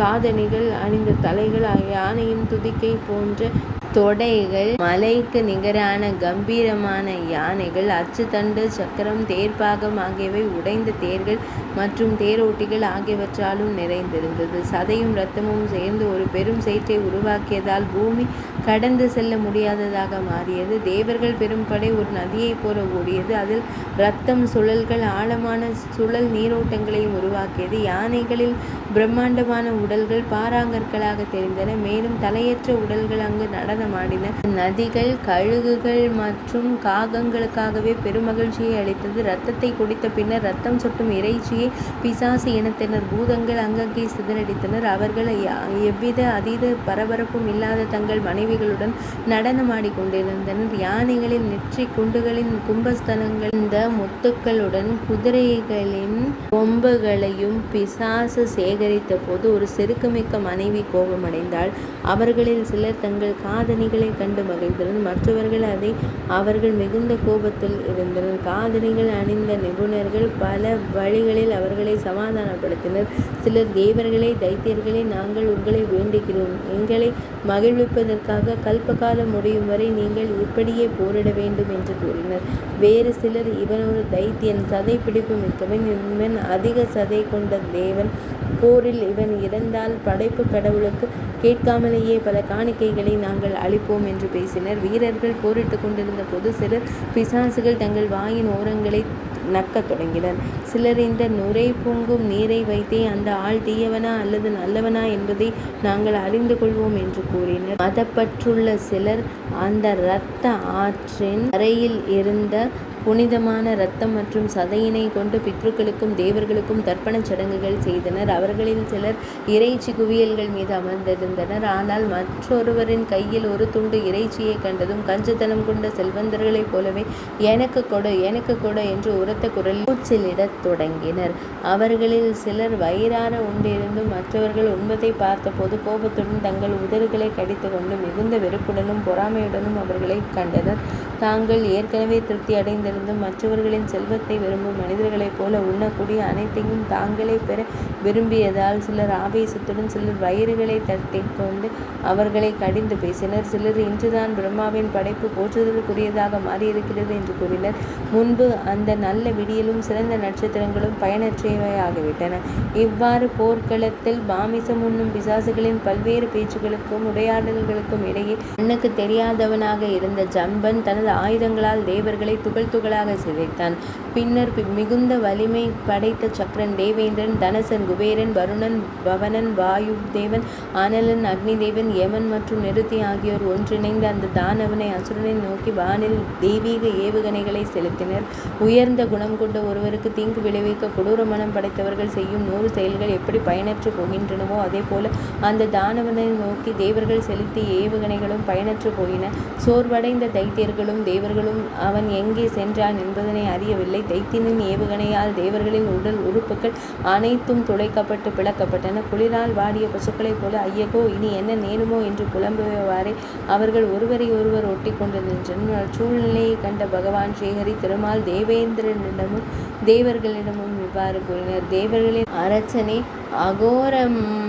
காதணிகள், அணிந்த தலைகள், யானையின் துதிக்கை போன்ற தொடைகள், மலைக்கு நிகரான கம்பீரமான யானைகள், அச்சுத்தண்டு, சக்கரம், தேர்ப்பாகம் ஆகியவை, உடைந்த தேர்கள் மற்றும் தேரோட்டிகள் ஆகியவற்றாலும் நிறைந்திருந்தது. சதையும் இரத்தமும் சேர்ந்து ஒரு பெரும் சேற்றை உருவாக்கியதால் பூமி கடந்து செல்ல முடியாததாக மாறியது. தேவர்கள் பெரும் படை ஒரு நதியைப் போல ஓடியது. அதில் இரத்தம் சுழல்கள் ஆழமான சுழல் நீரோட்டங்களையும் உருவாக்கியது. யானைகளில் பிரம்மாண்டமான உடல்கள் பாறாங்கற்களாக தெரிந்தன. மேலும் தலையற்ற உடல்கள் அங்கு நடனமாடின. நதிகள், கழுகுகள் மற்றும் காகங்களுக்காகவே பெருமகிழ்ச்சியை அளித்தது. இரத்தத்தை குடித்த பின்னர் இரத்தம் சொட்டும் இறைச்சியை பிசாசு இனத்தினர், பூதங்கள் அங்கங்கே சிதறடித்தனர். அவர்கள் எவ்வித அதீத பரபரப்பும் இல்லாத தங்கள் மனைவிகளுடன் நடனமாடி கொண்டிருந்தனர். யானைகளின் நெற்றி குண்டுகளின் கும்பஸ்தனங்கள் இந்த முத்துக்களுடன் குதிரைகளின் கொம்புகளையும் பிசாசு சேகரித்த போது ஒரு செருக்குமிக்க மனைவி கோபமடைந்தாள். அவர்களில் சிலர் தங்கள் காதணிகளை கண்டு மகிழ்ந்தனர், மற்றவர்கள் அவர்கள் மிகுந்த கோபத்தில் இருந்தனர். காதணிகள் அணிந்த நிபுணர்கள் பல வழிகளில் அவர்களை சமாதானப்படுத்தினர். சிலர், தேவர்களே, தைத்தியர்களே, நாங்கள் உங்களை வேண்டுகிறோம், எங்களை மகிழ்விப்பதற்காக கல்பகாலம் முடியும் வரை நீங்கள் இப்படியே போரிட வேண்டும் என்று கூறினர். வேறு சிலர், இவன் ஒரு தைத்தியன், சதை பிடிப்பு மிக்கவன், இவன் அதிக சதை கொண்ட தேவன், போரில் இவன் இறந்தால் படைப்பு கடவுளுக்கு கேட்காமலேயே பல காணிக்கைகளை நாங்கள் அளிப்போம் என்று பேசினர். வீரர்கள் போரிட்டு கொண்டிருந்த போது சிலர் பிசாசுகள் தங்கள் வாயின் ஓரங்களை நக்கத் தொடங்கினர். சிலர், இந்த நுரை பொங்கும் நீரை வைத்தே அந்த ஆள் தீயவனா அல்லது நல்லவனா என்பதை நாங்கள் அறிந்து கொள்வோம் என்று கூறினர். மதப்பற்றுள்ள சிலர் அந்த இரத்த ஆற்றின் கரையில் இருந்த புனிதமான இரத்தம் மற்றும் சதையினை கொண்டு பித்ருக்களுக்கும் தேவர்களுக்கும் தர்ப்பணச் சடங்குகள் செய்தனர். அவர்களில் சிலர் இறைச்சி குவியல்கள் மீது அமர்ந்திருந்தனர். ஆனால் மற்றொருவரின் கையில் ஒரு துண்டு இறைச்சியை கண்டதும் கஞ்சத்தனம் கொண்ட செல்வந்தர்களைப் போலவே எனக்கு கொடு, எனக்கு கொடு என்று உரத்த குரலில் கூச்சலிடத் தொடங்கினர். அவர்களில் சிலர் வயிறார உண்டிருந்தும் மற்றவர்கள் உண்பதை பார்த்தபோது கோபத்துடன் தங்கள் உதடுகளை கடித்து கொண்டு மிகுந்த வெறுப்புடனும் பொறாமையுடனும் அவர்களை கண்டனர். தாங்கள் ஏற்கனவே திருப்தி அடைந்திருந்தும் மற்றவர்களின் செல்வத்தை விரும்பும் மனிதர்களைப் போல உண்ணக்கூடிய அனைத்தையும் தாங்களே பெற விரும்பியதால் சிலர் ஆவேசத்துடன், சிலர் வயிறுகளை தட்டி கொண்டு அவர்களை கடிந்து பேசினர். சிலர், இன்றுதான் பிரம்மாவின் படைப்பு போற்றுதலுக்குரியதாக மாறியிருக்கிறது என்று கூறினர். முன்பு அந்த நல்ல விடியலும் சிறந்த நட்சத்திரங்களும் பயனற்றவையாகிவிட்டன. இவ்வாறு போர்க்களத்தில் மாமிசம் உண்ணும் பிசாசுகளின் பல்வேறு பேச்சுகளுக்கும் உரையாடல்களுக்கும் இடையே கண்ணுக்கு தெரியாதவனாக இருந்த ஜம்பன் தனது ஆயுதங்களால் தேவர்களை துகள் துகளாக சிதைத்தான். பின்னர் மிகுந்த வலிமை படைத்த சக்கரன், தேவேந்திரன், தனசன், குபேரன், வருணன், பவனன், வாயு தேவன், அனலன், அக்னி தேவன், யமன் மற்றும் நிருதி ஆகியோர் ஒன்றிணைந்து அந்த தானவனை அசுரனை நோக்கி வானில் தெய்வீக ஏவுகணைகளை செலுத்தினர். உயர்ந்த குணம் கொண்ட ஒருவருக்கு தீங்கு விளைவிக்க கொடூர மனம் படைத்தவர்கள் செய்யும் 100 செயல்கள் எப்படி பயனற்று போகின்றனவோ அதே போல அந்த தானவனை நோக்கி தேவர்கள் செலுத்திய ஏவுகணைகளும் பயனற்று போயின. சோர்வடைந்த தைத்தியர்களும் தேவர்களும் அவன் எங்கே சென்றான் என்பதனை அறியவில்லை. தைத்தியனின் ஏவுகணையால் தேவர்களின் உடல் உறுப்புகள் அனைத்தும் துளைக்கப்பட்டு பிளக்கப்பட்டன. குளிரால் வாடிய பசுக்களைப் போல ஐயகோ இனி என்ன நேருமோ என்று புலம்புவாரே அவர்கள் ஒருவரை ஒருவர் ஒட்டி கொண்டு நின்றனர். சூழ்நிலையை கண்ட பகவான் ஸ்ரீஹரி திருமால் தேவேந்திரனிடமும் தேவர்களிடமும் இவ்வாறு கூறினர். தேவர்களின் அரசனே, அகோர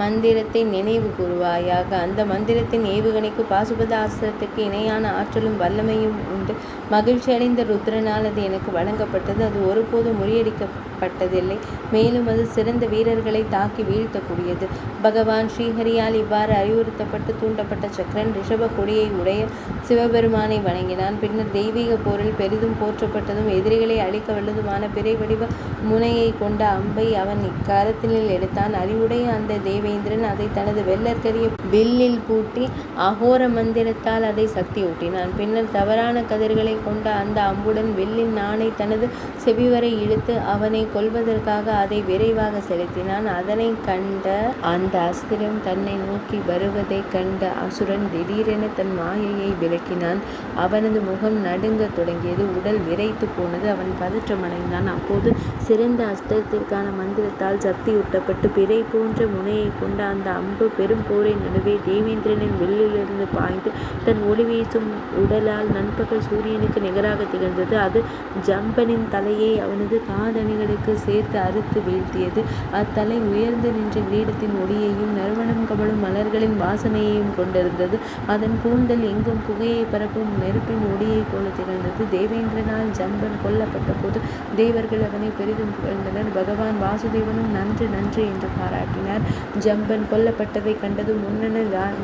மந்திரத்தை நினைவு கூறுவாயாக. அந்த மந்திரத்தின் ஏவுகணைக்கு பாசுபதாஸ்திரத்துக்கு இணையான ஆற்றலும் வல்லமையும் உண்டு. மகிழ்ச்சி அடைந்த ருத்ரனால் அது எனக்கு வழங்கப்பட்டது. அது ஒருபோதும் முறியடிக்கப்பட்டதில்லை. மேலும் அது சிறந்த வீரர்களை தாக்கி வீழ்த்தக்கூடியது. பகவான் ஸ்ரீஹரியால் இவ்வாறு அறிவுறுத்தப்பட்டு தூண்டப்பட்ட சக்கரன் ரிஷப கொடியை உடைய சிவபெருமானை வணங்கினான். பின்னர் தெய்வீக போரில் பெரிதும் போற்றப்பட்டதும் எதிரிகளை அழிக்க வல்லதுமான பிறை வடிவ முனையை கொண்ட அம்பை அவன் இக்கரத்தினில் எடுத்தான். அறிவுடைய அந்த தேவேந்திரன் அதை தனது வெள்ளற்கரிய வில்லில் பூட்டி அகோர மந்திரத்தால் அதை சக்தியூட்டினான். பின்னர் தவறான கதிர்களை கொண்ட அந்த அம்புடன் வில்லின் நாணை தனது செவிவரை இழுத்து அவனை கொல்வதற்காக அதை விரைவாக செலுத்தினான். அதனை கண்ட அந்த அஸ்திரம் தன்னை நோக்கி வருவதை கண்ட அசுரன் திடீரென தன் மாயையை விலக்கினான். அவனது முகம் நடுங்கத் தொடங்கியது. உடல் விரைத்து போனது. அவன் பதற்றமடைந்தான். அப்போது சிறந்த அஸ்திரத்திற்கான மந்திரத்தால் சக்தியூட்டப்பட்டு பிறை போன்ற முனையை கொண்ட அந்த அம்பு பெரும் போரின் நடுவே தேவேந்திரனின் வில்லிலிருந்து பாய்ந்து தன் ஒளி வீசும் உடலால் நண்பகல் சூரியனுக்கு நிகராக திகழ்ந்தது. அது ஜம்பனின் தலையை அவனது காதணிகளுக்கு சேர்த்து அறுத்து வீழ்த்தியது. அத்தலை உயர்ந்து நின்ற கிரீடத்தின் ஒளியையும் நறுமணம் கமழும் மலர்களின் வாசனையையும் கொண்டிருந்தது. அதன் கூந்தல் எங்கும் புகையை பரப்பும் நெருப்பின் ஒளியை போல திகழ்ந்தது. தேவேந்திரனால் ஜம்பன் கொல்லப்பட்ட போது தேவர்கள் அவனை பெரிதும் புகழ்ந்தனர். பகவான் வாசுதேவனும் நன்று நன்று என்று பாராட்டினார். ஜம்பன் கொல்லப்பட்டதை கண்டதும்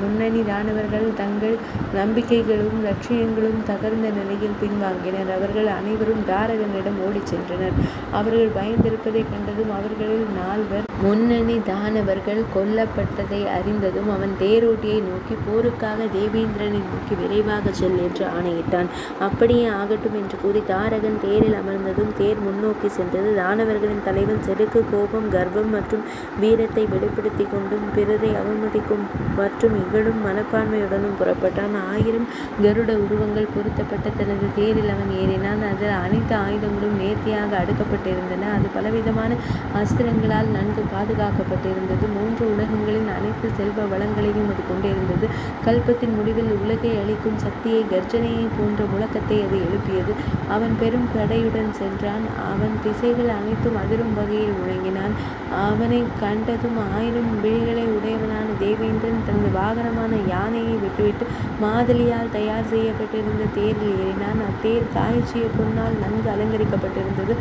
முன்னணி தானவர்கள் தங்கள் நம்பிக்கைகளும் லட்சியங்களும் தகர்ந்த நிலையில் பின்வாங்கினர். அவர்கள் அனைவரும் தாரகனிடம் ஓடிச் சென்றனர். அவர்கள் பயந்திருப்பதை கண்டதும் அவர்களில் 4 முன்னணி தானவர்கள் கொல்லப்பட்டதை அறிந்ததும் அவன் தேரோட்டியை நோக்கி போருக்காக தேவேந்திரனை நோக்கி விரைவாக செல் என்று ஆணையிட்டான். அப்படியே ஆகட்டும் என்று கூறி தாரகன் தேரில் அமர்ந்ததும் தேர் முன்னோக்கி சென்றது. தானவர்களின் தலைவன் செருக்கு கோபம் கர்வம் மற்றும் வீரத்தை வெளிப்படுத்தி கொண்டும் பிறரை அவமதிக்கும் மற்றும் இகழும் மனப்பான்மையுடனும் புறப்பட்டான். 1000 கருட உருவங்கள் பொருத்தப்பட்ட தனது தேரில் அவன் ஏறினான். அதில் அனைத்து ஆயுதங்களும் நேர்த்தியாக அடுக்கப்பட்டிருந்தன. அது பலவிதமான அஸ்திரங்களால் நன்கு பாதுகாக்கப்பட்டிருந்தது. 3 உலகங்களின் அனைத்து செல்வ வளங்களையும் அது கொண்டிருந்தது. கல்பத்தின் முடிவில் உலகை அளிக்கும் சக்தியை கர்ஜனையை போன்ற முழக்கத்தை அது எழுப்பியது. அவன் பெரும் படையுடன் சென்றான். அவன் திசைகள் அனைத்தும் அதிரும் வகையில் முழங்கினான். அவனை கண்டதும் 1000 விழிகளை உடையவனான தேவேந்திரன் தனது வாகனமான யானையை விட்டுவிட்டு மாதலியால் தயார் செய்யப்பட்டிருந்த தேரில் ஏறினான். அத்தேர் காய்ச்சிய பொன்னால் நன்கு அலங்கரிக்கப்பட்டிருந்தது.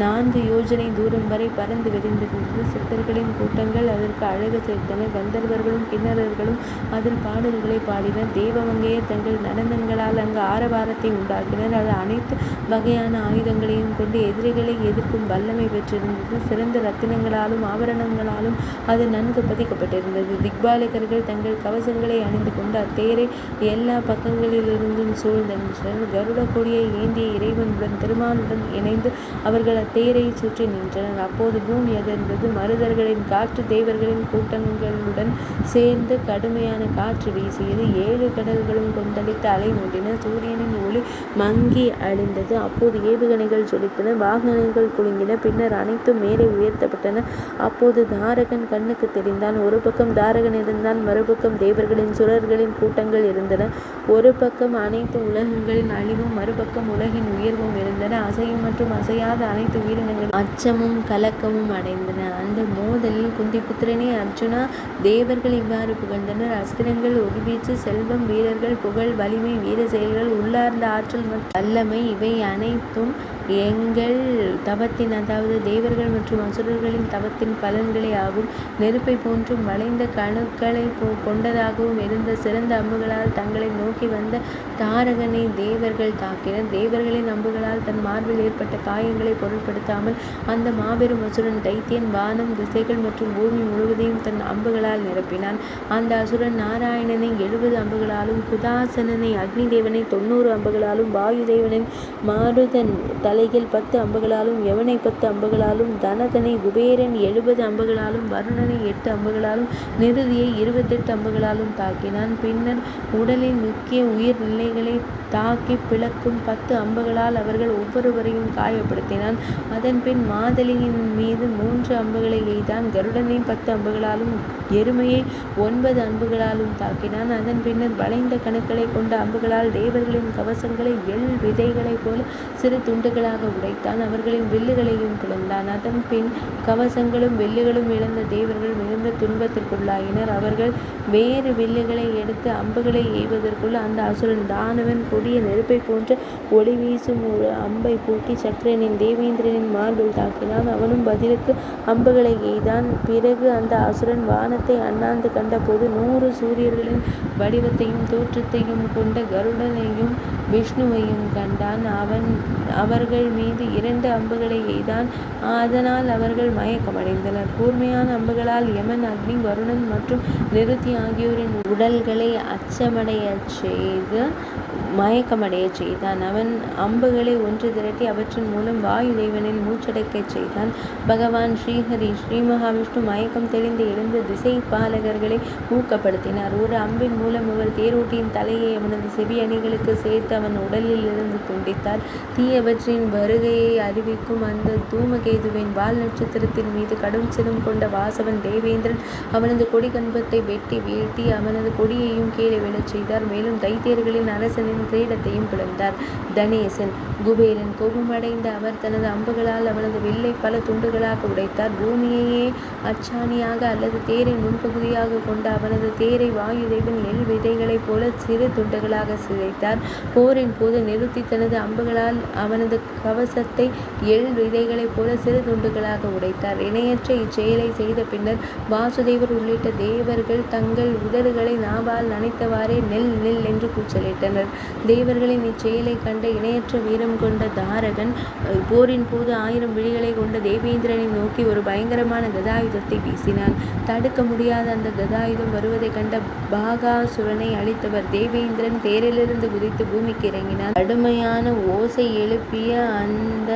4 யோஜனை தூரம் வரை பறந்து விரிந்திருந்தது. சித்தர்களின் கூட்டங்கள் அதற்கு அழகு சேர்த்தன. கந்தர்வர்களும் கிண்ணறர்களும் அதில் பாடல்களை பாடினர். தேவமங்கையர் தங்கள் நடனங்களால் அங்கு ஆரவாரத்தை உண்டாக்கினர். அது அனைத்து வகையான ஆயுதங்களையும் கொண்டு எதிரிகளை எதிர்க்கும் வல்லமை பெற்றிருந்தது. சிறந்த ரத்தினங்களாலும் ஆபரணங்களாலும் அது நன்கு பதிக்கப்பட்டிருந்தது. திக்பாலகர்கள் தங்கள் கவசங்களை அணிந்து கொண்டு அத்தேரை எல்லா பக்கங்களிலிருந்தும் சூழ்ந்தனர். கருட கொடியை ஏந்திய இறைவனுடன் திருமாலுடன் இணைந்து அவர்கள் அத்தேரை சுற்றி நின்றனர். அப்போது பூமி அதிர்ந்தது. மருதர்களின் காற்று தேவர்களின் கூட்டங்களுடன் சேர்ந்து கடுமையான காற்று வீசியது. 7 கடல்களும் கொந்தளித்து அலை மோதின. சூரியனின் ஒளி மங்கி அழிந்தது. அப்போது ஏவுகணைகள் ஜொலித்தன. வாகனங்கள் குலுங்கின. பின்னர் அனைத்தும் மேலே உயர்த்தப்பட்டன. அப்போது தாரகன் கண்ணுக்கு தெரிந்தான். ஒரு பக்கம் தாரகன் இருந்தான். மறுபக்கம் தேவர்களின் சுரர்களின் கூட்டங்கள் இருந்தன. ஒரு பக்கம் அனைத்து உலகங்களின் அழிவும் மறுபக்கம் உலகின் உயர்வும் இருந்தன. அசையும் மற்றும் அசையாத அனைத்து உயிரினங்களும் அச்சமும் கலக்கமும் அடைந்தன. அந்த மோதலில் குந்திபுத்திரனே அர்ஜுனா, தேவர்கள் இவ்வாறு புகழ்ந்தனர். அஸ்திரங்கள், ஒளிவீச்சு, செல்வம், வீரர்கள், புகழ், வலிமை, வீர செயல்கள், உள்ளார்ந்த ஆற்றல் மற்றும் வல்லமை இவை அனைத்தும் எங்கள் தவத்தின் அதாவது தேவர்கள் மற்றும் அசுரர்களின் தவத்தின் பலன்களே ஆகும். நெருப்பை போன்றும் வளைந்த கணுக்களை கொண்டதாகவும் இருந்த சிறந்த அம்புகளால் தங்களை நோக்கி வந்த தாரகனை தேவர்கள் தாக்கினர். தேவர்களின் அம்புகளால் தன் மார்பில் ஏற்பட்ட காயங்களை பொருட்படுத்தாமல் அந்த மாபெரும் அசுரன் தைத்தியன் வானம், திசைகள் மற்றும் பூமி முழுவதையும் தன் அம்புகளால் நிரப்பினான். அந்த அசுரன் நாராயணனை 70 அம்புகளாலும், குதாசனனை அக்னி தேவனை 90 அம்புகளாலும், வாயு தேவனின் மாருதன் தலையில் 10 அம்புகளாலும், யவனை 10 அம்புகளாலும், தனதனை குபேரன் 70 அம்புகளாலும், வருணனை 8 அம்புகளாலும், நிருதியை 28 அம்புகளாலும் தாக்கினான். பின்னர் உடலின் முக்கிய உயிர் நிலைகளை தாக்கி பிளக்கும் 10 அம்புகளால் அவர்கள் ஒவ்வொருவரையும் காயப்படுத்தினான். அதன் பின் மாதலியின் மீது 3 அம்புகளை எய்தான். கருடனை 10 அம்புகளாலும் எருமையை 9 அம்புகளாலும் தாக்கினான். அதன் பின்னர் வளைந்த கணுக்களை கொண்ட அம்புகளால் தேவர்களின் கவசங்களை எள் விதைகளைப் போல சிறு துண்டுகளாக உடைத்தான். அவர்களின் வில்லுகளையும் பிளந்தான். அதன் பின் கவசங்களும் வில்லுகளும் இழந்த தேவர்கள் மிகுந்த துன்பத்திற்குள்ளாயினர். அவர்கள் வேறு வில்லுகளை எடுத்து அம்புகளை எய்வதற்குள் அந்த அசுரன் தானவன் கொடிய நெருப்பை போன்ற ஒளி வீசும் ஒரு அம்பை பூட்டி சக்கரனின் தேவேந்திரனின் மார்பில் தாக்கினான். அவனும் பதிலுக்கு அம்புகளை எய்தான். பிறகு அந்த அசுரன் வானத்தை அண்ணாந்து கண்டபோது 100 சூரியர்களின் வடிவத்தையும் தோற்றத்தையும் கொண்ட கருடனையும் விஷ்ணுவையும் கண்டான். அவர்கள் மீது 2 அம்புகளை எய்தான். அதனால் அவர்கள் மயக்கமடைந்தனர். கூர்மையான அம்புகளால் யமன், அக்னி, வருணன் மற்றும் நிருதி ஆகியோரின் உடல்களை அச்சமடையச் செய்து மயக்கமடையச் செய்தான். அவன் அம்புகளை ஒன்று திரட்டி அவற்றின் மூலம் வாயு தேவனின் மூச்சடைக்கச் செய்தான். பகவான் ஸ்ரீஹரி ஸ்ரீ மகாவிஷ்ணு மயக்கம் தெளிந்து எழுந்த திசை பாலகர்களை ஊக்கப்படுத்தினார். ஒரு அம்பின் மூலம் அவர் தேரோட்டியின் தலையை அவனது செவி அணிகளுக்கு சேர்த்து அவன் உடலில் இருந்து துண்டித்தார். தீயவற்றின் வருகையை அறிவிக்கும் அந்த தூமகேதுவின் வால் நட்சத்திரத்தின் மீது கடும் சினம் கொண்ட வாசவன் தேவேந்திரன் அவனது கொடி கண்பத்தை வெட்டி வீழ்த்தி அவனது கொடியையும் கீழே விழச் செய்தார். மேலும் தைத்தியர்களின் அரசனின் கிரீடத்தையும் பிளந்தார். தனேசன் குபேரன் கோபமடைந்த அவர் தனது அம்புகளால் அவனது வில்லை பல துண்டுகளாக உடைத்தார். பூமியையே அச்சாணியாக அல்லது தேரின் முன்பகுதியாக கொண்ட அவனது தேரை வாயுதேவன் எள் விதைகளைப் போல சிறு துண்டுகளாக சிதைத்தார். போரின் போது நிருத்தி தனது அம்புகளால் அவனது கவசத்தை எள் விதைகளைப் போல சிறு துண்டுகளாக உடைத்தார். இணையற்ற இச்செயலை செய்த பின்னர் வாசுதேவர் உள்ளிட்ட தேவர்கள் தங்கள் உதடுகளை நாவால் நனைத்தவாறே நெல் நெல் என்று கூச்சலிட்டனர். தேவர்களின் இச்செயலை கண்ட இணையற்ற வீரம் கொண்ட தாரகன் போரின் போது 1000 விழிகளை கொண்ட தேவேந்திரனை நோக்கி ஒரு பயங்கரமான கதாயுதத்தை வீசினான். தடுக்க முடியாத அந்த கதாயுதம் வருவதை கண்ட பாகாசுரனை அழித்தவர் தேவேந்திரன் தேரிலிருந்து குதித்து பூமிக்கு இறங்கினான். கடுமையான ஓசை எழுப்பிய அந்த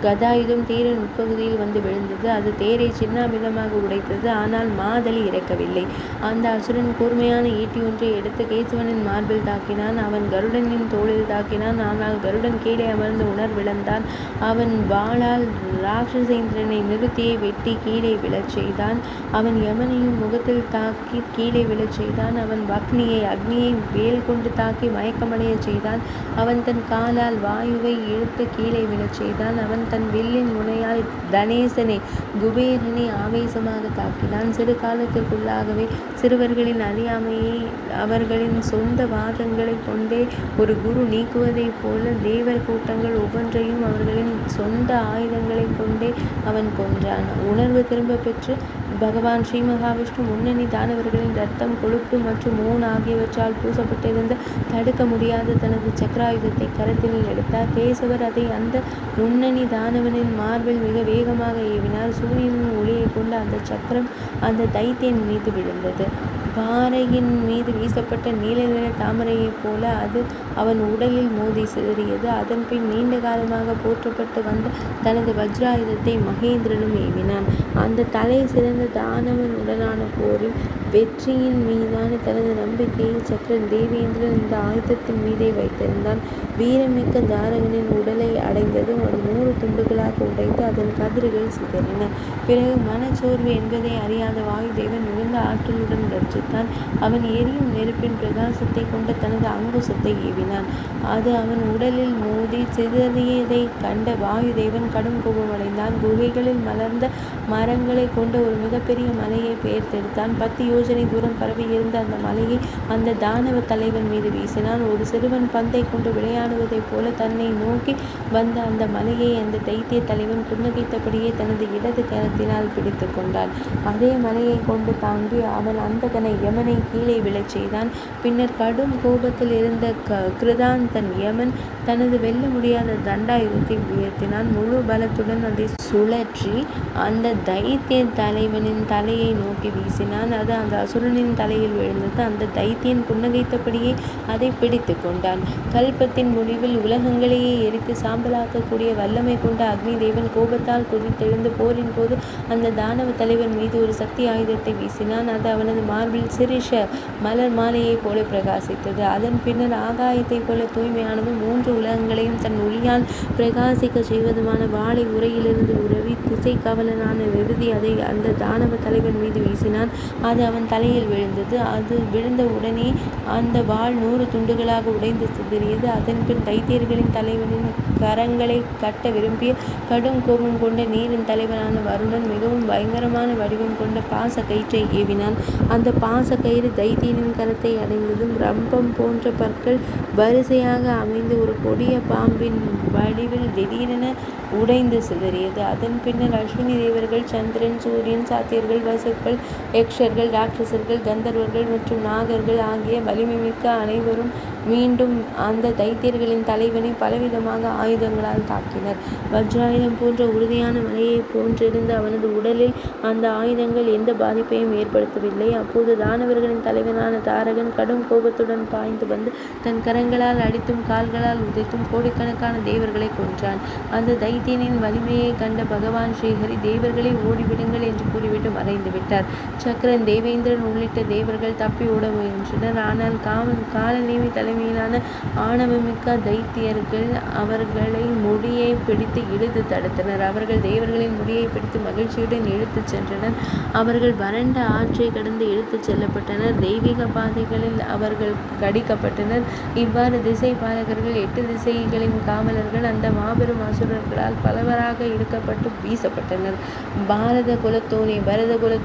கதாயுதம் தேரின் உட்பகுதியில் வந்து விழுந்தது. அது தேரை சின்னாபின்னமாக உடைத்தது. ஆனால் மாதலி இறக்கவில்லை. அந்த அசுரன் கூர்மையான ஈட்டி ஒன்றை எடுத்து கேசவனின் மார்பில் தாக்கினான். அவன் கருடனின் தோளில் தாக்கினான். ஆனால் கருடன் கீழே அமர்ந்து உணர்விழந்தான். அவன் வாளால் ராட்சசேந்திரனை நிருத்தியை வெட்டி கீழே விழச் செய்தான். அவன் யமனையும் முகத்தில் தாக்கி கீழே விழச் செய்தான். அவன் அக்னியை வேல் கொண்டு தாக்கி மயக்கமடைய செய்தான். அவன் தன் காலால் வாயுவை இழுத்து கீழே விழச் செய்தான். அவன் தன் வில்லின் முனையால் தனேசனை குபேரனை ஆவேசமாக தாக்கினான். சிறு காலத்திற்குள்ளாகவே சிறுவர்களின் அறியாமையை அவர்களின் சொந்த வாதங்களை கொண்டே ஒரு குரு நீக்குவதைப் போல தேவர் கூட்டங்கள் ஒவ்வொன்றையும் அவர்களின் சொந்த ஆயுதங்களை கொண்டே அவன் கொன்றான். உணர்வு திரும்ப பெற்று பகவான் ஸ்ரீ மகாவிஷ்ணு முன்னணி தானவர்களின் இரத்தம், கொழுப்பு மற்றும் ஊன் ஆகியவற்றால் பூசப்பட்டிருந்த தடுக்க முடியாத தனது சக்கராயுதத்தை கரத்தில் எடுத்தார். கேசவர் அதை அந்த முன்னணி தானவனின் மார்பில் மிக வேகமாக ஏவினார். சூரியனின் ஒளியை கொண்ட அந்த சக்கரம் அந்த தைத்தியன் மீது விழுந்தது. பாறையின் மீது வீசப்பட்ட நீல நிற தாமரையைப் போல அது அவன் உடலில் மோதி சிதறியது. அதன் பின் நீண்ட காலமாக போற்றப்பட்டு வந்த தனது வஜ்ராயுதத்தை மகேந்திரனும் ஏவினான். அந்த தலை சிறந்த தானவனுடனான போரில் வெற்றியின் மீதான தனது நம்பிக்கையை சக்கரன் தேவேந்திரன் இந்த ஆயுதத்தின் மீதே வைத்திருந்தான். வீரமிக்க தாரகனின் உடலை அடைந்ததும் அது 100 துண்டுகளாக உடைந்து அதன் கதிர்கள் சிதறின. பிறகு மனச்சோர்வு என்பதை அறியாத வாயுதேவன் மிகுந்த ஆற்றலுடன் கர்ஜித்தான். அவன் எரியும் நெருப்பின் பிரகாசத்தை கொண்ட தனது அங்குசத்தை ஏவினான். அது அவன் உடலில் மோதி சிதறியதை கண்ட வாயுதேவன் கடும் கோபமடைந்தான். குகைகளில் மலர்ந்த மரங்களை கொண்ட ஒரு மிகப்பெரிய மலையை பெயர்த்தெடுத்தான். 10 யோஜனை தூரம் பரவி இருந்த அந்த மலையை அந்த தானவ தலைவன் மீது வீசினான். ஒரு சிறுவன் பந்தை கொண்டு விளையாடுவதைப் போல தன்னை நோக்கி வந்த அந்த மலையை அந்த தைத்திய தலைவன் புன்னகைத்தபடியே தனது இடது கரத்தினால் பிடித்து கொண்டான். அதே மலையை கொண்டு தாங்கி அவன் அந்த யமனை கீழே விழச் செய்தான். பின்னர் கடும் கோபத்தில் இருந்த கிருதாந்தன் யமன் தனது வெல்ல முடியாத தண்டாயுதத்தை உயர்த்தினான். முழு பலத்துடன் அதை சுழற்றி அந்த தைத்திய தலைவனின் தலையை நோக்கி வீசினான். அது அந்த அசுரனின் தலையில் விழுந்தது. அந்த தைத்தியன் புன்னகைத்தபடியே அதை பிடித்து கொண்டான். கல்பத்தின் முடிவில் உலகங்களையே எரித்து சாம்பலாக்கக்கூடிய வல்லமை கொண்ட அக்னி தேவன் கோபத்தால் கொதித்தெழுந்து போரின் போது அந்த தானவ தலைவன் மீது ஒரு சக்தி ஆயுதத்தை வீசினான். அது அவனது மார்பில் வாழ்வில் சிறிஷ மலர் மாலையைப் போல பிரகாசித்தது. அதன் பின்னர் ஆகாயத்தைப் போல தூய்மையானது 3 உலகங்களையும் தன் ஒளியால் பிரகாசிக்க செய்வதுமான வாளை உரையிலிருந்து உரவி திசை காவலனான நிருதி அதை அந்த தானவ தலைவன் மீது வீசினான். அது அவன் தலையில் விழுந்தது. அது விழுந்த உடனே அந்த வாள் 100 துண்டுகளாக உடைந்து சிதறியது. அதன் பின் தைத்தியர்களின் தலைவனின் கரங்களை கட்ட விரும்பிய கடும் கோபம் கொண்ட நீரின் தலைவனான வருணன் மிகவும் பயங்கரமான வடிவம் கொண்ட பாச கயிற்றை ஏவினான். அந்த பாச கயிறு தைத்தியனின் கரத்தை அடைந்ததும் ரம்பம் போன்ற பற்கள் வரிசையாக அமைந்த ஒரு கொடிய பாம்பின் வடிவில் திடீரென உடைந்து சிதறியது. அதன் பின்னர் அஸ்வினி தேவர்கள், சந்திரன், சூரியன், சாத்தியர்கள், வசுக்கள், யக்ஷர்கள், ராட்சசர்கள், கந்தர்வர்கள் மற்றும் நாகர்கள் ஆகிய வலிமை மிக்க அனைவரும் மீண்டும் அந்த தைத்தியர்களின் தலைவனை பலவிதமாக ஆயுதங்களால் தாக்கினர். வஜ்ராயுதம் போன்ற உறுதியான மலையை போன்றிருந்த அவனது உடலில் அந்த ஆயுதங்கள் எந்த பாதிப்பையும் ஏற்படுத்தவில்லை. அப்போது தானவர்களின் தலைவனான தாரகன் கடும் கோபத்துடன் பாய்ந்து வந்து தன் கரங்களால் அடித்தும் கால்களால் உதைத்தும் கோடிக்கணக்கான தேவர்களை கொன்றான். அந்த தைத்தியனின் வலிமையை கண்ட பகவான் ஸ்ரீஹரி தேவர்களை ஓடிவிடுங்கள் என்று கூறிவிட்டு மறைந்து விட்டார். சக்கரன், தேவேந்திரன் உள்ளிட்ட தேவர்கள் தப்பி ஓட முயன்றனர். ஆனால் காலநேமி தலைமையிலான ஆணவமிக்க தைத்தியர்கள் அவர்களை முடியை பிடித்து இழுத்து தடுத்தனர். அவர்கள் தேவர்களின் முடியை பிடித்து மகிழ்ச்சியுடன் இழுத்துச் சென்றனர். அவர்கள் வறண்ட ஆற்றை கடந்து இழுத்துச் செல்லப்பட்டனர். தெய்வீக பாதைகளில் அவர்கள் கடிக்கப்பட்டனர். இவ்வாறு திசை பாலகர்கள் 8 திசைகளின் காவலர்கள் அந்த மாபெரும் அசுரர்களால் பலவராக இழுக்கப்பட்டு வீசப்பட்டனர். பாரத குல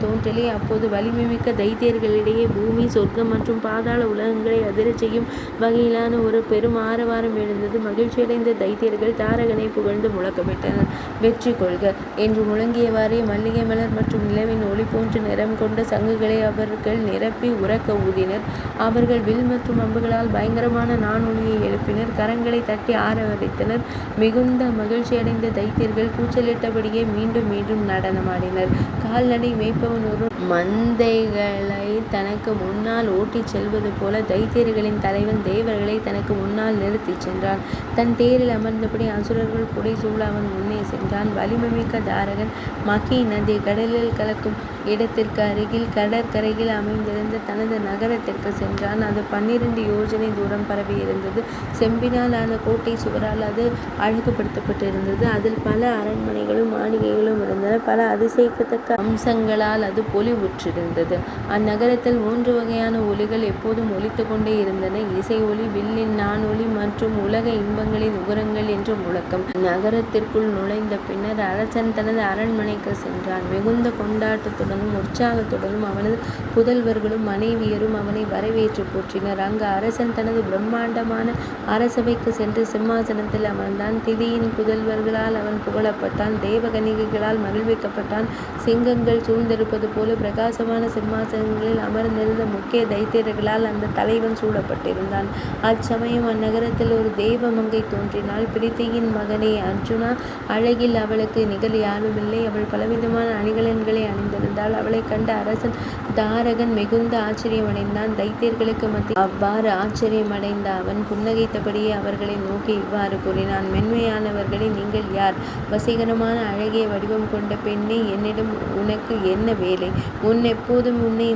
தோன்றலே அப்போது வலிமைமிக்க தைத்தியர்களிடையே பூமி, சொர்க்கம் மற்றும் பாதாள உலகங்களை அதிரச் செய்யும் வகையிலான ஒரு பெரும் ஆரவாரம் எழுந்தது. மகிழ்ச்சியடைந்த தைத்தியர்கள் தாரகனை புகழ்ந்து முழக்கமிட்டனர். வெற்றி கொள்க என்று முழங்கியவாறே மல்லிகை மலர் மற்றும் நிலவின் ஒளி போன்ற நிறம் கொண்ட சங்குகளை அவர்கள் நிரப்பி உரக்க ஊதினர். அவர்கள் வில் மற்றும் அம்புகளால் பயங்கரமான நானொலியை எழுப்பினர். கரங்களை தட்டி ஆரவரித்தனர். மிகுந்த மகிழ்ச்சியடைந்த தைத்தியர்கள் கூச்சலிட்டபடியே மீண்டும் மீண்டும் நடனமாடினர். கால்நடை மேய்ப்பவன் ஒரு மந்தைகளை தனக்கு முன்னால் ஓட்டிச் செல்வது போல தைத்தியர்களின் தலைவன் தேவர்களை தனக்கு முன்னால் நிறுத்திச் சென்றான். தன் தேரில் அமர்ந்தபடி அசுரர்கள் புடைசூழ அவன் முன்னே சென்றான். வலிமைமிக்க தாரகன் மகி நதி கடலில் கலக்கும் இடத்திற்கு அருகில் கடற்கரையில் அமைந்திருந்த தனது நகரத்திற்கு சென்றான். அது 12 யோஜனை தூரம் பரவி இருந்தது. செம்பினால் ஆன கோட்டை சுவரால் அது அழகுபடுத்தப்பட்டிருந்தது. அதில் பல அரண்மனைகளும் மாளிகைகளும் இருந்தன. பல அதிசயிக்கத்தக்க அம்சங்களால் அது பொலிவுற்றிருந்தது. அந்நகரத்தில் 3 வகையான ஒலிகள் எப்போதும் ஒலித்து கொண்டே இருந்தன. இசை ஒலி, வில்லின் நானொலி மற்றும் உலக இன்பங்களின் உகரங்கள் என்ற முழக்கம். நகரத்திற்குள் நுழைந்த பின்னர் அரசன் தனது அரண்மனைக்கு சென்றான். மிகுந்த கொண்டாட்டத்துடனும் உற்சாகத்துடனும் அவனது புதல்வர்களும் மனைவியரும் அவனை வரவேற்று போற்றினர். அங்கு அரசன் தனது பிரம்மாண்டமான அரசவைக்கு சென்று சிம்மாசனத்தில் அமர்ந்தான். திதியின் புதல்வர்களால் அவன் புகழப்பட்டான். தேவகன்னிகைகளால் மகிழ்விக்கப்பட்டான். சிங்கங்கள் சூழ்ந்திருப்பது போல பிரகாசமான சிம்மாசனங்களில் அமர்ந்திருந்த முக்கிய தைத்தியர்களால் அந்த தலைவன் சூழப்பட்டிருந்தான். அச்சமயம் அந்நகரத்தில் ஒரு தேவ மங்கை தோன்றினாள். பிரீத்தியின் மகனே அர்ஜுனா, அழகில் அவளுக்கு நிகழ் யாருமில்லை. அவள் பலவிதமான அணிகலன்களை அணிந்திருந்தாள். அவளை கண்ட அரசன் தாரகன் மிகுந்த ஆச்சரியமடைந்தான். தைத்தியர்களுக்கு மத்தியில் அவ்வாறு ஆச்சரியமடைந்த அவன் புன்னகைத்தபடியே அவர்களை நோக்கி இவ்வாறு கூறினான். மென்மையானவர்களே, நீங்கள் யார்? வசீகரமான அழகிய வடிவம் கொண்ட பெண்ணே, என்னிடம் உனக்கு என்ன வேலை? முன் எப்போதும் உன்னை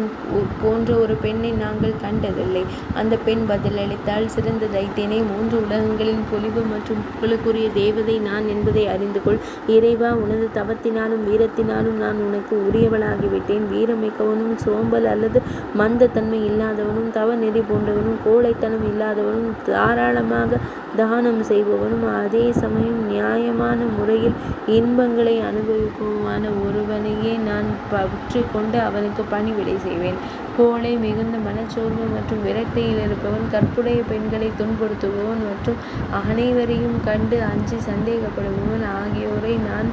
போன்ற ஒரு பெண்ணை நாங்கள் கண்டதில்லை. அந்த பெண் பதிலளித்தாள். சிறந்த தைத்தியனே, 3 உலகங்களின் பொலிவு மற்றும் புகழுக்குரிய தேவதை நான் என்பதை அறிந்து கொள். இறைவா, உனது தவத்தினாலும் வீரத்தினாலும் நான் உனக்கு உரியவளாகிவிட்டேன். வீரமிக்கவனும் சோம்பல் அல்லது மந்த தன்மை இல்லாதவனும் தவ நெறி போன்றவனும் கோழைத்தனம் இல்லாதவனும் தாராளமாக தானம் செய்பவனும் அதே சமயம் நியாயமான முறையில் இன்பங்களை அனுபவிப்பவனுமான ஒருவனையே நான் பற்றி கொண்டு அவனுக்கு பணிவிடை செய்வேன். கோழை, மிகுந்த மனச்சோர்வு மற்றும் விரக்தியில் இருப்பவன், கற்புடைய பெண்களை துன்புறுத்துபவன் மற்றும் அனைவரையும் கண்டு அஞ்சி சந்தேகப்படுபவன் ஆகியோரை நான்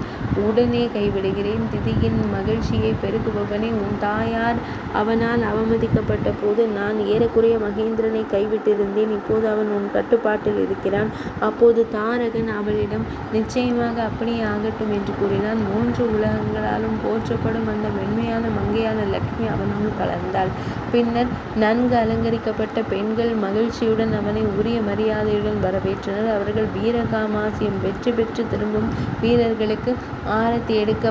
உடனே கைவிடுகிறேன். திதியின் மகிழ்ச்சியை பெருக்குபவனே, உன் தாயார் அவனால் அவமதிக்கப்பட்ட போது நான் ஏறக்குறைய மகேந்திரனை கைவிட்டிருந்தேன். இப்போது அவன் உன் கட்டுப்பாட்டில் இருக்கிறான். அப்போது தாரகன் அவளிடம் நிச்சயமாக அப்படியே ஆகட்டும் என்று கூறினான். 3 உலகங்களாலும் போற்றப்படும் அந்த மென்மையான மங்கையான லக்ஷ்மி அவனுள் கலந்தாள். பின்னர் நன்கு அலங்கரிக்கப்பட்ட பெண்கள் மகிழ்ச்சியுடன் அவனை உரிய மரியாதையுடன் வரவேற்றனர். அவர்கள் வீரகாமாசியம் வெற்றி பெற்று திரும்பும் வீரர்களுக்கு ஆரத்தி எடுக்க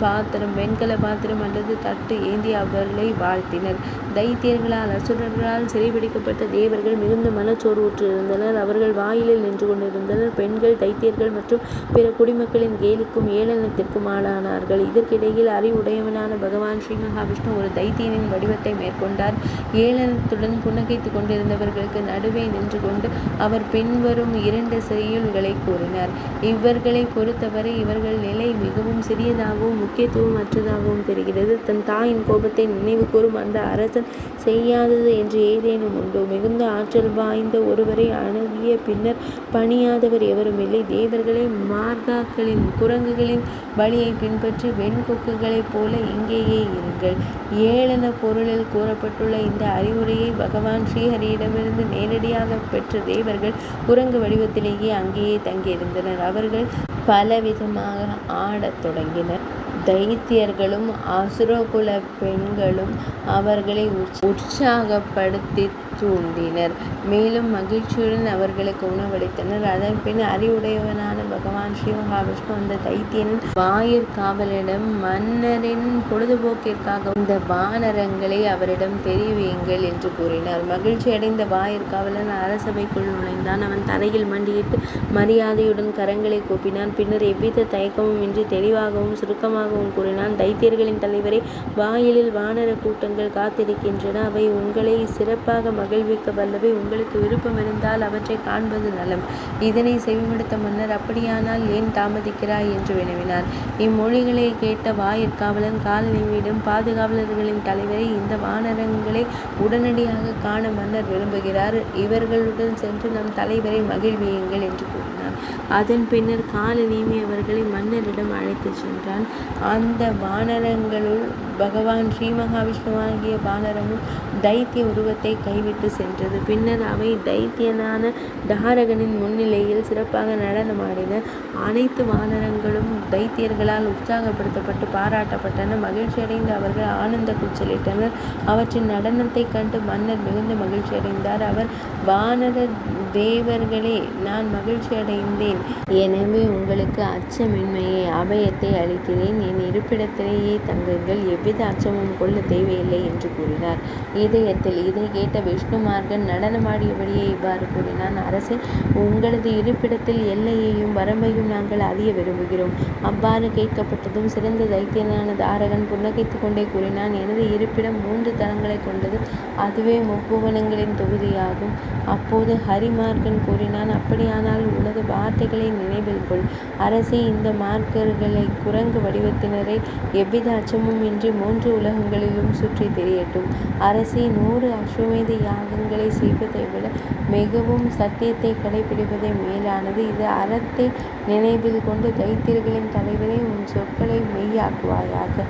பாத்திரம், வெண்கல பாத்திரம் அல்லது தட்டு ஏந்தி அவர்களை வாழ்த்தினர். தைத்தியர்களால் அசுரர்களால் சிறைபிடிக்கப்பட்ட தேவர்கள் மிகுந்த மனச்சோர்வுற்றிருந்தனர். அவர்கள் வாயிலில் நின்று கொண்டிருந்தனர். பெண்கள் தைத்தியர்கள் மற்றும் பிற குடிமக்களின் கேலிக்கும் ஏளனத்திற்கும் ஆளானார்கள். இதற்கிடையில் அறிவுடையவனான பகவான் ஸ்ரீ மகாவிஷ்ணு ஒரு தைத்தியனின் வடிவத்தை மேற்கொண்டார். ஏளனத்துடன் புன்னகைத்து கொண்டிருந்தவர்களுக்கு நடுவே நின்று கொண்டு அவர் பின்வரும் 2 செய்யுள்களை கூறினார். இவர்களை பொறுத்தவரை இவர்கள் நிலை மிகவும் சிறியதாகவும் முக்கியத்துவம் அற்றதாகவும் தெரிகிறது. தன் தாயின் கோபத்தை நினைவு கூறும் அந்த அரசன் செய்யாதது என்று ஏதேனும் உண்டோ? மிகுந்த ஆற்றல் வாய்ந்த ஒருவரை அணுகிய பின்னர் பணியாதவர் எவரும் இல்லை. தேவர்களை மார்காக்களின் குரங்குகளின் வழியை பின்பற்றி வெண்கொக்குகளைப் போல இங்கேயே இருங்கள். ஏளன பொருளில் கூறப்பட்டுள்ள இந்த அறிவுரையை பகவான் ஸ்ரீஹரியிடமிருந்து நேரடியாக பெற்ற தேவர்கள் குரங்கு வடிவத்திலேயே அங்கேயே தங்கியிருந்தனர். அவர்கள் பலவிதமாக ஆடத் தொடங்கினர். தைத்தியர்களும் அசுரகுல பெண்களும் அவர்களை உற்சாகப்படுத்தி தூண்டினர். மேலும் மகிழ்ச்சியுடன் அவர்களுக்கு உணவளித்தனர். அதன் பின் அறிவுடையவனான பகவான் ஸ்ரீ மகாவிஷ்ணு அந்த தைத்தியனின் வாயிற்காவலிடம், மன்னரின் பொழுதுபோக்கிற்காக இந்த வானரங்களை அவரிடம் தெரிவியுங்கள் என்று கூறினார். மகிழ்ச்சி அடைந்த வாயிற்காவலன் அரசபைக்குள் நுழைந்தான். அவன் தரையில் மண்டியிட்டு மரியாதையுடன் கரங்களை கூப்பினான். பின்னர் எவ்வித தயக்கமும் இன்றி தெளிவாகவும் சுருக்கமாகவும் கூறினான். தைத்தியர்களின் தலைவரே, வாயிலில் வானர கூட்டங்கள் காத்திருக்கின்றன. அவை உங்களை சிறப்பாக மகிழ்விக்க வல்லவை. உங்களுக்கு விருப்பம் இருந்தால் அவற்றை காண்பது நலம். இதனை செவிமடுத்த மன்னர், அப்படியானால் ஏன் தாமதிக்கிறாய் என்று வினவினார். இம்மொழிகளை கேட்ட வாயிற்காவலன் காலநேமியிடம், பாதுகாவலர்களின் தலைவரை, இந்த வானரங்களை உடனடியாக காண மன்னர் விரும்புகிறார். இவர்களுடன் சென்று நம் தலைவரை மகிழ்வியுங்கள் என்று கூறினார். அதன் பின்னர் காலநேமி அவர்களை மன்னரிடம் அழைத்துச் சென்றான். அந்த வானரங்களுள் பகவான் ஸ்ரீ மகாவிஷ்ணுவாகிய வானரமும் தைத்திய உருவத்தை கைவிட்டு சென்றது. பின்னர் அவை தைத்தியனான தாரகனின் முன்னிலையில் சிறப்பாக நடனமாடின. அனைத்து வானரங்களும் தைத்தியர்களால் உற்சாகப்படுத்தப்பட்டு பாராட்டப்பட்டன. மகிழ்ச்சியடைந்த அவர்கள் ஆனந்த கூச்சலிட்டனர். அவற்றின் நடனத்தை கண்டு மன்னர் மிகுந்த மகிழ்ச்சி அடைந்தார். அவர், வானர தேவர்களே, நான் மகிழ்ச்சி அடைந்தேன். எனவே உங்களுக்கு அச்சமின்மையை அபயத்தை அளிக்கிறேன். என் இருப்பிடத்திலேயே தங்குங்கள். எவ்வித அச்சமும் கொள்ள தேவையில்லை என்று கூறினார். இதயத்தில் இதை கேட்ட விஷ்ணுமார்கன் நடனமாடியபடியே இவ்வாறு கூறினான். அரசே, உங்களது இருப்பிடத்தில் எல்லையையும் வரம்பையும் நாங்கள் அறிய விரும்புகிறோம். அவ்வாறு கேட்கப்பட்டதும் சிறந்த தைத்தியனான தாரகன் புன்னகைத்து கொண்டே கூறினான். எனது இருப்பிடம் 3 தளங்களை கொண்டது. அதுவே முப்புவனங்களின் தொகுதியாகும். அப்போது ஹரிமார்கன் கூறினான், அப்படியானால் உனது வார்த்தைகளை நினைவில் கொள். அரசே, இந்த மார்க்கர்களை குரங்கு வடிவத்தினரை எவ்வித அச்சமும் இன்றி 3 உலகங்களிலும் சுற்றி திரியட்டும். அரசே, 100 அஸ்வமேத யாகங்களை செய்வதை விட மிகவும் சத்தியத்தை கடைபிடிப்பதே மேலானது. இது அறத்தை நினைவில் கொண்டு தைத்தியர்களின் தலைவரை உன் சொற்களை மெய்யாக்குவாயாக.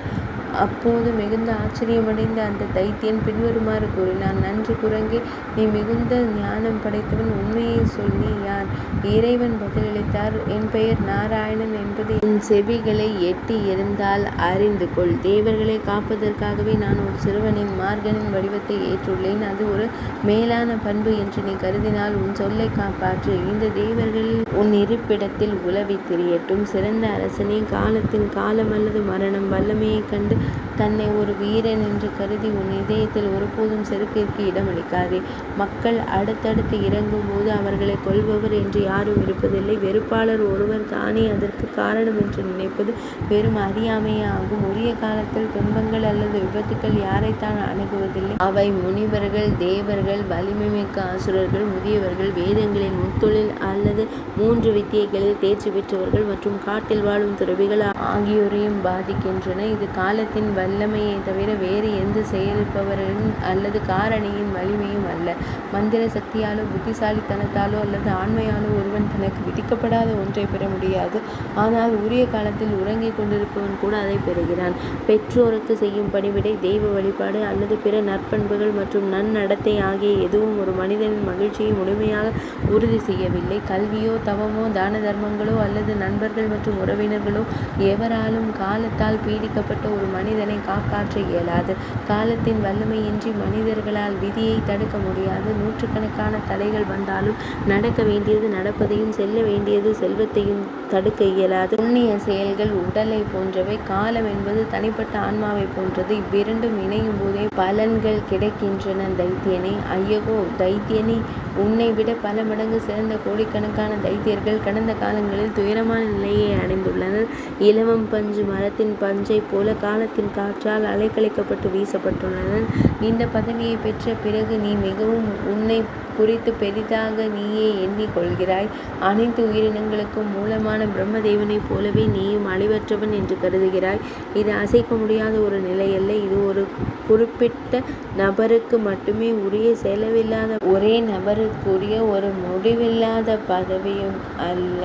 அப்போது மிகுந்த ஆச்சரியமடைந்த அந்த தைத்தியன் பின்வருமாறு கூறினான். நன்று குரங்கே, நீ மிகுந்த ஞானம் படைத்தவன். உண்மையை சொல், நீ யார்? இறைவன் பதிலளித்தார், என் பெயர் நாராயணன் என்பது என் செவிகளை எட்டி இருந்தால் அறிந்து கொள். தேவர்களை காப்பதற்காகவே நான் ஒரு சிறுவனின் மார்கனின் வடிவத்தை ஏற்றுள்ளேன். அது ஒரு மேலான பண்பு என்று நீ கருதினால் உன் சொல்லை காப்பாற்று. இந்த தேவர்களில் உன் இருப்பிடத்தில் உலவி திரியட்டும். சிறந்த அரசனே, காலத்தின் காலம் அல்லது மரணம் வல்லமையை கண்டு தன்னை ஒரு வீரன் என்று கருதி உன் இதயத்தில் ஒருபோதும் செருக்கிற்கு இடமளிக்காதே. மக்கள் அடுத்தடுத்து இறங்கும் போது அவர்களை கொல்பவர் என்று யாரும் இருப்பதில்லை. வெறுப்பாளர் ஒருவர் தானே அதற்கு காரணம் என்று நினைப்பது வெறும் அறியாமையே ஆகும். உரிய காலத்தில் துன்பங்கள் அல்லது விபத்துக்கள் யாரைத்தான் அணுகுவதில்லை. அவை முனிவர்கள், தேவர்கள், வலிமை மிக்க அசுரர்கள், முதியவர்கள், வேதங்களின் முத்தொழில் அல்லது 3 வித்தியைகளில் தேர்ச்சி பெற்றவர்கள் மற்றும் காட்டில் வாழும் துறவிகள் ஆகியோரையும் பாதிக்கின்றன. இது காலத்தின் வல்லமையை தவிர வேறு எந்த செயல்பவரின் அல்லது காரணியின் வலிமையும் அல்ல. மந்திர சக்தியாலோ புத்திசாலித்தனத்தாலோ அல்லது ஆண்மையாலோ ஒருவன் தனக்கு விதிக்கப்படாத ஒன்றை பெற முடியாது. ஆனால் உரிய காலத்தில் உறங்கிக் கொண்டிருப்பவன் கூட அதை பெறுகிறான். பெற்றோருக்கு செய்யும் பணிவிடை, தெய்வ வழிபாடு அல்லது பிற நற்பண்புகள் மற்றும் நன்னடத்தை ஆகிய எதுவும் ஒரு மனிதனின் மகிழ்ச்சியை முழுமையாக உறுதி செய்யவில்லை. கல்வியோ தவமோ தான தர்மங்களோ அல்லது நண்பர்கள் மற்றும் உறவினர்களோ எவராலும் காலத்தால் பீடிக்கப்பட்ட ஒரு மனிதனை காப்பாற்ற இயலாது. காலத்தின் வல்லமையின்றி மனிதர்களால் விதியை தடுக்க முடியாது. நூற்றுக்கணக்கான தடைகள் வந்தாலும் நடக்க வேண்டியது நடப்பதையும் செல்ல வேண்டியது செல்வத்தையும் தடுக்க இயலாது. புண்ணிய செயல்கள் உடலை போன்றவை, காலம் என்பது தனிப்பட்ட ஆன்மாவை போன்றது. இவ்விரண்டும் இணையும் போதே பலன்கள் கிடைக்கின்றன. தைத்தியனே, ஐயகோ தைத்தியனே, உன்னை விட பல மடங்கு சிறந்த கோடிக்கணக்கான தைத்தியர்கள் கடந்த காலங்களில் துயரமான நிலையை அடைந்துள்ளனர். இலவம் பஞ்சு மரத்தின் பஞ்சை போல காலத்தின் காற்றால் அலைக்கழிக்கப்பட்டு வீசப்பட்டுள்ளனர். இந்த பதவியை பெற்ற பிறகு நீ மிகவும் உன்னை குறித்து பெரிதாக நீயே எண்ணிக் கொள்கிறாய். அனைத்து உயிரினங்களுக்கும் மூலமான பிரம்மதேவனைப் போலவே நீயும் அழிவற்றவன் என்று கருதுகிறாய். இது அசைக்க முடியாத ஒரு நிலையல்ல. இது ஒரு குறிப்பிட்ட நபருக்கு மட்டுமே உரிய, செலவில்லாத ஒரே நபருக்குரிய ஒரு முடிவில்லாத பதவியும் அல்ல.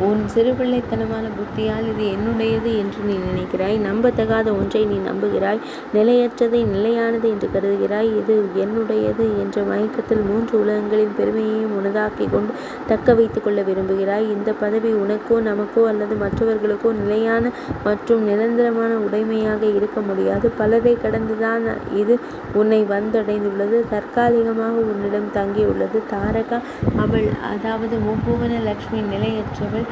உன் சிறுபிள்ளைத்தனமான புத்தியால் இது என்னுடையது என்று நீ நினைக்கிறாய். நம்பத்தகாத ஒன்றை நீ நம்புகிறாய். நிலையற்றதை நிலையானது என்று கருதுகிறாய். இது என்னுடையது என்ற மயக்கத்தில் 3 உலகங்களின் பெருமையையும் உனதாக்கி கொண்டு தக்க வைத்துக் கொள்ள விரும்புகிறாய். இந்த பதவி உனக்கோ நமக்கோ அல்லது மற்றவர்களுக்கோ நிலையான மற்றும் நிரந்தரமான உடைமையாக இருக்க முடியாது. பலரை கடந்துதான் இது உன்னை வந்தடைந்துள்ளது. தற்காலிகமாக உன்னிடம் தங்கியுள்ளது. தாரகா, அவள், அதாவது முப்புவன லட்சுமி நிலையற்றவள்.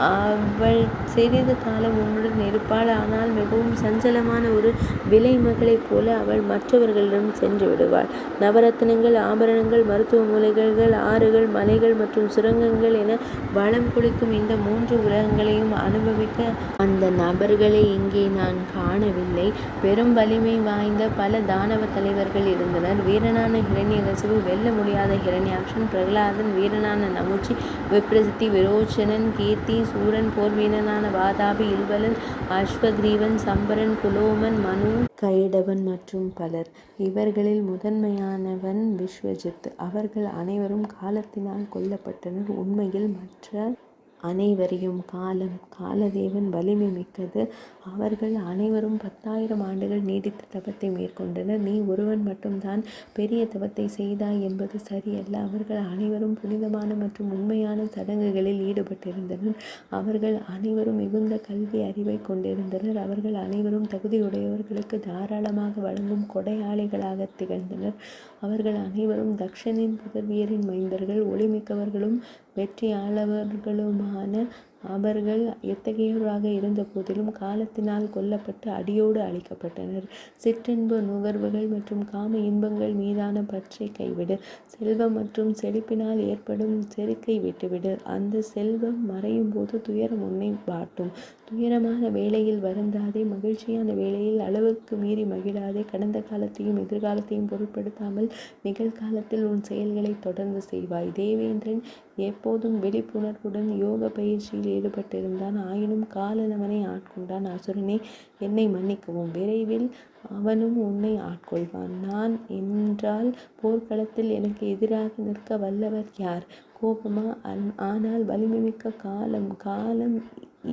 அவள் சிறிது காலம் உன்னுடன் இருப்பாள். ஆனால் மிகவும் சஞ்சலமான ஒரு விலை மகளைப் போல அவள் மற்றவர்களிடம் சென்று விடுவாள். நவரத்தினங்கள், ஆபரணங்கள், மருத்துவ மூலிகைகள், ஆறுகள், மலைகள் மற்றும் சுரங்கங்கள் என வளம் குளிக்கும் இந்த 3 உலகங்களையும் அனுபவிக்க அந்த நபர்களை இங்கே நான் காணவில்லை. பெரும் வலிமை வாய்ந்த பல தானவ தலைவர்கள் இருந்தனர். வீரனான ஹிரண்யகசிபு, வெல்ல முடியாத ஹிரண்யாக்ஷன், பிரகலாதன், வீரனான நமுச்சி, விப்ரசித்தி, விரோச்சனன், கீர்த்தி, சூரன், போர் வீரனான வாதாபி, இல்வலன், அஸ்வக்ரீவன், சம்பரன், புலோமன், மனு, கைடவன் மற்றும் பலர். இவர்களில் முதன்மையானவன் விஸ்வஜித். அவர்கள் அனைவரும் காலத்தினால் கொல்லப்பட்டனர். உண்மையில் மற்ற அனைவரையும் காலதேவன் வலிமை மிக்கது. அவர்கள் அனைவரும் 10,000 ஆண்டுகள் நீடித்த தவத்தை மேற்கொண்டனர். நீ ஒருவன் மட்டும்தான் பெரிய தவத்தை செய்தாய் என்பது சரியல்ல. அவர்கள் அனைவரும் புனிதமான மற்றும் உண்மையான சடங்குகளில் ஈடுபட்டிருந்தனர். அவர்கள் அனைவரும் மிகுந்த கல்வி அறிவை கொண்டிருந்தனர். அவர்கள் அனைவரும் தகுதியுடையவர்களுக்கு தாராளமாக வழங்கும் கொடையாளிகளாக திகழ்ந்தனர். அவர்கள் அனைவரும் தக்ஷனின் புதல்வியரின் மைந்தர்கள். ஒளிமிக்கவர்களும் வெற்றியாளர்களுமான அவர்கள் எத்தகையோராக இருந்த போதிலும் காலத்தினால் கொல்லப்பட்டு அடியோடு அழிக்கப்பட்டனர். சிற்றின்ப நுகர்வுகள் மற்றும் காம இன்பங்கள் மீதான பற்றை கைவிடு. செல்வம் மற்றும் செழிப்பினால் ஏற்படும் செருக்கை விட்டுவிடு. அந்த செல்வம் மறையும் போது துயரம் உன்னை வாட்டும். துயரமான வேளையில் வருந்தாதே. மகிழ்ச்சியான வேளையில் அளவுக்கு மீறி மகிழாதே. கடந்த காலத்தையும் எதிர்காலத்தையும் பொருட்படுத்தாமல் நிகழ்காலத்தில் உன் செயல்களை தொடர்ந்து செய்வாய். தேவேந்திரன் எப்போதும் விழிப்புணர்வுடன் யோக பயிற்சியில் ஈடுபட்டிருந்தான். ஆயினும் காலன் அவனை ஆட்கொண்டான். அசுரனே, என்னை மன்னிக்கவும். விரைவில் அவனும் உன்னை ஆட்கொள்வான். நான் என்றால் போர்க்களத்தில் எனக்கு எதிராக நிற்க வல்லவர் யார்? கோபமா? ஆனால் வலிமைமிக்க காலம்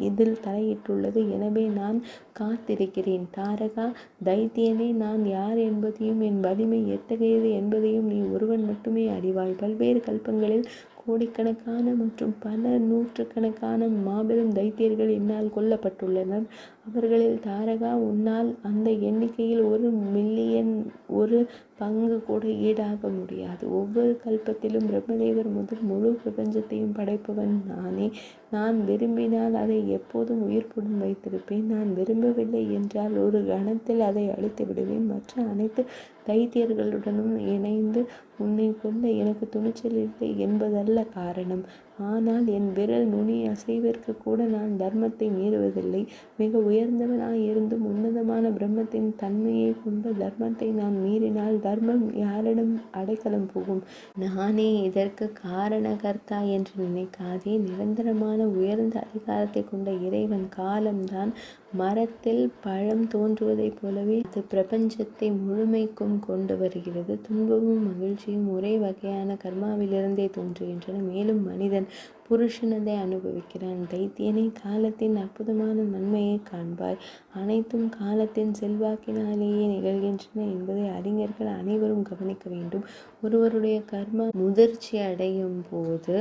இதில் தலையிட்டுள்ளது. எனவே நான் காத்திருக்கிறேன். தாரகா, தைத்தியனே, நான் யார் என்பதையும் என் வலிமை எத்தகையது என்பதையும் நீ ஒருவன் மட்டுமே அறிவாய். பல்வேறு கல்பங்களில் கோடிக்கணக்கான மற்றும் பல நூற்றுக்கணக்கான மாபெரும் தைத்தியர்கள் என்னால் கொல்லப்பட்டுள்ளனர். அவர்களில் தாரகா, உன்னால் அந்த எண்ணிக்கையில் 1,000,000 ஒரு பங்கு கூட ஈடாக முடியாது. ஒவ்வொரு கல்பத்திலும் பிரம்மதேவர் முதல் முழு பிரபஞ்சத்தையும் படைப்பவன் நானே. நான் விரும்பினால் அதை எப்போதும் உயிர்ப்புடன் வைத்திருப்பேன். நான் விரும்பவில்லை என்றால் ஒரு கணத்தில் அதை அழித்து விடுவேன். மற்ற அனைத்து தைத்தியர்களுடனும் இணைந்து உன்னை கொல்ல எனக்கு துணிச்சல் இல்லை என்பதல்ல காரணம். ஆனால் என் விரல் நுனி அசைவிற்கு கூட நான் தர்மத்தை மீறுவதில்லை. மிக உயர்ந்தவனாய் இருந்தும் உன்னதமான பிரம்மத்தின் தன்மையை கொண்ட தர்மத்தை நான் மீறினால் தர்மம் யாரிடம் அடைக்கலம் போகும்? நானே இதற்கு காரணகர்த்தா என்று நினைக்காதே. நிரந்தரமான உயர்ந்த அதிகாரத்தை கொண்ட இறைவன் காலம்தான். மரத்தில் பழம் தோன்றுவதைப் போலவே அது பிரபஞ்சத்தை முழுமைக்கும் கொண்டு வருகிறது. துன்பமும் மகிழ்ச்சியும் ஒரே வகையான கர்மாவிலிருந்தே தோன்றுகின்றன. மேலும் மனிதன் புருஷனதை அனுபவிக்கிறான். தைத்தியனே, காலத்தின் அற்புதமான நன்மையை காண்பாய். அனைத்தும் காலத்தின் செல்வாக்கினாலேயே நிகழ்கின்றன என்பதை அறிஞர்கள் அனைவரும் கவனிக்க வேண்டும். ஒருவருடைய கர்மா முதிர்ச்சி அடையும் போது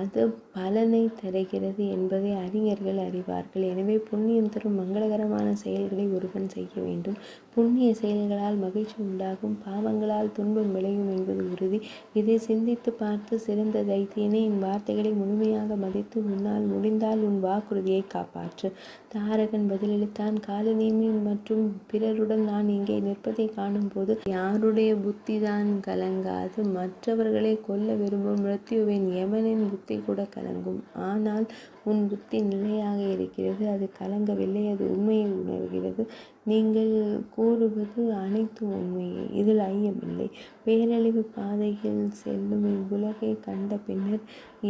அது பலனை தருகிறது என்பதை அறிஞர்கள் அறிவார்கள். எனவே புண்ணியம் தரும் மங்களகரமான செயல்களை ஒருவன் செய்ய வேண்டும். புண்ணிய செயல்களால் மகிழ்ச்சி உண்டாகும், பாவங்களால் துன்பம் விளையும் என்பது உறுதி. இதை சிந்தித்து பார்த்து சிறந்த தைத்தியனே, என் வார்த்தைகளை முழுமையாக முழுமையாக மதித்து உன்னால் முடிந்தால் உன் வாக்குறுதியை காப்பாற்று. தாரகன் பதிலளித்தான், காலநேமி மற்றும் பிறருடன் நான் இங்கே நிற்பதை காணும்போது யாருடைய புத்திதான் கலங்காது? மற்றவர்களை கொல்ல விரும்பும் மிருத்யுவின் யமனின் புத்தி கூட கலங்கும். ஆனால் உன் புத்தி நிலையாக இருக்கிறது, அது கலங்கவில்லை, அது உண்மையை உணர்கிறது. நீங்கள் கூறுவது அனைத்தும் உண்மையே, இதில் ஐயமில்லை. பேரழிவு பாதையில் செல்லும் இவ்வுலகை கண்ட பின்னர்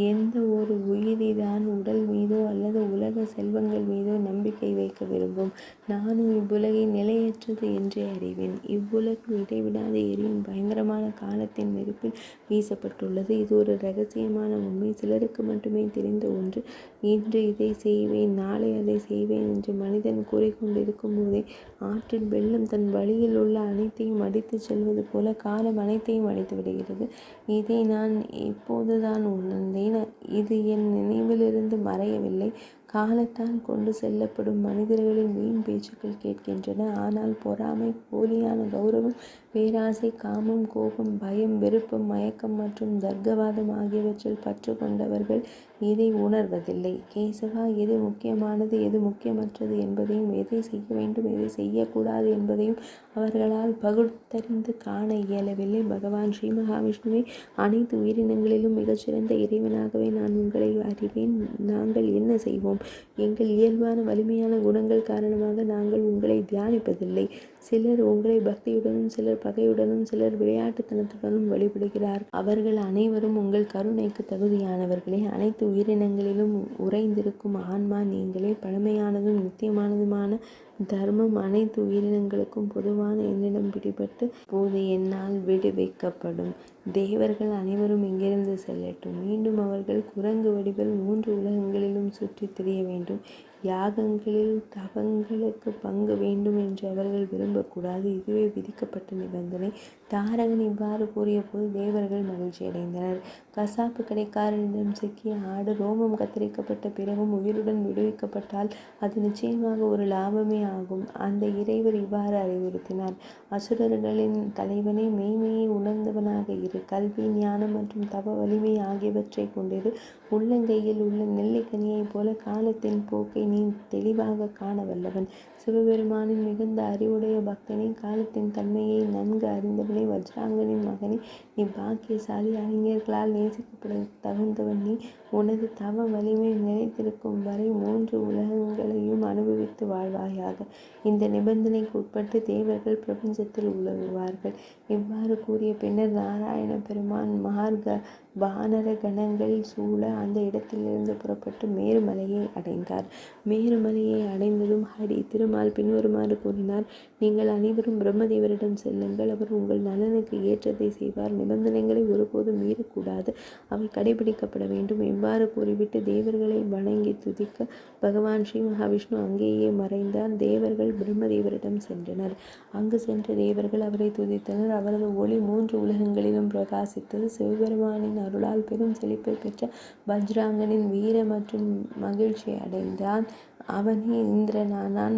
எந்த ஒரு உயிரிதான் உடல் மீதோ அல்லது உலக செல்வங்கள் மீதோ நம்பிக்கை வைக்க விரும்பும்? நானும் இவ்வுலகை நிலையற்றது என்றே அறிவேன். இவ்வுலகம் இடைவிடாத எரியும் பயங்கரமான காலத்தின் நெருப்பில் வீசப்பட்டுள்ளது. இது ஒரு இரகசியமான உண்மை, சிலருக்கு மட்டுமே தெரிந்த ஒன்று. இன்று இதை செய்வேன், நாளை அதை செய்வேன் என்று மனிதன் கூறிக்கொண்டிருக்கும் போதே ஆற்றில் வெள்ளம் தன் வழியில் உள்ள அனைத்தையும் அடித்துச் செல்வது போல காலம் அனைத்தையும் அடித்து விடுகிறது. இதை நான் இப்போதுதான் உணர்ந்தேன். இது என் நினைவிலிருந்து மறையவில்லை. காலத்தால் கொண்டு செல்லப்படும் மனிதர்களின் வீண் பேச்சுக்கள் கேட்கின்றன. ஆனால் பொறாமை, போலியான கௌரவம், பேராசை, காமம், கோபம், பயம், விருப்பம், மயக்கம் மற்றும் தர்க்கவாதம் ஆகியவற்றில் பற்று கொண்டவர்கள் இதை உணர்வதில்லை. கேசவா, எது முக்கியமானது, எது முக்கியமற்றது என்பதையும், எதை செய்ய வேண்டும், எதை செய்யக்கூடாது என்பதையும் அவர்களால் பகுத்தறிந்து காண இயலவில்லை. பகவான் ஸ்ரீ மகாவிஷ்ணுவே, அனைத்து உயிரினங்களிலும் மிகச்சிறந்த இறைவனாகவே நான் உங்களை அறிவேன். நாங்கள் என்ன செய்வோம்? எங்கள் இயல்பான வலிமையான குணங்கள் காரணமாக நாங்கள் உங்களை தியானிப்பதில்லை. சிலர் உங்களை பக்தியுடனும், சிலர் பகையுடனும், சிலர் விளையாட்டுத்தனத்துடனும் வழிபடுகிறார். அவர்கள் அனைவரும் உங்கள் கருணைக்கு தகுதியானவர்களே. அனைத்து உயிரினங்களிலும் உறைந்திருக்கும் ஆன்மா நீங்களே. பழமையானதும் நித்தியமானதுமான தர்மம் அனைத்து உயிரினங்களுக்கும் பொதுவான என்னிடம் பிடிபட்டு போது என்னால் விடுவிக்கப்படும். தேவர்கள் அனைவரும் இங்கிருந்து செல்லட்டும். மீண்டும் அவர்கள் குரங்கு வடிவில் 3 உலகங்களிலும் சுற்றித் திரிய வேண்டும். யாகங்களில் தவங்களுக்கு பங்கு வேண்டும் என்று அவர்கள் விரும்பக்கூடாது. இதுவே விதிக்கப்பட்ட நிபந்தனை. தாரகன் இவ்வாறு கூறிய போது தேவர்கள் மகிழ்ச்சி அடைந்தனர். கசாப்பு கடைக்காரனிடம் சிக்கிய ஆடு ரோமம் கத்தரிக்கப்பட்ட பிறகும் உயிருடன் விடுவிக்கப்பட்டால் அது நிச்சயமாக ஒரு லாபமே ஆகும். அந்த இறைவர் இவ்வாறு அறிவுறுத்தினார், அசுரர்களின் தலைவனே, மெய்மையை உணர்ந்தவனாக இரு. கல்வி, ஞானம் மற்றும் தவ வலிமை ஆகியவற்றை கொண்டிரு. உள்ளங்கையில் உள்ள நெல்லிக்கனியைப் போல காலத்தின் போக்கை நீ தெளிவாக காண வல்லவன். சிவபெருமானின் மிகுந்த அறிவுடைய பக்தனே, காலத்தின் தன்மையை நன்கு அறிந்தவனே, வஜ்ராங்கனின் மகனே, நீ பாக்கியசாலி. அறிஞர்களால் நேசிக்கப்பட தகுந்தவன் நீ. உனது தவ வலிமை நிலைத்திருக்கும் வரை 3 உலகங்களையும் அனுபவித்து வாழ்வாயாக. இந்த நிபந்தனைக்கு உட்பட்டு தேவர்கள் பிரபஞ்சத்தில் உலவுவார்கள். இவ்வாறு கூறிய பின்னர் நாராயண பெருமான் மார்க வானர கணங்கள் சூழ அந்த இடத்திலிருந்து புறப்பட்டு மேருமலையை அடைந்தார். மேருமலையை அடைந்ததும் ஹரி திருமால் பின்வருமாறு கூறினார், நீங்கள் அனைவரும் பிரம்மதேவரிடம் செல்லுங்கள். அவர் உங்கள் நலனுக்கு ஏற்றதை செய்வார். நிபந்தனைகளை ஒருபோதும் மீறக்கூடாது, அவை கடைபிடிக்கப்பட வேண்டும். இவ்வாறு கூறிவிட்டு தேவர்களை வணங்கி துதிக்க பகவான் ஸ்ரீ மகாவிஷ்ணு அங்கேயே மறைந்தார். தேவர்கள் பிரம்மதேவரிடம் சென்றனர். அங்கு சென்ற தேவர்கள் அவரை துதித்தனர். அவரது ஒளி 3 உலகங்களிலும் பிரகாசித்தது. சிவபெருமானின் அருளால் பெரும் செழிப்பை பெற்ற வஜ்ராங்கனின் வீர மற்றும் மகிழ்ச்சி அடைந்தான். அவனே இந்திரனானான்.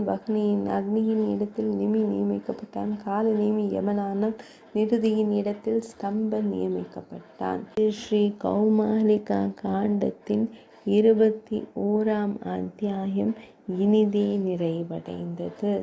அக்னியின் இடத்தில் நிமி நியமிக்கப்பட்டான். காலநேமி யமனானான். நிருதியின் இடத்தில் ஸ்தம்பன் நியமிக்கப்பட்டான். ஸ்ரீ கௌமாரிகா காண்டத்தின் 21ஆம் அத்தியாயம் இனிதே நிறைவடைந்தது.